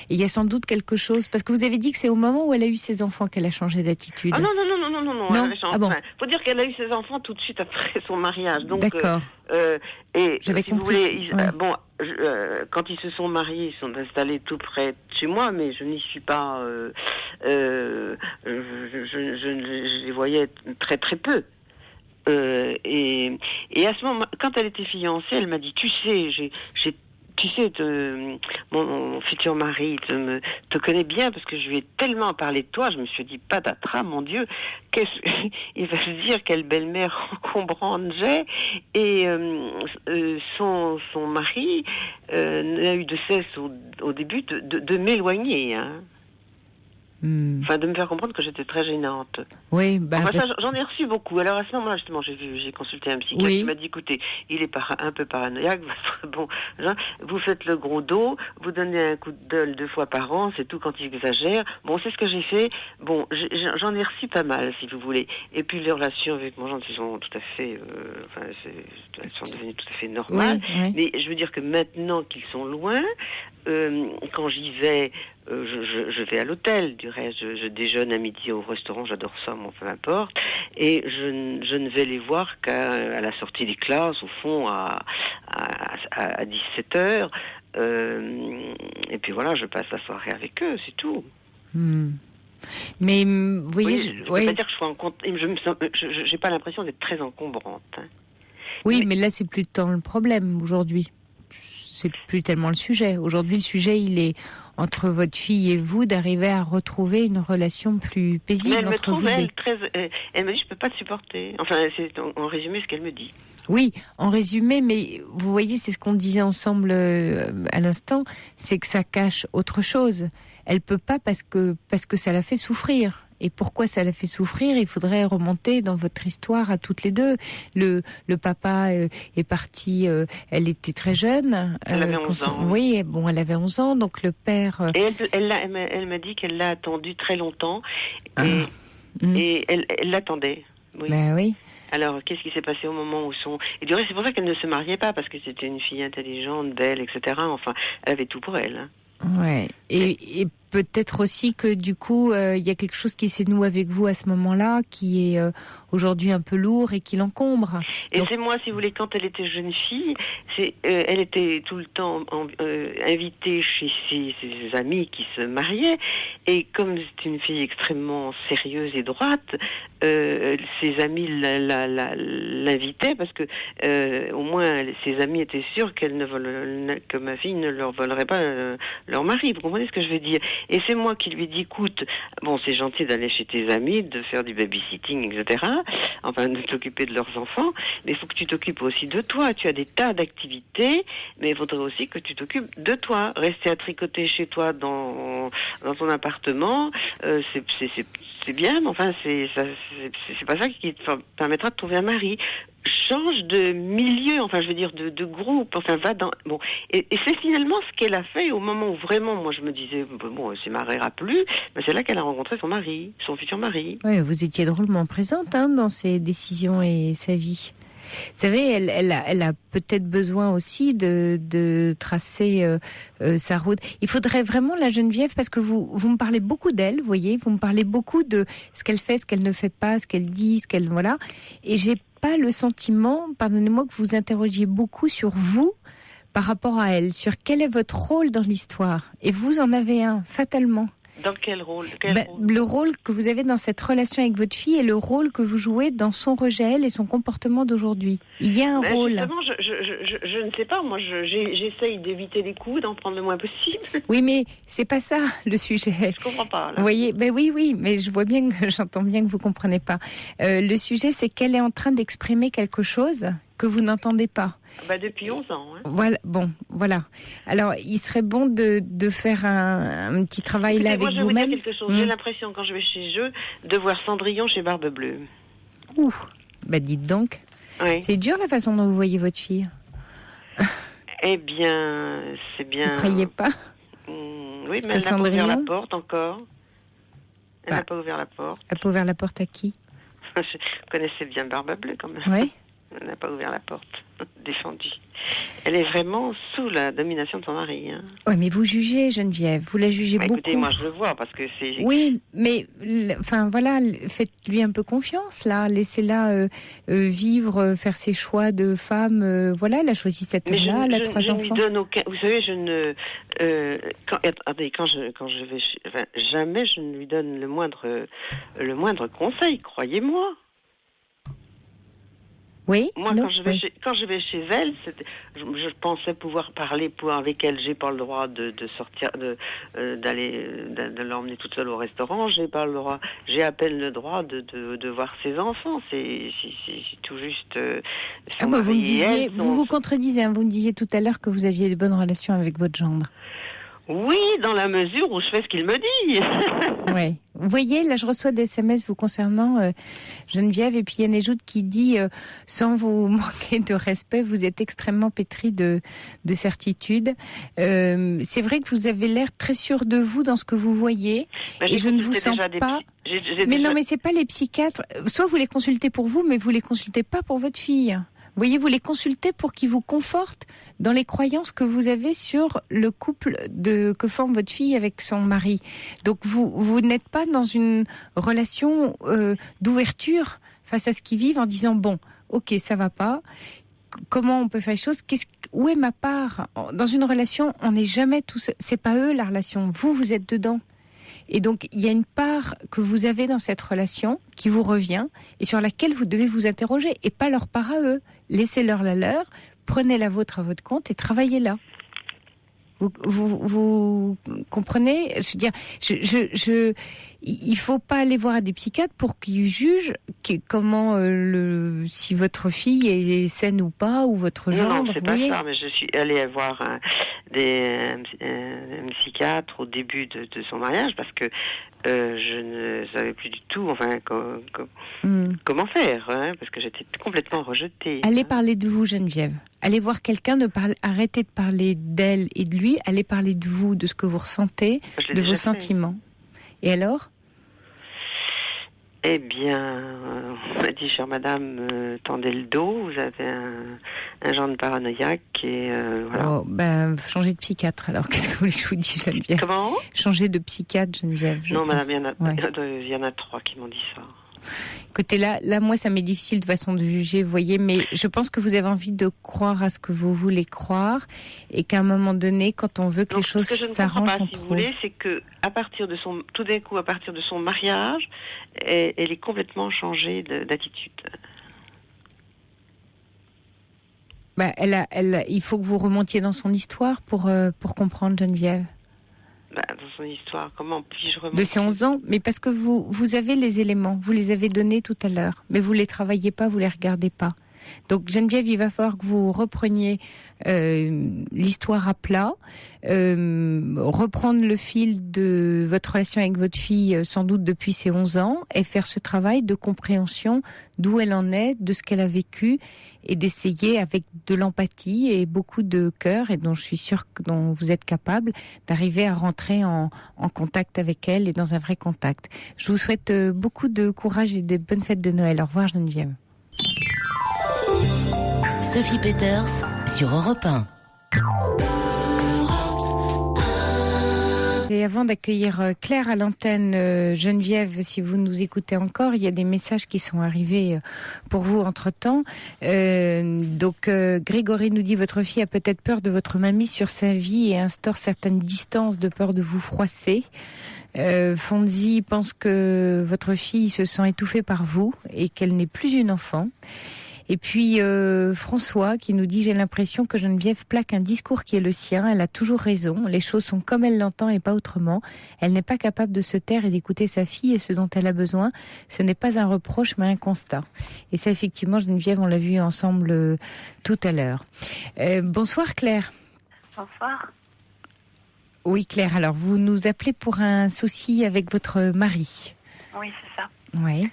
[SPEAKER 1] Et il y a sans doute quelque chose... Parce que vous avez dit que c'est au moment où elle a eu ses enfants qu'elle a changé d'attitude.
[SPEAKER 5] Ah non.
[SPEAKER 1] Non.
[SPEAKER 5] Bon. Faut dire qu'elle a eu ses enfants tout de suite après son mariage. Donc,
[SPEAKER 1] d'accord.
[SPEAKER 5] Et
[SPEAKER 1] j'avais
[SPEAKER 5] si
[SPEAKER 1] compris.
[SPEAKER 5] Vous voulez, quand ils se sont mariés, ils sont installés tout près de chez moi, mais je n'y suis pas. Je les voyais très très peu. Et à ce moment, quand elle était fiancée, elle m'a dit, tu sais, mon futur mari te connaît bien parce que je lui ai tellement parlé de toi. Je me suis dit, patatras, mon Dieu, il va se dire quelle belle-mère encombrante j'ai. Et son mari n'a eu de cesse au début de m'éloigner. Hein. Enfin, de me faire comprendre que j'étais très gênante.
[SPEAKER 1] Oui,
[SPEAKER 5] ça, j'en ai reçu beaucoup. Alors à ce moment-là, justement, j'ai consulté un psychiatre qui m'a dit, écoutez, il est un peu paranoïaque. Bon, vous faites le gros dos, vous donnez un coup de gueule 2 fois par an, c'est tout quand il exagère. Bon, c'est ce que j'ai fait. Bon, j'en ai reçu pas mal, si vous voulez. Et puis les relations avec mon gendre, elles sont tout à fait, elles sont devenues tout à fait normales.
[SPEAKER 1] Oui.
[SPEAKER 5] Mais je veux dire que maintenant qu'ils sont loin, quand j'y vais, je vais à l'hôtel, du reste, je déjeune à midi au restaurant, j'adore ça, bon, peu importe, et je ne vais les voir qu'à la sortie des classes, au fond, à 17h, et puis voilà, je passe la soirée avec eux, c'est tout.
[SPEAKER 1] Mais vous voyez,
[SPEAKER 5] je ne peux pas dire que je sois j'ai pas l'impression d'être très encombrante. Hein.
[SPEAKER 1] Oui, mais là, c'est plus tant le problème aujourd'hui. C'est plus tellement le sujet. Aujourd'hui, le sujet, il est entre votre fille et vous d'arriver à retrouver une relation plus paisible
[SPEAKER 5] mais elle
[SPEAKER 1] entre vous.
[SPEAKER 5] Elle me dit, je peux pas te supporter. Enfin, c'est en résumé ce qu'elle me dit.
[SPEAKER 1] Oui, en résumé, mais vous voyez, c'est ce qu'on disait ensemble à l'instant, c'est que ça cache autre chose. Elle peut pas parce que ça la fait souffrir. Et pourquoi ça la fait souffrir? Il faudrait remonter dans votre histoire à toutes les deux. Le papa est parti, elle était très jeune.
[SPEAKER 5] Elle avait 11 ans.
[SPEAKER 1] Oui, bon, elle avait 11 ans, donc le père...
[SPEAKER 5] Et elle m'a dit qu'elle l'a attendu très longtemps. Et elle l'attendait. Oui.
[SPEAKER 1] Ben oui.
[SPEAKER 5] Alors, qu'est-ce qui s'est passé au moment où Et du reste, c'est pour ça qu'elle ne se mariait pas, parce que c'était une fille intelligente, belle, etc. Enfin, elle avait tout pour elle. Hein.
[SPEAKER 1] Ouais. Et peut-être aussi que du coup, il y a quelque chose qui s'est noué avec vous à ce moment-là, qui est aujourd'hui un peu lourd et qui l'encombre.
[SPEAKER 5] Et donc... c'est moi, si vous voulez, quand elle était jeune fille, elle était tout le temps invitée chez ses amis qui se mariaient. Et comme c'est une fille extrêmement sérieuse et droite, ses amis l'invitaient parce que au moins ses amis étaient sûrs que ma fille ne leur volerait pas leur mari. Vous comprenez ce que je veux dire? Et c'est moi qui lui dis, écoute, bon, c'est gentil d'aller chez tes amis, de faire du babysitting, etc. Enfin, de t'occuper de leurs enfants, mais il faut que tu t'occupes aussi de toi. Tu as des tas d'activités, mais il faudrait aussi que tu t'occupes de toi. Rester à tricoter chez toi dans ton appartement, c'est bien, mais enfin, c'est pas ça qui te permettra de trouver un mari. Change de milieu, enfin, je veux dire, de groupe, enfin, va dans... Bon, et c'est finalement ce qu'elle a fait au moment où vraiment, moi, je me disais, bon, c'est mariera plus, mais c'est là qu'elle a rencontré son mari, son futur mari.
[SPEAKER 1] Oui, vous étiez drôlement présente, hein, dans ses décisions et sa vie. Vous savez, elle a peut-être besoin aussi de tracer sa route. Il faudrait vraiment, la Geneviève, parce que vous me parlez beaucoup d'elle, vous voyez, vous me parlez beaucoup de ce qu'elle fait, ce qu'elle ne fait pas, ce qu'elle dit, voilà. Et j'ai pas le sentiment, pardonnez-moi, que vous interrogiez beaucoup sur vous par rapport à elle, sur quel est votre rôle dans l'histoire. Et vous en avez un, fatalement.
[SPEAKER 5] Dans quel rôle,
[SPEAKER 1] Le rôle que vous avez dans cette relation avec votre fille et le rôle que vous jouez dans son rejet elle et son comportement d'aujourd'hui. Il y a un rôle.
[SPEAKER 5] Justement, je ne sais pas. Moi, j'essaye d'éviter les coups, d'en prendre le moins possible.
[SPEAKER 1] Oui, mais c'est pas ça le sujet.
[SPEAKER 5] Je comprends pas. Là.
[SPEAKER 1] Vous voyez, oui, mais j'entends bien que vous comprenez pas. Le sujet, c'est qu'elle est en train d'exprimer quelque chose que vous n'entendez pas.
[SPEAKER 5] Depuis 11 ans. Hein.
[SPEAKER 1] Voilà. Alors, il serait bon de faire un petit travail là avec
[SPEAKER 5] vous-même.
[SPEAKER 1] Moi, je vais
[SPEAKER 5] vous dire quelque chose. J'ai l'impression, quand je vais chez eux, de voir Cendrillon chez Barbe Bleue.
[SPEAKER 1] Ouh, dites donc.
[SPEAKER 5] Oui.
[SPEAKER 1] C'est dur la façon dont vous voyez votre fille.
[SPEAKER 5] Eh bien, c'est bien...
[SPEAKER 1] Vous ne croyez pas
[SPEAKER 5] Oui, mais elle n'a pas ouvert la porte encore. Elle n'a pas ouvert la porte.
[SPEAKER 1] Elle n'a pas ouvert la porte à qui?
[SPEAKER 5] Je connaissais bien Barbe Bleue quand même.
[SPEAKER 1] Oui.
[SPEAKER 5] Elle n'a pas ouvert la porte, défendue. Elle est vraiment sous la domination de son mari. Hein.
[SPEAKER 1] Oui, mais vous jugez, Geneviève, vous la jugez beaucoup.
[SPEAKER 5] Écoutez, moi je le vois parce que c'est...
[SPEAKER 1] Oui, mais faites-lui un peu confiance, là. Laissez-la vivre, faire ses choix de femme. Elle a choisi cette homme-là, elle a 3 enfants.
[SPEAKER 5] Je ne lui donne aucun... Vous savez, je ne... quand je vais... jamais je ne lui donne le moindre conseil, croyez-moi.
[SPEAKER 1] Oui.
[SPEAKER 5] Moi, quand je vais chez elle, je pensais pouvoir parler avec elle. J'ai pas le droit de sortir, de l'emmener toute seule au restaurant. J'ai pas le droit. J'ai à peine le droit de voir ses enfants. C'est tout juste.
[SPEAKER 1] Vous me disiez, vous vous contredisez. Vous me disiez tout à l'heure que vous aviez de bonnes relations avec votre gendre.
[SPEAKER 5] Oui, dans la mesure où je fais ce qu'il me dit.
[SPEAKER 1] Oui. Vous voyez, là, je reçois des SMS vous concernant, Geneviève, et puis il y a Néjoud qui dit, sans vous manquer de respect, vous êtes extrêmement pétri de certitude. C'est vrai que vous avez l'air très sûr de vous dans ce que vous voyez, et je ne vous sens pas... Non, mais c'est pas les psychiatres. Soit vous les consultez pour vous, mais vous les consultez pas pour votre fille. Vous voyez, vous les consultez pour qu'ils vous confortent dans les croyances que vous avez sur le couple que forme votre fille avec son mari. Donc vous n'êtes pas dans une relation d'ouverture face à ce qu'ils vivent en disant bon, ok, ça va pas. Comment on peut faire les choses? Où est ma part? Dans une relation, on n'est jamais tous. C'est pas eux la relation. Vous êtes dedans. Et donc, il y a une part que vous avez dans cette relation qui vous revient et sur laquelle vous devez vous interroger et pas leur part à eux. Laissez-leur la leur, prenez la vôtre à votre compte et travaillez là. Vous comprenez? Je veux dire, il faut pas aller voir des psychiatres pour qu'ils jugent comment si votre fille est saine ou pas, ou votre gendre.
[SPEAKER 5] Non, c'est pas ça, mais je suis allée voir un psychiatre au début de son mariage parce que je ne savais plus du tout comment faire, parce que j'étais complètement rejetée.
[SPEAKER 1] Allez parler de vous, Geneviève. Allez voir quelqu'un, arrêtez de parler d'elle et de lui, allez parler de vous, de ce que vous ressentez, de vos sentiments. Et alors?
[SPEAKER 5] Eh bien, on m'a dit, chère madame, tendez le dos, vous avez un genre de paranoïaque et voilà.
[SPEAKER 1] Changez de psychiatre alors, qu'est-ce que vous voulez que je vous dise, Geneviève?
[SPEAKER 5] Comment?
[SPEAKER 1] Changez de psychiatre, Geneviève.
[SPEAKER 5] Non, madame, il y en a 3 qui m'ont dit ça.
[SPEAKER 1] Écoutez, là, moi, ça m'est difficile de façon de juger, vous voyez, mais je pense que vous avez envie de croire à ce que vous voulez croire, et qu'à un moment donné, quand on veut que les choses s'arrangent,
[SPEAKER 5] si vous voulez, c'est que tout d'un coup, à partir de son mariage, elle est complètement changée d'attitude.
[SPEAKER 1] Il faut que vous remontiez dans son histoire pour comprendre, Geneviève.
[SPEAKER 5] Dans son histoire, comment puis-je remonter?
[SPEAKER 1] De ses 11 ans, mais parce que vous avez les éléments, vous les avez donnés tout à l'heure, mais vous les travaillez pas, vous les regardez pas. Donc Geneviève, il va falloir que vous repreniez l'histoire à plat, reprendre le fil de votre relation avec votre fille, sans doute depuis ses 11 ans, et faire ce travail de compréhension d'où elle en est, de ce qu'elle a vécu, et d'essayer avec de l'empathie et beaucoup de cœur, et dont je suis sûre dont vous êtes capable, d'arriver à rentrer en contact avec elle et dans un vrai contact. Je vous souhaite beaucoup de courage et de bonnes fêtes de Noël. Au revoir, Geneviève.
[SPEAKER 2] Sophie Peeters sur Europe 1.
[SPEAKER 1] Et avant d'accueillir Claire à l'antenne, Geneviève, si vous nous écoutez encore, il y a des messages qui sont arrivés pour vous entre-temps. Grégory nous dit, votre fille a peut-être peur de votre mamie sur sa vie et instaure certaines distances de peur de vous froisser. Fonzi pense que votre fille se sent étouffée par vous et qu'elle n'est plus une enfant. Et puis François qui nous dit, j'ai l'impression que Geneviève plaque un discours qui est le sien. Elle a toujours raison. Les choses sont comme elle l'entend et pas autrement. Elle n'est pas capable de se taire et d'écouter sa fille et ce dont elle a besoin. Ce n'est pas un reproche mais un constat. Et ça, effectivement, Geneviève, on l'a vu ensemble tout à l'heure. Bonsoir Claire.
[SPEAKER 6] Bonsoir.
[SPEAKER 1] Oui Claire, alors vous nous appelez pour un souci avec votre mari.
[SPEAKER 6] Oui, c'est ça.
[SPEAKER 1] Oui.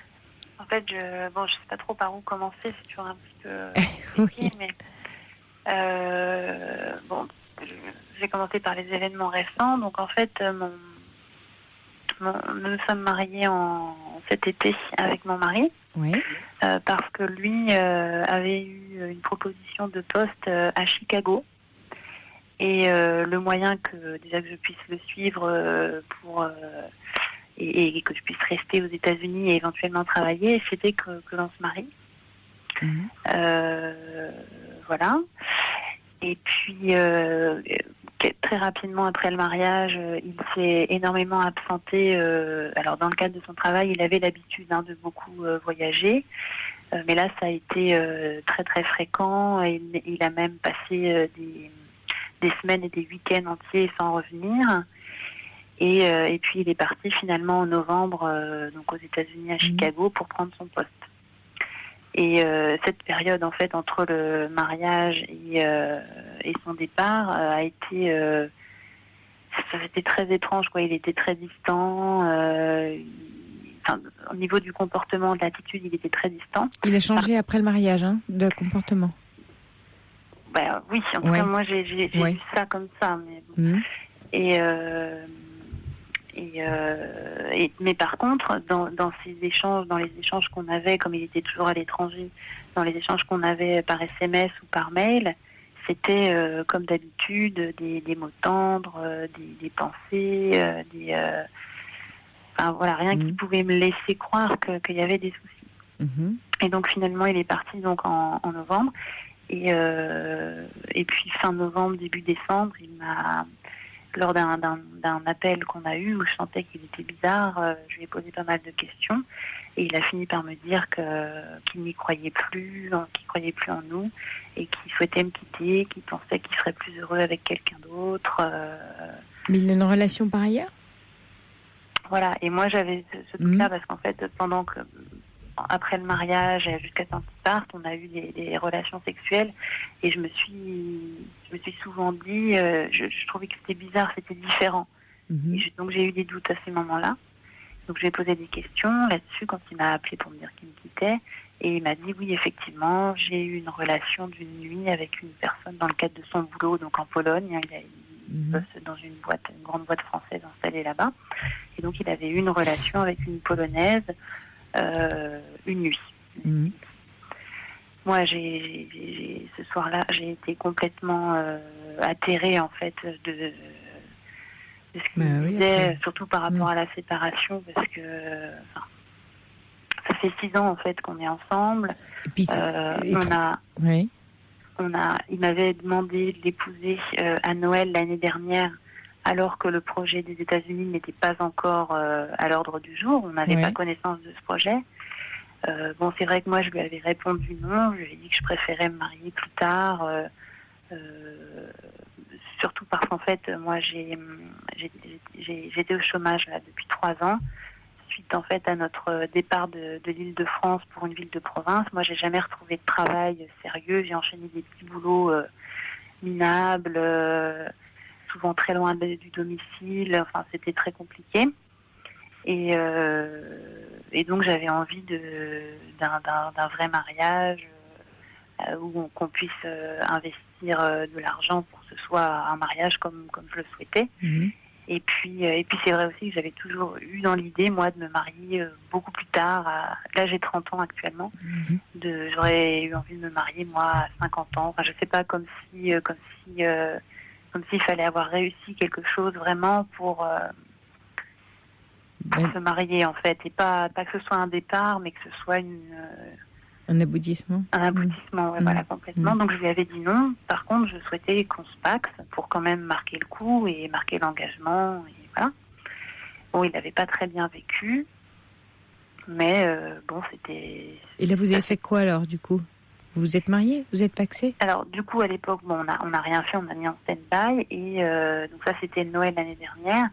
[SPEAKER 6] En fait, je sais pas trop par où commencer, c'est toujours un petit peu compliqué,
[SPEAKER 1] oui.
[SPEAKER 6] Mais je vais commencer par les événements récents. Donc en fait, nous nous sommes mariés cet été avec mon mari,
[SPEAKER 1] oui.
[SPEAKER 6] parce que lui avait eu une proposition de poste à Chicago. Et le moyen que je puisse le suivre et que je puisse rester aux États-Unis et éventuellement travailler, c'était que l'on se marie. Voilà. Et puis, très rapidement après le mariage, il s'est énormément absenté. Alors, dans le cadre de son travail, il avait l'habitude de beaucoup voyager. Mais là, ça a été très, très fréquent. Et il a même passé des semaines et des week-ends entiers sans revenir. Et puis il est parti finalement en novembre donc aux États-Unis à Chicago pour prendre son poste. Et cette période en fait entre le mariage et son départ a été ça a été très étrange quoi. Il était très distant. Au niveau du comportement, de l'attitude, il était très distant.
[SPEAKER 1] Il a changé après le mariage de comportement.
[SPEAKER 6] Oui, en tout cas moi j'ai vu ça comme ça. Mais mais par contre, dans ces échanges, dans les échanges qu'on avait, comme il était toujours à l'étranger, dans les échanges qu'on avait par SMS ou par mail, c'était comme d'habitude des mots tendres, des pensées, rien qui pouvait me laisser croire qu'il y avait des soucis. Et donc finalement, il est parti donc en novembre. Et puis fin novembre, début décembre, il m'a, lors d'un appel qu'on a eu où je sentais qu'il était bizarre, je lui ai posé pas mal de questions et il a fini par me dire qu'il n'y croyait plus, qu'il croyait plus en nous et qu'il souhaitait me quitter, qu'il pensait qu'il serait plus heureux avec quelqu'un d'autre.
[SPEAKER 1] Mais il a une relation par ailleurs ?
[SPEAKER 6] Voilà, et moi j'avais ce truc-là parce qu'en fait, après le mariage, jusqu'à temps qu'il parte, on a eu des relations sexuelles et je me suis souvent dit, je trouvais que c'était bizarre, c'était différent. Donc j'ai eu des doutes à ces moments-là. Donc j'ai posé des questions là-dessus quand il m'a appelé pour me dire qu'il me quittait et il m'a dit oui effectivement j'ai eu une relation d'une nuit avec une personne dans le cadre de son boulot donc en Pologne. Il bosse dans une grande boîte française installée là-bas et donc il avait eu une relation avec une Polonaise. Une nuit. Moi, ce soir-là, j'ai été complètement atterrée en fait de ce qu'il me disait, surtout par rapport à la séparation, parce que ça fait 6 ans en fait qu'on est ensemble. Et puis, il m'avait demandé de l'épouser à Noël l'année dernière. Alors que le projet des États-Unis n'était pas encore à l'ordre du jour, on n'avait pas connaissance de ce projet. C'est vrai que moi, je lui avais répondu non. Je lui ai dit que je préférais me marier plus tard, surtout parce qu'en fait, moi, j'étais au chômage là depuis 3 ans, suite en fait à notre départ de l'Île-de-France pour une ville de province. Moi, j'ai jamais retrouvé de travail sérieux. J'ai enchaîné des petits boulots minables. Souvent très loin du domicile, c'était très compliqué. Et donc j'avais envie d'un vrai mariage où qu'on puisse investir de l'argent pour que ce soit un mariage comme je le souhaitais. Et puis c'est vrai aussi que j'avais toujours eu dans l'idée, moi, de me marier beaucoup plus tard. Là, j'ai 30 ans actuellement. J'aurais eu envie de me marier, moi, à 50 ans. Je sais pas, comme si comme s'il fallait avoir réussi quelque chose vraiment pour se marier en fait, et pas que ce soit un départ, mais que ce soit
[SPEAKER 1] un aboutissement.
[SPEAKER 6] Un aboutissement, voilà, complètement. Donc je lui avais dit non. Par contre, je souhaitais qu'on se paxe pour quand même marquer le coup et marquer l'engagement, et voilà. Bon, il n'avait pas très bien vécu, mais bon, c'était...
[SPEAKER 1] Et là, vous avez fait quoi alors, du coup ? Vous vous êtes mariés ? Vous êtes paxés ?
[SPEAKER 6] Alors, du coup, à l'époque, bon, on a rien fait, on a mis en stand-by, et donc ça, c'était Noël l'année dernière.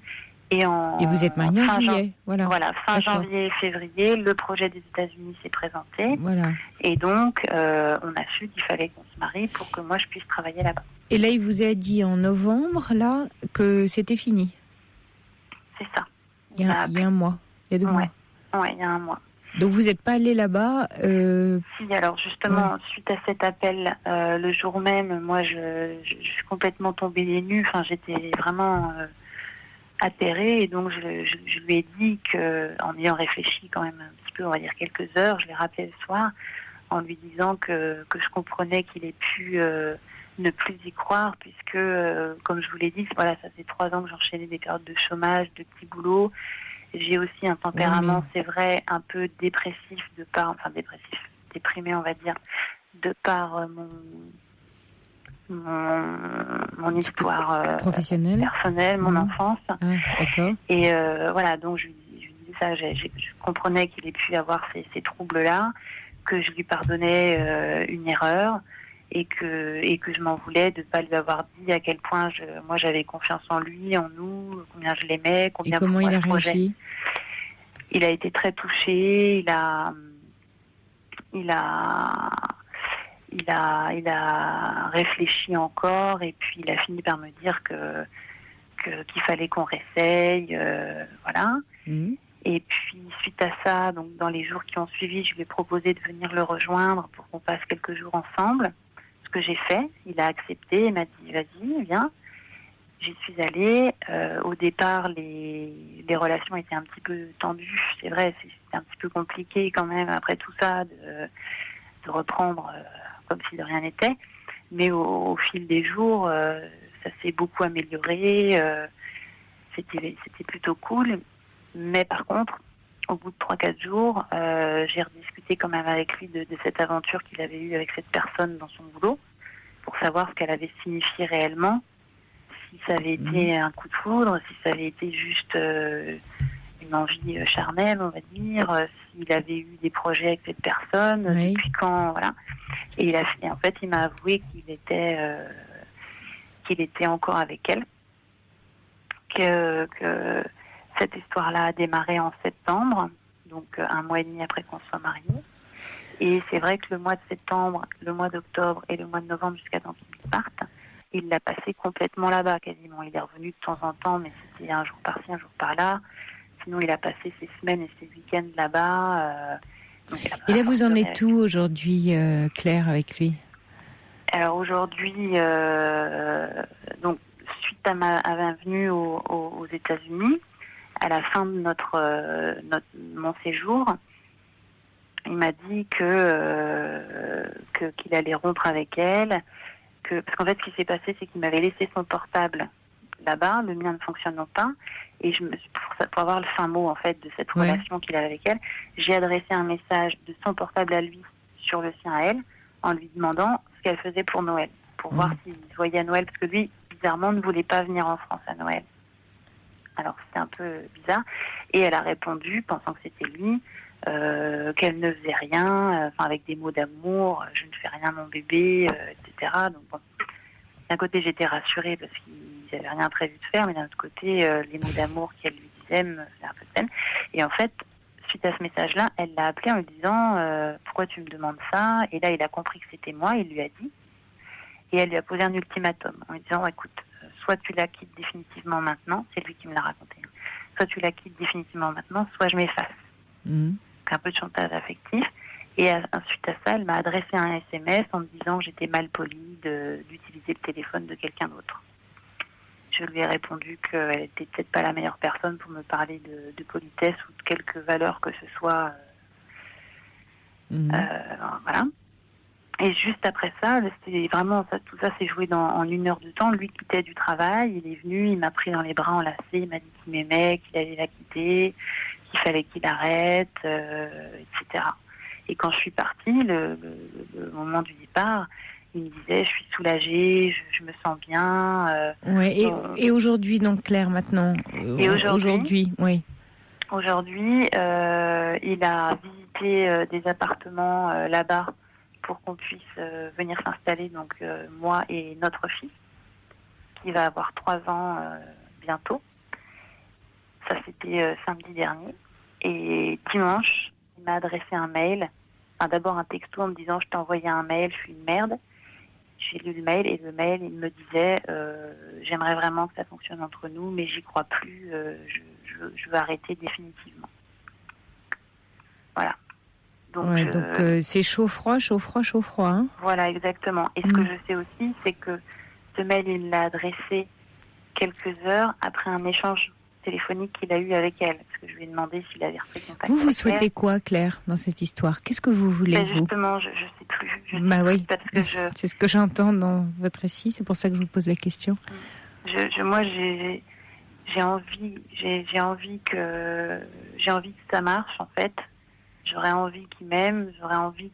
[SPEAKER 6] Et
[SPEAKER 1] vous êtes mariés en juillet, voilà.
[SPEAKER 6] Voilà, fin janvier, février, le projet des États-Unis s'est présenté.
[SPEAKER 1] Voilà.
[SPEAKER 6] Et donc, on a su qu'il fallait qu'on se marie pour que moi, je puisse travailler là-bas.
[SPEAKER 1] Et là, il vous a dit en novembre, là, que c'était fini.
[SPEAKER 6] C'est ça.
[SPEAKER 1] Il y a un mois. Il y a 2 mois.
[SPEAKER 6] Ouais, il y a un mois.
[SPEAKER 1] Donc, vous n'êtes pas allé là-bas
[SPEAKER 6] Si, alors justement, suite à cet appel, le jour même, moi, je suis complètement tombée des nues. Enfin, j'étais vraiment... atterrée, et donc je lui ai dit que, en ayant réfléchi quand même un petit peu, on va dire quelques heures, je l'ai rappelé le soir en lui disant que je comprenais qu'il ait pu ne plus y croire, puisque comme je vous l'ai dit, voilà, ça fait 3 ans que j'enchaînais des périodes de chômage, de petits boulots. J'ai aussi un tempérament, c'est vrai, un peu dépressif déprimé, on va dire, de par mon histoire
[SPEAKER 1] professionnelle,
[SPEAKER 6] personnelle, mon enfance.
[SPEAKER 1] Ah, d'accord.
[SPEAKER 6] Et voilà, donc je lui disais ça, je comprenais qu'il ait pu avoir ces troubles-là, que je lui pardonnais une erreur, et que je m'en voulais de ne pas lui avoir dit à quel point moi j'avais confiance en lui, en nous, combien je l'aimais, combien...
[SPEAKER 1] Et comment il a réagi ?
[SPEAKER 6] Il a été très touché, il a réfléchi encore, et puis il a fini par me dire qu'il fallait qu'on réessaye, voilà. Et puis suite à ça, donc dans les jours qui ont suivi, je lui ai proposé de venir le rejoindre pour qu'on passe quelques jours ensemble. Ce que j'ai fait, il a accepté, il m'a dit vas-y, viens. J'y suis allée. Au départ, les relations étaient un petit peu tendues, c'est vrai, c'était un petit peu compliqué quand même après tout ça de reprendre comme si de rien n'était, mais au fil des jours, ça s'est beaucoup amélioré, c'était plutôt cool, mais par contre, au bout de 3-4 jours, j'ai rediscuté quand même avec lui de cette aventure qu'il avait eue avec cette personne dans son boulot, pour savoir ce qu'elle avait signifié réellement, si ça avait été un coup de foudre, si ça avait été juste une envie charnelle, on va dire, s'il avait eu des projets avec cette personne, depuis quand, voilà. Et en fait, il m'a avoué qu'il était encore avec elle, que cette histoire-là a démarré en septembre, donc 1 mois et demi après qu'on soit mariés. Et c'est vrai que le mois de septembre, le mois d'octobre et le mois de novembre, jusqu'à temps qu'il parte, il l'a passé complètement là-bas, quasiment. Il est revenu de temps en temps, mais c'était un jour par-ci, un jour par-là. Sinon, il a passé ses semaines et ses week-ends là-bas.
[SPEAKER 1] Et là, vous en êtes où aujourd'hui, Claire, avec lui ?
[SPEAKER 6] Alors aujourd'hui, donc suite à ma venue aux États-Unis, à la fin de mon séjour, il m'a dit qu'il allait rompre avec elle, parce qu'en fait, ce qui s'est passé, c'est qu'il m'avait laissé son portable là-bas, le mien ne fonctionnant pas, et pour avoir le fin mot en fait de cette relation qu'il avait avec elle, j'ai adressé un message de son portable à lui sur le sien à elle, en lui demandant ce qu'elle faisait pour Noël, pour voir s'il se voyait à Noël, parce que lui, bizarrement, ne voulait pas venir en France à Noël. Alors c'était un peu bizarre, et elle a répondu, pensant que c'était lui, qu'elle ne faisait rien, avec des mots d'amour, je ne fais rien mon bébé, etc. Donc bon, d'un côté j'étais rassurée parce qu'ils n'avaient rien prévu de faire, mais d'un autre côté les mots d'amour qu'elle lui disait me faisaient un peu de peine. Et en fait, suite à ce message-là, elle l'a appelé en lui disant pourquoi tu me demandes ça? Et là il a compris que c'était moi, il lui a dit, et elle lui a posé un ultimatum en lui disant écoute, soit tu la quittes définitivement maintenant, c'est lui qui me l'a raconté, soit tu la quittes définitivement maintenant, soit je m'efface. Un peu de chantage affectif. Et suite à ça, elle m'a adressé un SMS en me disant que j'étais mal polie d'utiliser le téléphone de quelqu'un d'autre. Je lui ai répondu qu'elle était peut-être pas la meilleure personne pour me parler de politesse ou de quelque valeur que ce soit. Voilà. Et juste après ça, c'était vraiment tout ça s'est joué en 1 heure de temps. Lui quittait du travail, il est venu, il m'a pris dans les bras enlacés, il m'a dit qu'il m'aimait, qu'il allait la quitter, qu'il fallait qu'il arrête, etc. Et quand je suis partie, le moment du départ, il me disait, je suis soulagée, je me sens bien.
[SPEAKER 1] Et aujourd'hui, donc Claire, maintenant.
[SPEAKER 6] Et aujourd'hui,
[SPEAKER 1] oui.
[SPEAKER 6] Aujourd'hui, il a visité des appartements là-bas pour qu'on puisse venir s'installer, donc moi et notre fils, qui va avoir 3 ans bientôt. Ça, c'était samedi dernier. Et dimanche, il m'a adressé un mail, d'abord un texto en me disant « Je t'ai envoyé un mail, je suis une merde ». J'ai lu le mail et le mail, il me disait « J'aimerais vraiment que ça fonctionne entre nous, mais j'y crois plus, je veux arrêter définitivement. » Voilà. Donc
[SPEAKER 1] c'est chaud-froid. Hein.
[SPEAKER 6] Voilà, exactement. Et ce que je sais aussi, c'est que ce mail, il l'a adressé quelques heures après un échange téléphonique qu'il a eu avec elle. Parce que je lui ai demandé s'il avait repris contact avec elle.
[SPEAKER 1] Vous souhaitez quoi, Claire, dans cette histoire? Qu'est-ce que vous voulez, vous?
[SPEAKER 6] Justement, je sais plus.
[SPEAKER 1] Oui,
[SPEAKER 6] parce que
[SPEAKER 1] c'est ce que j'entends dans votre récit. C'est pour ça que je vous pose la question.
[SPEAKER 6] Moi, j'ai envie que ça marche, en fait. J'aurais envie qu'il m'aime, j'aurais envie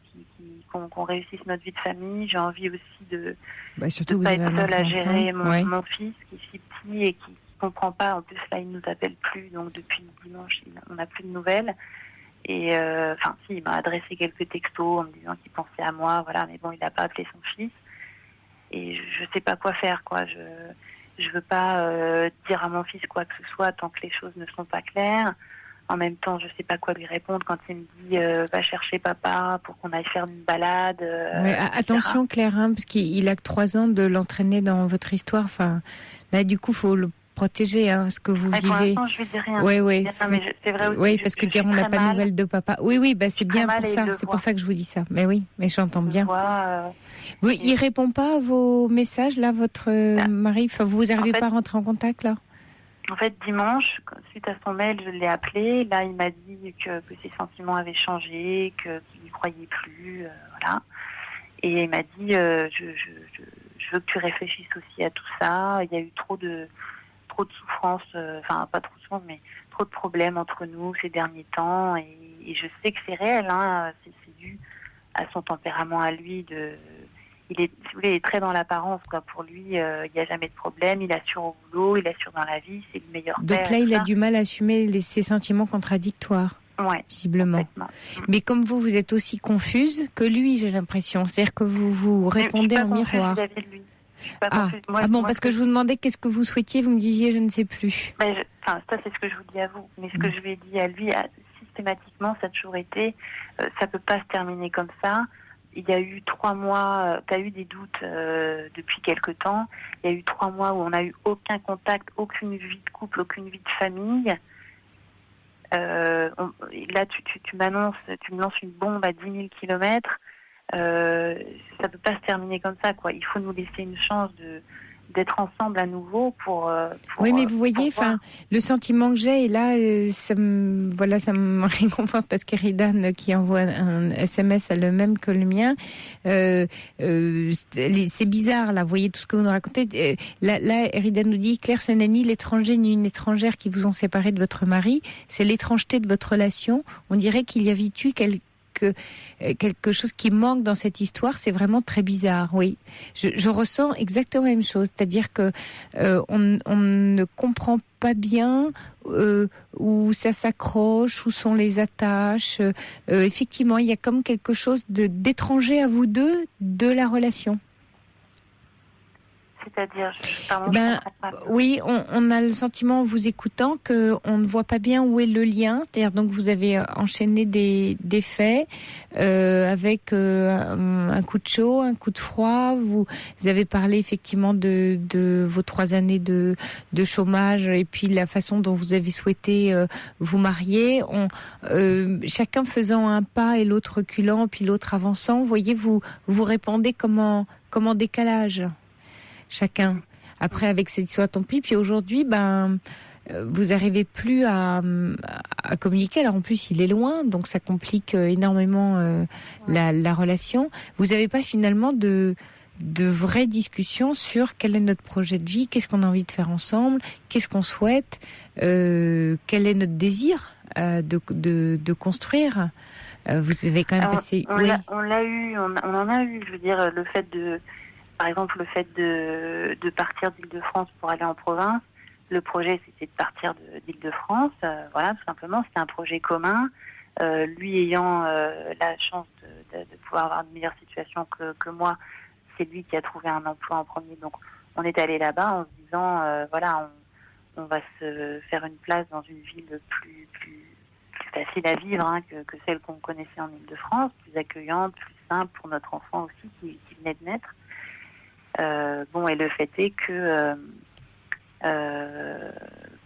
[SPEAKER 6] qu'on réussisse notre vie de famille. J'ai envie aussi de ne pas être seule à gérer mon fils qui est si petit et qui comprend pas. En plus, là, il nous appelle plus. Donc, depuis dimanche, on n'a plus de nouvelles. Et, il m'a adressé quelques textos en me disant qu'il pensait à moi. Voilà, mais bon, il n'a pas appelé son fils. Et je sais pas quoi faire, quoi. Je veux pas dire à mon fils quoi que ce soit tant que les choses ne sont pas claires. En même temps, je sais pas quoi lui répondre quand il me dit va chercher papa pour qu'on aille faire une balade.
[SPEAKER 1] Attention Claire, parce qu'il a que 3 ans, de l'entraîner dans votre histoire. Enfin, là du coup, faut le protéger, ce que vous vivez. Pour
[SPEAKER 6] l'instant, je lui dis rien.
[SPEAKER 1] Oui.
[SPEAKER 6] C'est vrai aussi.
[SPEAKER 1] Oui, parce que dire on n'a pas de nouvelles de papa. Oui, c'est bien pour ça. C'est pour ça que je vous dis ça. Mais oui, mais j'entends bien. Il répond pas à vos messages là, votre mari. Enfin, vous n'arrivez pas à rentrer en contact là?
[SPEAKER 6] En fait, dimanche, suite à son mail, je l'ai appelé. Là, il m'a dit que ses sentiments avaient changé, qu'il n'y croyait plus, voilà. Et il m'a dit, je veux que tu réfléchisses aussi à tout ça. Il y a eu trop de souffrance, pas trop de souffrance, mais trop de problèmes entre nous ces derniers temps. Et je sais que c'est réel, c'est dû à son tempérament à lui. Il est très dans l'apparence, quoi. Pour lui, il n'y a jamais de problème. Il assure au boulot, il assure dans la vie. C'est le meilleur père.
[SPEAKER 1] Donc là, il a du mal à assumer ses sentiments contradictoires, visiblement. Mais comme vous êtes aussi confuse que lui, j'ai l'impression. C'est-à-dire que vous répondez en miroir.
[SPEAKER 6] Je suis pas confuse vis-à-vis de lui.
[SPEAKER 1] Parce que je vous demandais qu'est-ce que vous souhaitiez, vous me disiez je ne sais plus.
[SPEAKER 6] Ça, c'est ce que je vous dis à vous. Mais ce que je lui ai dit à lui, systématiquement, ça a toujours été, ça peut pas se terminer comme ça. Il y a eu 3 mois, tu as eu des doutes depuis quelque temps. Il y a eu 3 mois où on n'a eu aucun contact, aucune vie de couple, aucune vie de famille. Là, tu me lances une bombe à 10 000 kilomètres. Ça peut pas se terminer comme ça, quoi. Il faut nous laisser une chance d'être ensemble à nouveau pour
[SPEAKER 1] oui, mais vous voyez, le sentiment que j'ai, et là, ça me réconforte parce qu'Eridan, qui envoie un SMS, a le même que le mien. C'est bizarre, là, vous voyez tout ce que vous nous racontez. Là, Eridan nous dit, Claire, ce n'est ni l'étranger ni une étrangère qui vous ont séparé de votre mari, c'est l'étrangeté de votre relation. On dirait qu'il y a vécu quelque chose qui manque dans cette histoire. C'est vraiment très bizarre, oui. Je ressens exactement la même chose, c'est-à-dire que on ne comprend pas bien où ça s'accroche, où sont les attaches. Effectivement, il y a comme quelque chose d'étranger à vous deux de la relation.
[SPEAKER 6] C'est-à-dire,
[SPEAKER 1] oui, on a le sentiment en vous écoutant qu'on ne voit pas bien où est le lien. C'est-à-dire, donc vous avez enchaîné des faits avec un coup de chaud, un coup de froid. Vous avez parlé effectivement de vos 3 années de chômage et puis la façon dont vous avez souhaité vous marier. Chacun faisant un pas et l'autre reculant, puis l'autre avançant. Vous voyez, vous répondez comme en décalage. Chacun. Après, avec cette histoire, tant pis. Puis aujourd'hui, vous n'arrivez plus à communiquer. Alors en plus, il est loin, donc ça complique énormément la relation. Vous n'avez pas finalement de vraies discussions sur quel est notre projet de vie, qu'est-ce qu'on a envie de faire ensemble, qu'est-ce qu'on souhaite, quel est notre désir de construire. Vous avez quand même passé...
[SPEAKER 6] On en a eu, je veux dire, par exemple, le fait de partir d'Île-de-France pour aller en province. Le projet, c'était de partir d'Île-de-France, voilà, tout simplement. C'était un projet commun. Lui ayant la chance de pouvoir avoir une meilleure situation que moi, c'est lui qui a trouvé un emploi en premier. Donc, on est allé là-bas en se disant, voilà, on va se faire une place dans une ville plus facile à vivre que celle qu'on connaissait en Île-de-France, plus accueillante, plus simple pour notre enfant aussi qui venait de naître. Et le fait est que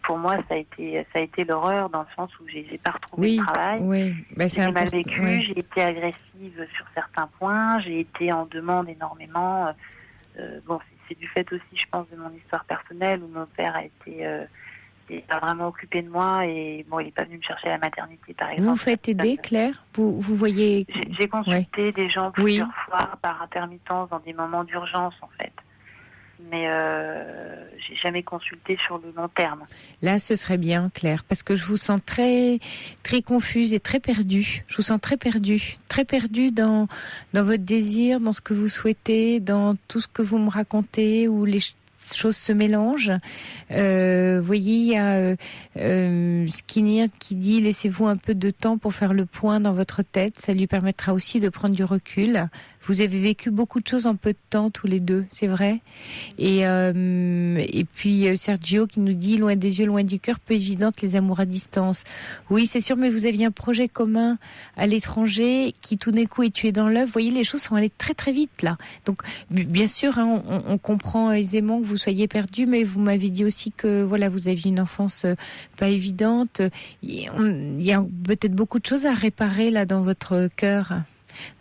[SPEAKER 6] pour moi, ça a été l'horreur dans le sens où j'ai pas retrouvé de travail.
[SPEAKER 1] Oui,
[SPEAKER 6] j'ai mal vécu, j'ai été agressive sur certains points, j'ai été en demande énormément. C'est du fait aussi, je pense, de mon histoire personnelle où mon père a été pas vraiment occupé de moi et il est pas venu me chercher à la maternité, par exemple.
[SPEAKER 1] Vous vous faites aider, Claire ? Vous voyez...
[SPEAKER 6] J'ai consulté des gens plusieurs fois par intermittence dans des moments d'urgence, en fait. Mais j'ai jamais consulté sur le long terme.
[SPEAKER 1] Là, ce serait bien, Claire, parce que je vous sens très, très confuse et très perdue. Je vous sens très perdue dans votre désir, dans ce que vous souhaitez, dans tout ce que vous me racontez, où les choses se mélangent. Vous voyez, il y a Skinner qui dit « Laissez-vous un peu de temps pour faire le point dans votre tête. Ça lui permettra aussi de prendre du recul. » Vous avez vécu beaucoup de choses en peu de temps tous les deux, c'est vrai. Et puis Sergio qui nous dit « Loin des yeux, loin du cœur, peu évidente les amours à distance. » Oui, c'est sûr, mais vous aviez un projet commun à l'étranger qui tout d'un coup est tué dans l'œuf. Vous voyez, les choses sont allées très très vite là. Donc bien sûr, on comprend aisément que vous soyez perdu, mais vous m'avez dit aussi que voilà, vous aviez une enfance pas évidente. Il y a peut-être beaucoup de choses à réparer là dans votre cœur.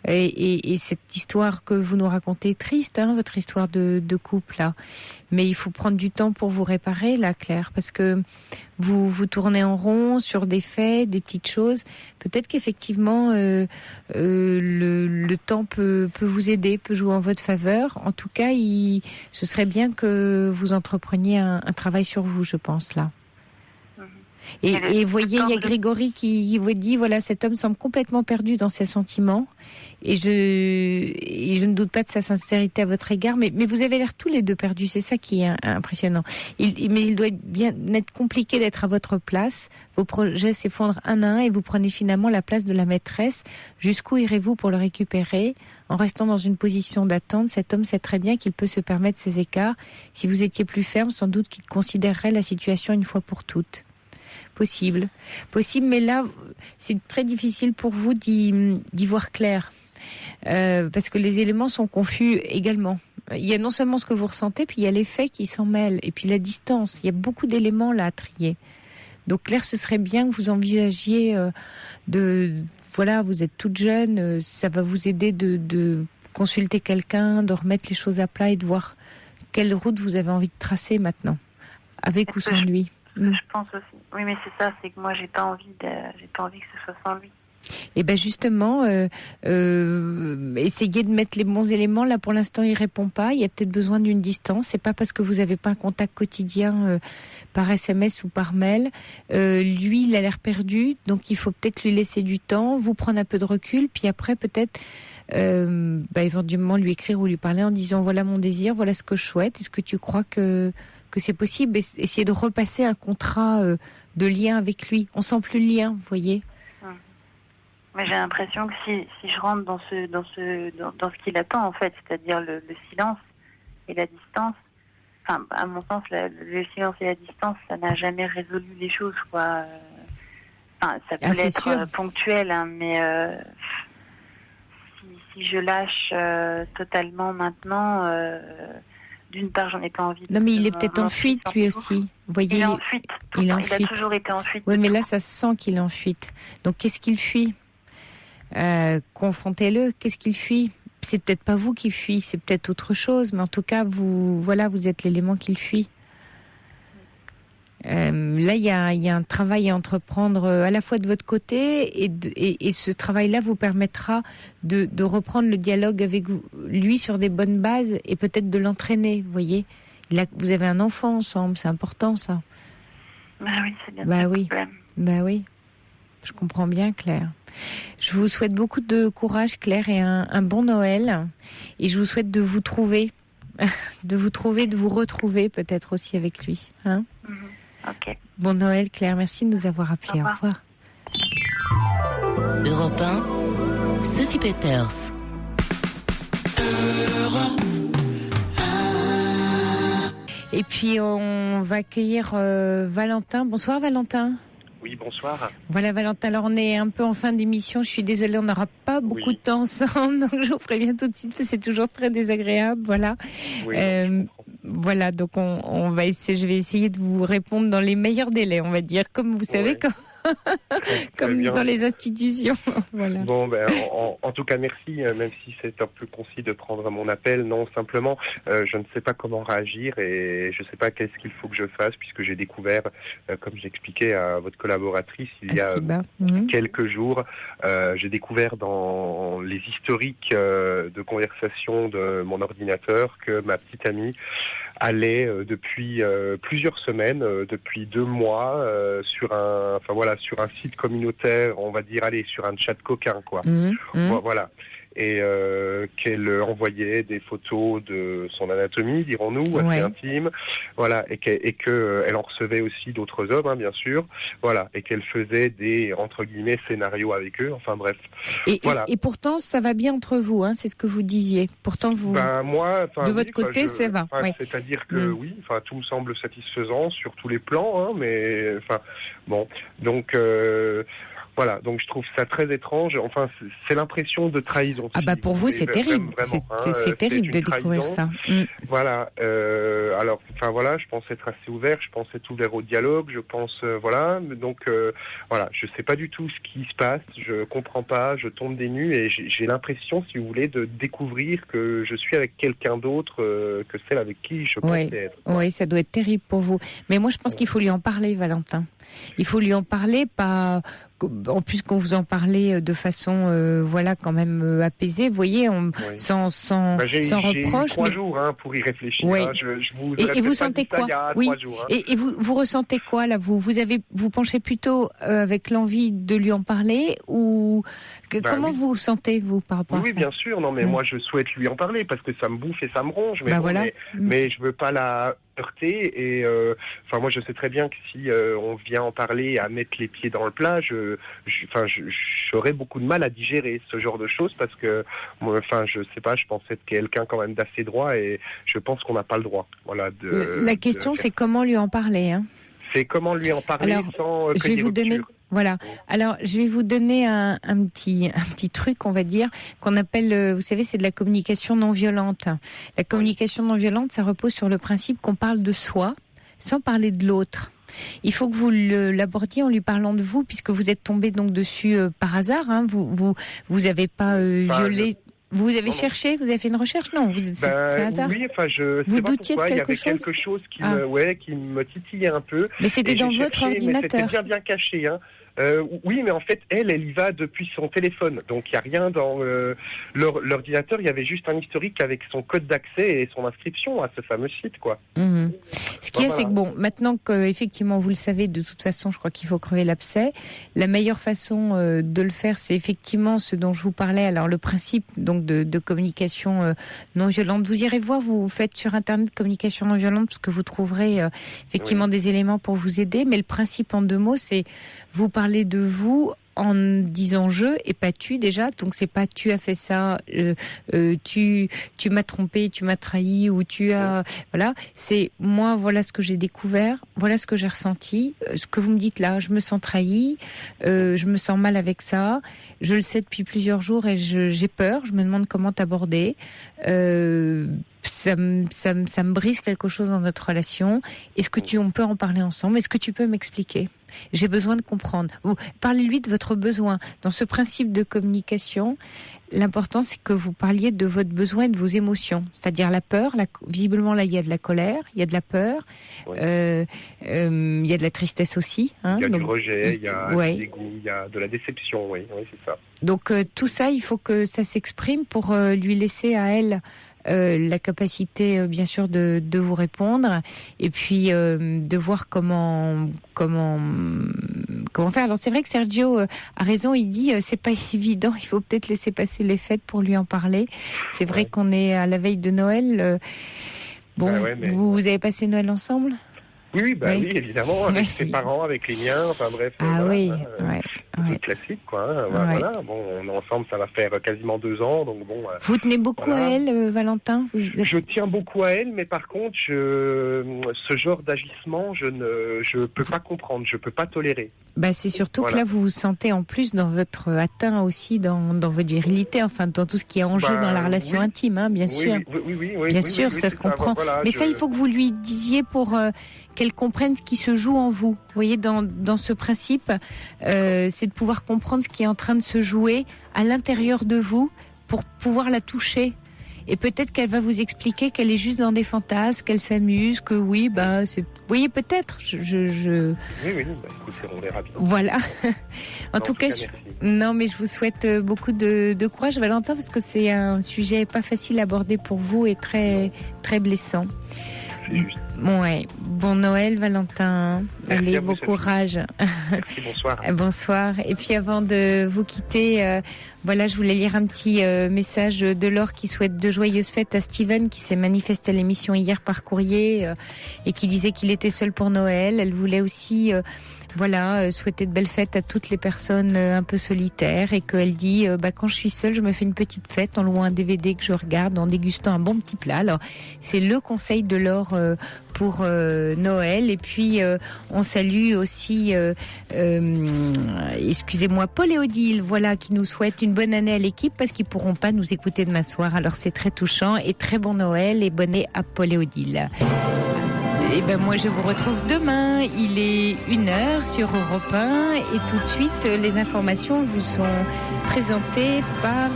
[SPEAKER 1] Et cette histoire que vous nous racontez est triste, votre histoire de couple là. Mais il faut prendre du temps pour vous réparer là, Claire, parce que vous tournez en rond sur des faits, des petites choses. Peut-être qu'effectivement le temps peut vous aider, peut jouer en votre faveur. En tout cas, ce serait bien que vous entrepreniez un travail sur vous, je pense là. Et voyez, il y a Grégory qui vous dit, voilà, cet homme semble complètement perdu dans ses sentiments. Et je ne doute pas de sa sincérité à votre égard, mais vous avez l'air tous les deux perdus. C'est ça qui est impressionnant. Mais il doit être compliqué d'être à votre place. Vos projets s'effondrent un à un et vous prenez finalement la place de la maîtresse. Jusqu'où irez-vous pour le récupérer? En restant dans une position d'attente, cet homme sait très bien qu'il peut se permettre ces écarts. Si vous étiez plus ferme, sans doute qu'il considérerait la situation une fois pour toutes. Possible, mais là, c'est très difficile pour vous d'y voir clair, parce que les éléments sont confus également. Il y a non seulement ce que vous ressentez, puis il y a les faits qui s'en mêlent, et puis la distance. Il y a beaucoup d'éléments là à trier. Donc Claire, ce serait bien que vous envisagiez voilà, vous êtes toute jeune, ça va vous aider de consulter quelqu'un, de remettre les choses à plat et de voir quelle route vous avez envie de tracer maintenant, avec ou sans lui.
[SPEAKER 6] Je pense aussi. Oui, mais c'est ça, c'est que moi j'ai pas envie que ce soit sans lui.
[SPEAKER 1] Et ben justement, essayez de mettre les bons éléments. Là, pour l'instant, il répond pas. Il y a peut-être besoin d'une distance. C'est pas parce que vous avez pas un contact quotidien par SMS ou par mail. Lui, il a l'air perdu, donc il faut peut-être lui laisser du temps, vous prendre un peu de recul, puis après peut-être éventuellement lui écrire ou lui parler en disant voilà mon désir, voilà ce que je souhaite. Est-ce que tu crois que c'est possible? Essayer de repasser un contrat de lien avec lui. On sent plus le lien, vous voyez.
[SPEAKER 6] Mais j'ai l'impression que si je rentre dans ce qu'il attend en fait, c'est-à-dire le silence et la distance. Enfin, à mon sens, le silence et la distance, ça n'a jamais résolu les choses, quoi. Enfin, ça peut être ponctuel, mais si je lâche totalement maintenant. D'une part, j'en ai pas envie.
[SPEAKER 1] Non, mais il est peut-être en fuite, lui aussi. Vous voyez,
[SPEAKER 6] il est en fuite. Il a toujours été en fuite.
[SPEAKER 1] Oui, mais là, ça se sent qu'il est en fuite. Donc, qu'est-ce qu'il fuit? Confrontez-le. Qu'est-ce qu'il fuit? C'est peut-être pas vous qui fuit, c'est peut-être autre chose. Mais en tout cas, vous êtes l'élément qu'il fuit. Là, il y a un travail à entreprendre à la fois de votre côté et ce travail-là vous permettra de reprendre le dialogue avec lui sur des bonnes bases et peut-être de l'entraîner. Vous voyez, là, vous avez un enfant ensemble, c'est important ça.
[SPEAKER 6] Bah oui, c'est bien ça le problème.
[SPEAKER 1] Bah oui, je comprends bien, Claire. Je vous souhaite beaucoup de courage, Claire, et un bon Noël. Et je vous souhaite de vous trouver, de vous retrouver peut-être aussi avec lui. Hein?
[SPEAKER 6] Ok.
[SPEAKER 1] Bon Noël, Claire. Merci de nous avoir appelés. Au revoir.
[SPEAKER 2] Europe 1, Sophie Peters.
[SPEAKER 1] Et puis on va accueillir Valentin. Bonsoir Valentin.
[SPEAKER 7] Oui, bonsoir.
[SPEAKER 1] Voilà Valentin, alors on est un peu en fin d'émission, je suis désolée, on n'aura pas beaucoup de temps ensemble, donc je vous préviens tout de suite, c'est toujours très désagréable, voilà.
[SPEAKER 7] Oui,
[SPEAKER 1] voilà, donc on va essayer, je vais essayer de vous répondre dans les meilleurs délais, on va dire, comme vous savez, comme dans les institutions. Voilà.
[SPEAKER 7] Bon, en tout cas, merci, même si c'est un peu concis de prendre mon appel. Non, simplement, je ne sais pas comment réagir et je ne sais pas qu'est-ce qu'il faut que je fasse puisque j'ai découvert, comme j'expliquais à votre collaboratrice il y a quelques jours, j'ai découvert dans les historiques de conversation de mon ordinateur que ma petite amie allait depuis plusieurs semaines, depuis 2 mois, sur un site communautaire, on va dire, sur un chat coquin, quoi. Voilà. Et qu'elle envoyait des photos de son anatomie, dirons-nous, assez intime, voilà, et que elle en recevait aussi d'autres hommes, hein, bien sûr, voilà, et qu'elle faisait des, entre guillemets, scénarios avec eux, enfin bref. Voilà.
[SPEAKER 1] Et pourtant, ça va bien entre vous, hein, c'est ce que vous disiez. Pourtant, vous,
[SPEAKER 7] moi,
[SPEAKER 1] de votre côté, ça va.
[SPEAKER 7] C'est-à-dire que oui, tout me semble satisfaisant sur tous les plans, hein, mais bon, donc. Voilà, donc je trouve ça très étrange. Enfin, c'est l'impression de trahison.
[SPEAKER 1] Ah bah pour vous, c'est terrible. C'est terrible de découvrir ça.
[SPEAKER 7] Voilà. Alors, voilà, je pense être assez ouvert. Je pense être ouvert au dialogue. Je pense, voilà. Donc, voilà, je sais pas du tout ce qui se passe. Je comprends pas. Je tombe des nues et j'ai l'impression, si vous voulez, de découvrir que je suis avec quelqu'un d'autre que celle avec qui je pensais être.
[SPEAKER 1] Oui, ça doit être terrible pour vous. Mais moi, je pense qu'il faut lui en parler, Valentin. Il faut lui en parler, pas en plus qu'on vous en parlait de façon, voilà, quand même apaisée. Vous voyez, sans reproche.
[SPEAKER 7] J'ai eu 3 jours pour y réfléchir.
[SPEAKER 1] Oui.
[SPEAKER 7] Hein.
[SPEAKER 1] Et vous sentez quoi? Oui.
[SPEAKER 7] 3 jours, hein.
[SPEAKER 1] Et vous ressentez quoi là? Vous penchez plutôt avec l'envie de lui en parler ou comment vous vous sentez vous par rapport à ça?
[SPEAKER 7] Oui, bien sûr. Non, mais moi je souhaite lui en parler parce que ça me bouffe et ça me ronge. Mais
[SPEAKER 1] voilà.
[SPEAKER 7] Mais je veux pas la heurter et moi je sais très bien que si on vient en parler à mettre les pieds dans le plat, j'aurais beaucoup de mal à digérer ce genre de choses parce que je sais pas, je pense être quelqu'un quand même d'assez droit et je pense qu'on n'a pas le droit. Voilà.
[SPEAKER 1] La question c'est comment lui en parler, hein.
[SPEAKER 7] C'est comment lui en parler sans
[SPEAKER 1] je vais vous donner. Voilà. Alors, je vais vous donner un petit truc, on va dire, qu'on appelle, vous savez, c'est de la communication non violente. La communication non violente, ça repose sur le principe qu'on parle de soi sans parler de l'autre. Il faut que vous l'abordiez en lui parlant de vous, puisque vous êtes tombé donc dessus par hasard. Hein. Vous avez pas violé. Vous avez cherché, vous avez fait une recherche? Non, c'est hasard.
[SPEAKER 7] Oui, je sais pas pourquoi, il y avait quelque chose qui me titillait un peu.
[SPEAKER 1] Mais c'était dans votre ordinateur.
[SPEAKER 7] Mais c'était bien caché, hein. Oui, mais en fait, elle y va depuis son téléphone. Donc, il n'y a rien dans l'ordinateur. Il y avait juste un historique avec son code d'accès et son inscription à ce fameux site, quoi.
[SPEAKER 1] Ce qu'il y a, c'est que maintenant qu'effectivement, vous le savez, de toute façon, je crois qu'il faut crever l'abcès. La meilleure façon de le faire, c'est effectivement ce dont je vous parlais. Alors, le principe donc de communication non violente. Vous irez voir, vous faites sur Internet communication non violente, parce que vous trouverez effectivement des éléments pour vous aider. Mais le principe en 2 mots, c'est vous parler de vous en disant je et pas tu déjà. Donc c'est pas tu as fait ça, tu m'as trompé, tu m'as trahi ou tu as voilà. C'est moi, voilà ce que j'ai découvert, voilà ce que j'ai ressenti, ce que vous me dites là, je me sens trahi, je me sens mal avec ça, je le sais depuis plusieurs jours et j'ai peur. Je me demande comment t'aborder. ça me brise quelque chose dans notre relation. Est-ce que on peut en parler ensemble? Est-ce que tu peux m'expliquer? J'ai besoin de comprendre. Parlez-lui de votre besoin. Dans ce principe de communication, l'important, c'est que vous parliez de votre besoin et de vos émotions. C'est-à-dire la peur. Visiblement, là, il y a de la colère, il y a de la peur, il y a de la tristesse aussi.
[SPEAKER 7] Il y a du rejet, il y a du dégoût, il y a de la déception, oui, c'est ça.
[SPEAKER 1] Donc, tout ça, il faut que ça s'exprime pour lui laisser à elle la capacité, bien sûr, de vous répondre, et puis de voir comment faire. Alors c'est vrai que Sergio a raison, il dit c'est pas évident, il faut peut-être laisser passer les fêtes pour lui en parler. C'est vrai qu'on est à la veille de Noël. Vous avez passé Noël ensemble?
[SPEAKER 7] Oui, évidemment, avec ses parents, avec les miens, enfin bref. C'est classique, quoi. Voilà. Bon, on est ensemble, ça va faire quasiment 2 ans, donc bon.
[SPEAKER 1] Vous tenez beaucoup à elle, Valentin?
[SPEAKER 7] Je tiens beaucoup à elle, mais par contre, ce genre d'agissement, je peux pas comprendre, je peux pas tolérer.
[SPEAKER 1] C'est surtout que là, vous vous sentez en plus dans votre atteint aussi, dans votre virilité, enfin, dans tout ce qui est en jeu dans la relation intime, hein, bien sûr.
[SPEAKER 7] Oui,
[SPEAKER 1] bien sûr, ça se comprend. Mais ça, il faut que vous lui disiez pour qu'elle comprenne ce qui se joue en vous. Vous voyez, dans ce principe, c'est de pouvoir comprendre ce qui est en train de se jouer à l'intérieur de vous pour pouvoir la toucher. Et peut-être qu'elle va vous expliquer qu'elle est juste dans des fantasmes, qu'elle s'amuse, que oui, c'est... Vous voyez, peut-être.
[SPEAKER 7] Oui, écoutez, on verra bien.
[SPEAKER 1] Voilà. En tout cas, mais je vous souhaite beaucoup de courage, Valentin, parce que c'est un sujet pas facile à aborder pour vous et très, très blessant.
[SPEAKER 7] C'est juste.
[SPEAKER 1] Bon Noël, Valentin.
[SPEAKER 7] Merci.
[SPEAKER 1] Allez, bon courage.
[SPEAKER 7] Merci, bonsoir.
[SPEAKER 1] Bonsoir. Et puis avant de vous quitter, je voulais lire un petit message de Laure qui souhaite de joyeuses fêtes à Steven, qui s'est manifesté à l'émission hier par courrier et qui disait qu'il était seul pour Noël. Elle voulait aussi souhaiter de belles fêtes à toutes les personnes un peu solitaires, et qu'elle dit quand je suis seule, je me fais une petite fête en louant un DVD que je regarde, en dégustant un bon petit plat. Alors c'est le conseil de Laure pour Noël. Et puis on salue aussi Paul et Odile, qui nous souhaitent une bonne année à l'équipe, parce qu'ils pourront pas nous écouter demain soir. Alors c'est très touchant, et très bon Noël et bonne année à Paul et Odile. Et moi je vous retrouve demain, il est 1h sur Europe 1, et tout de suite les informations vous sont présentées par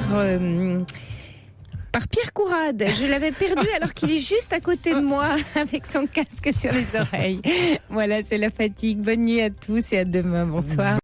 [SPEAKER 1] Pierre Courade. Je l'avais perdu alors qu'il est juste à côté de moi avec son casque sur les oreilles. Voilà, c'est la fatigue. Bonne nuit à tous et à demain. Bonsoir.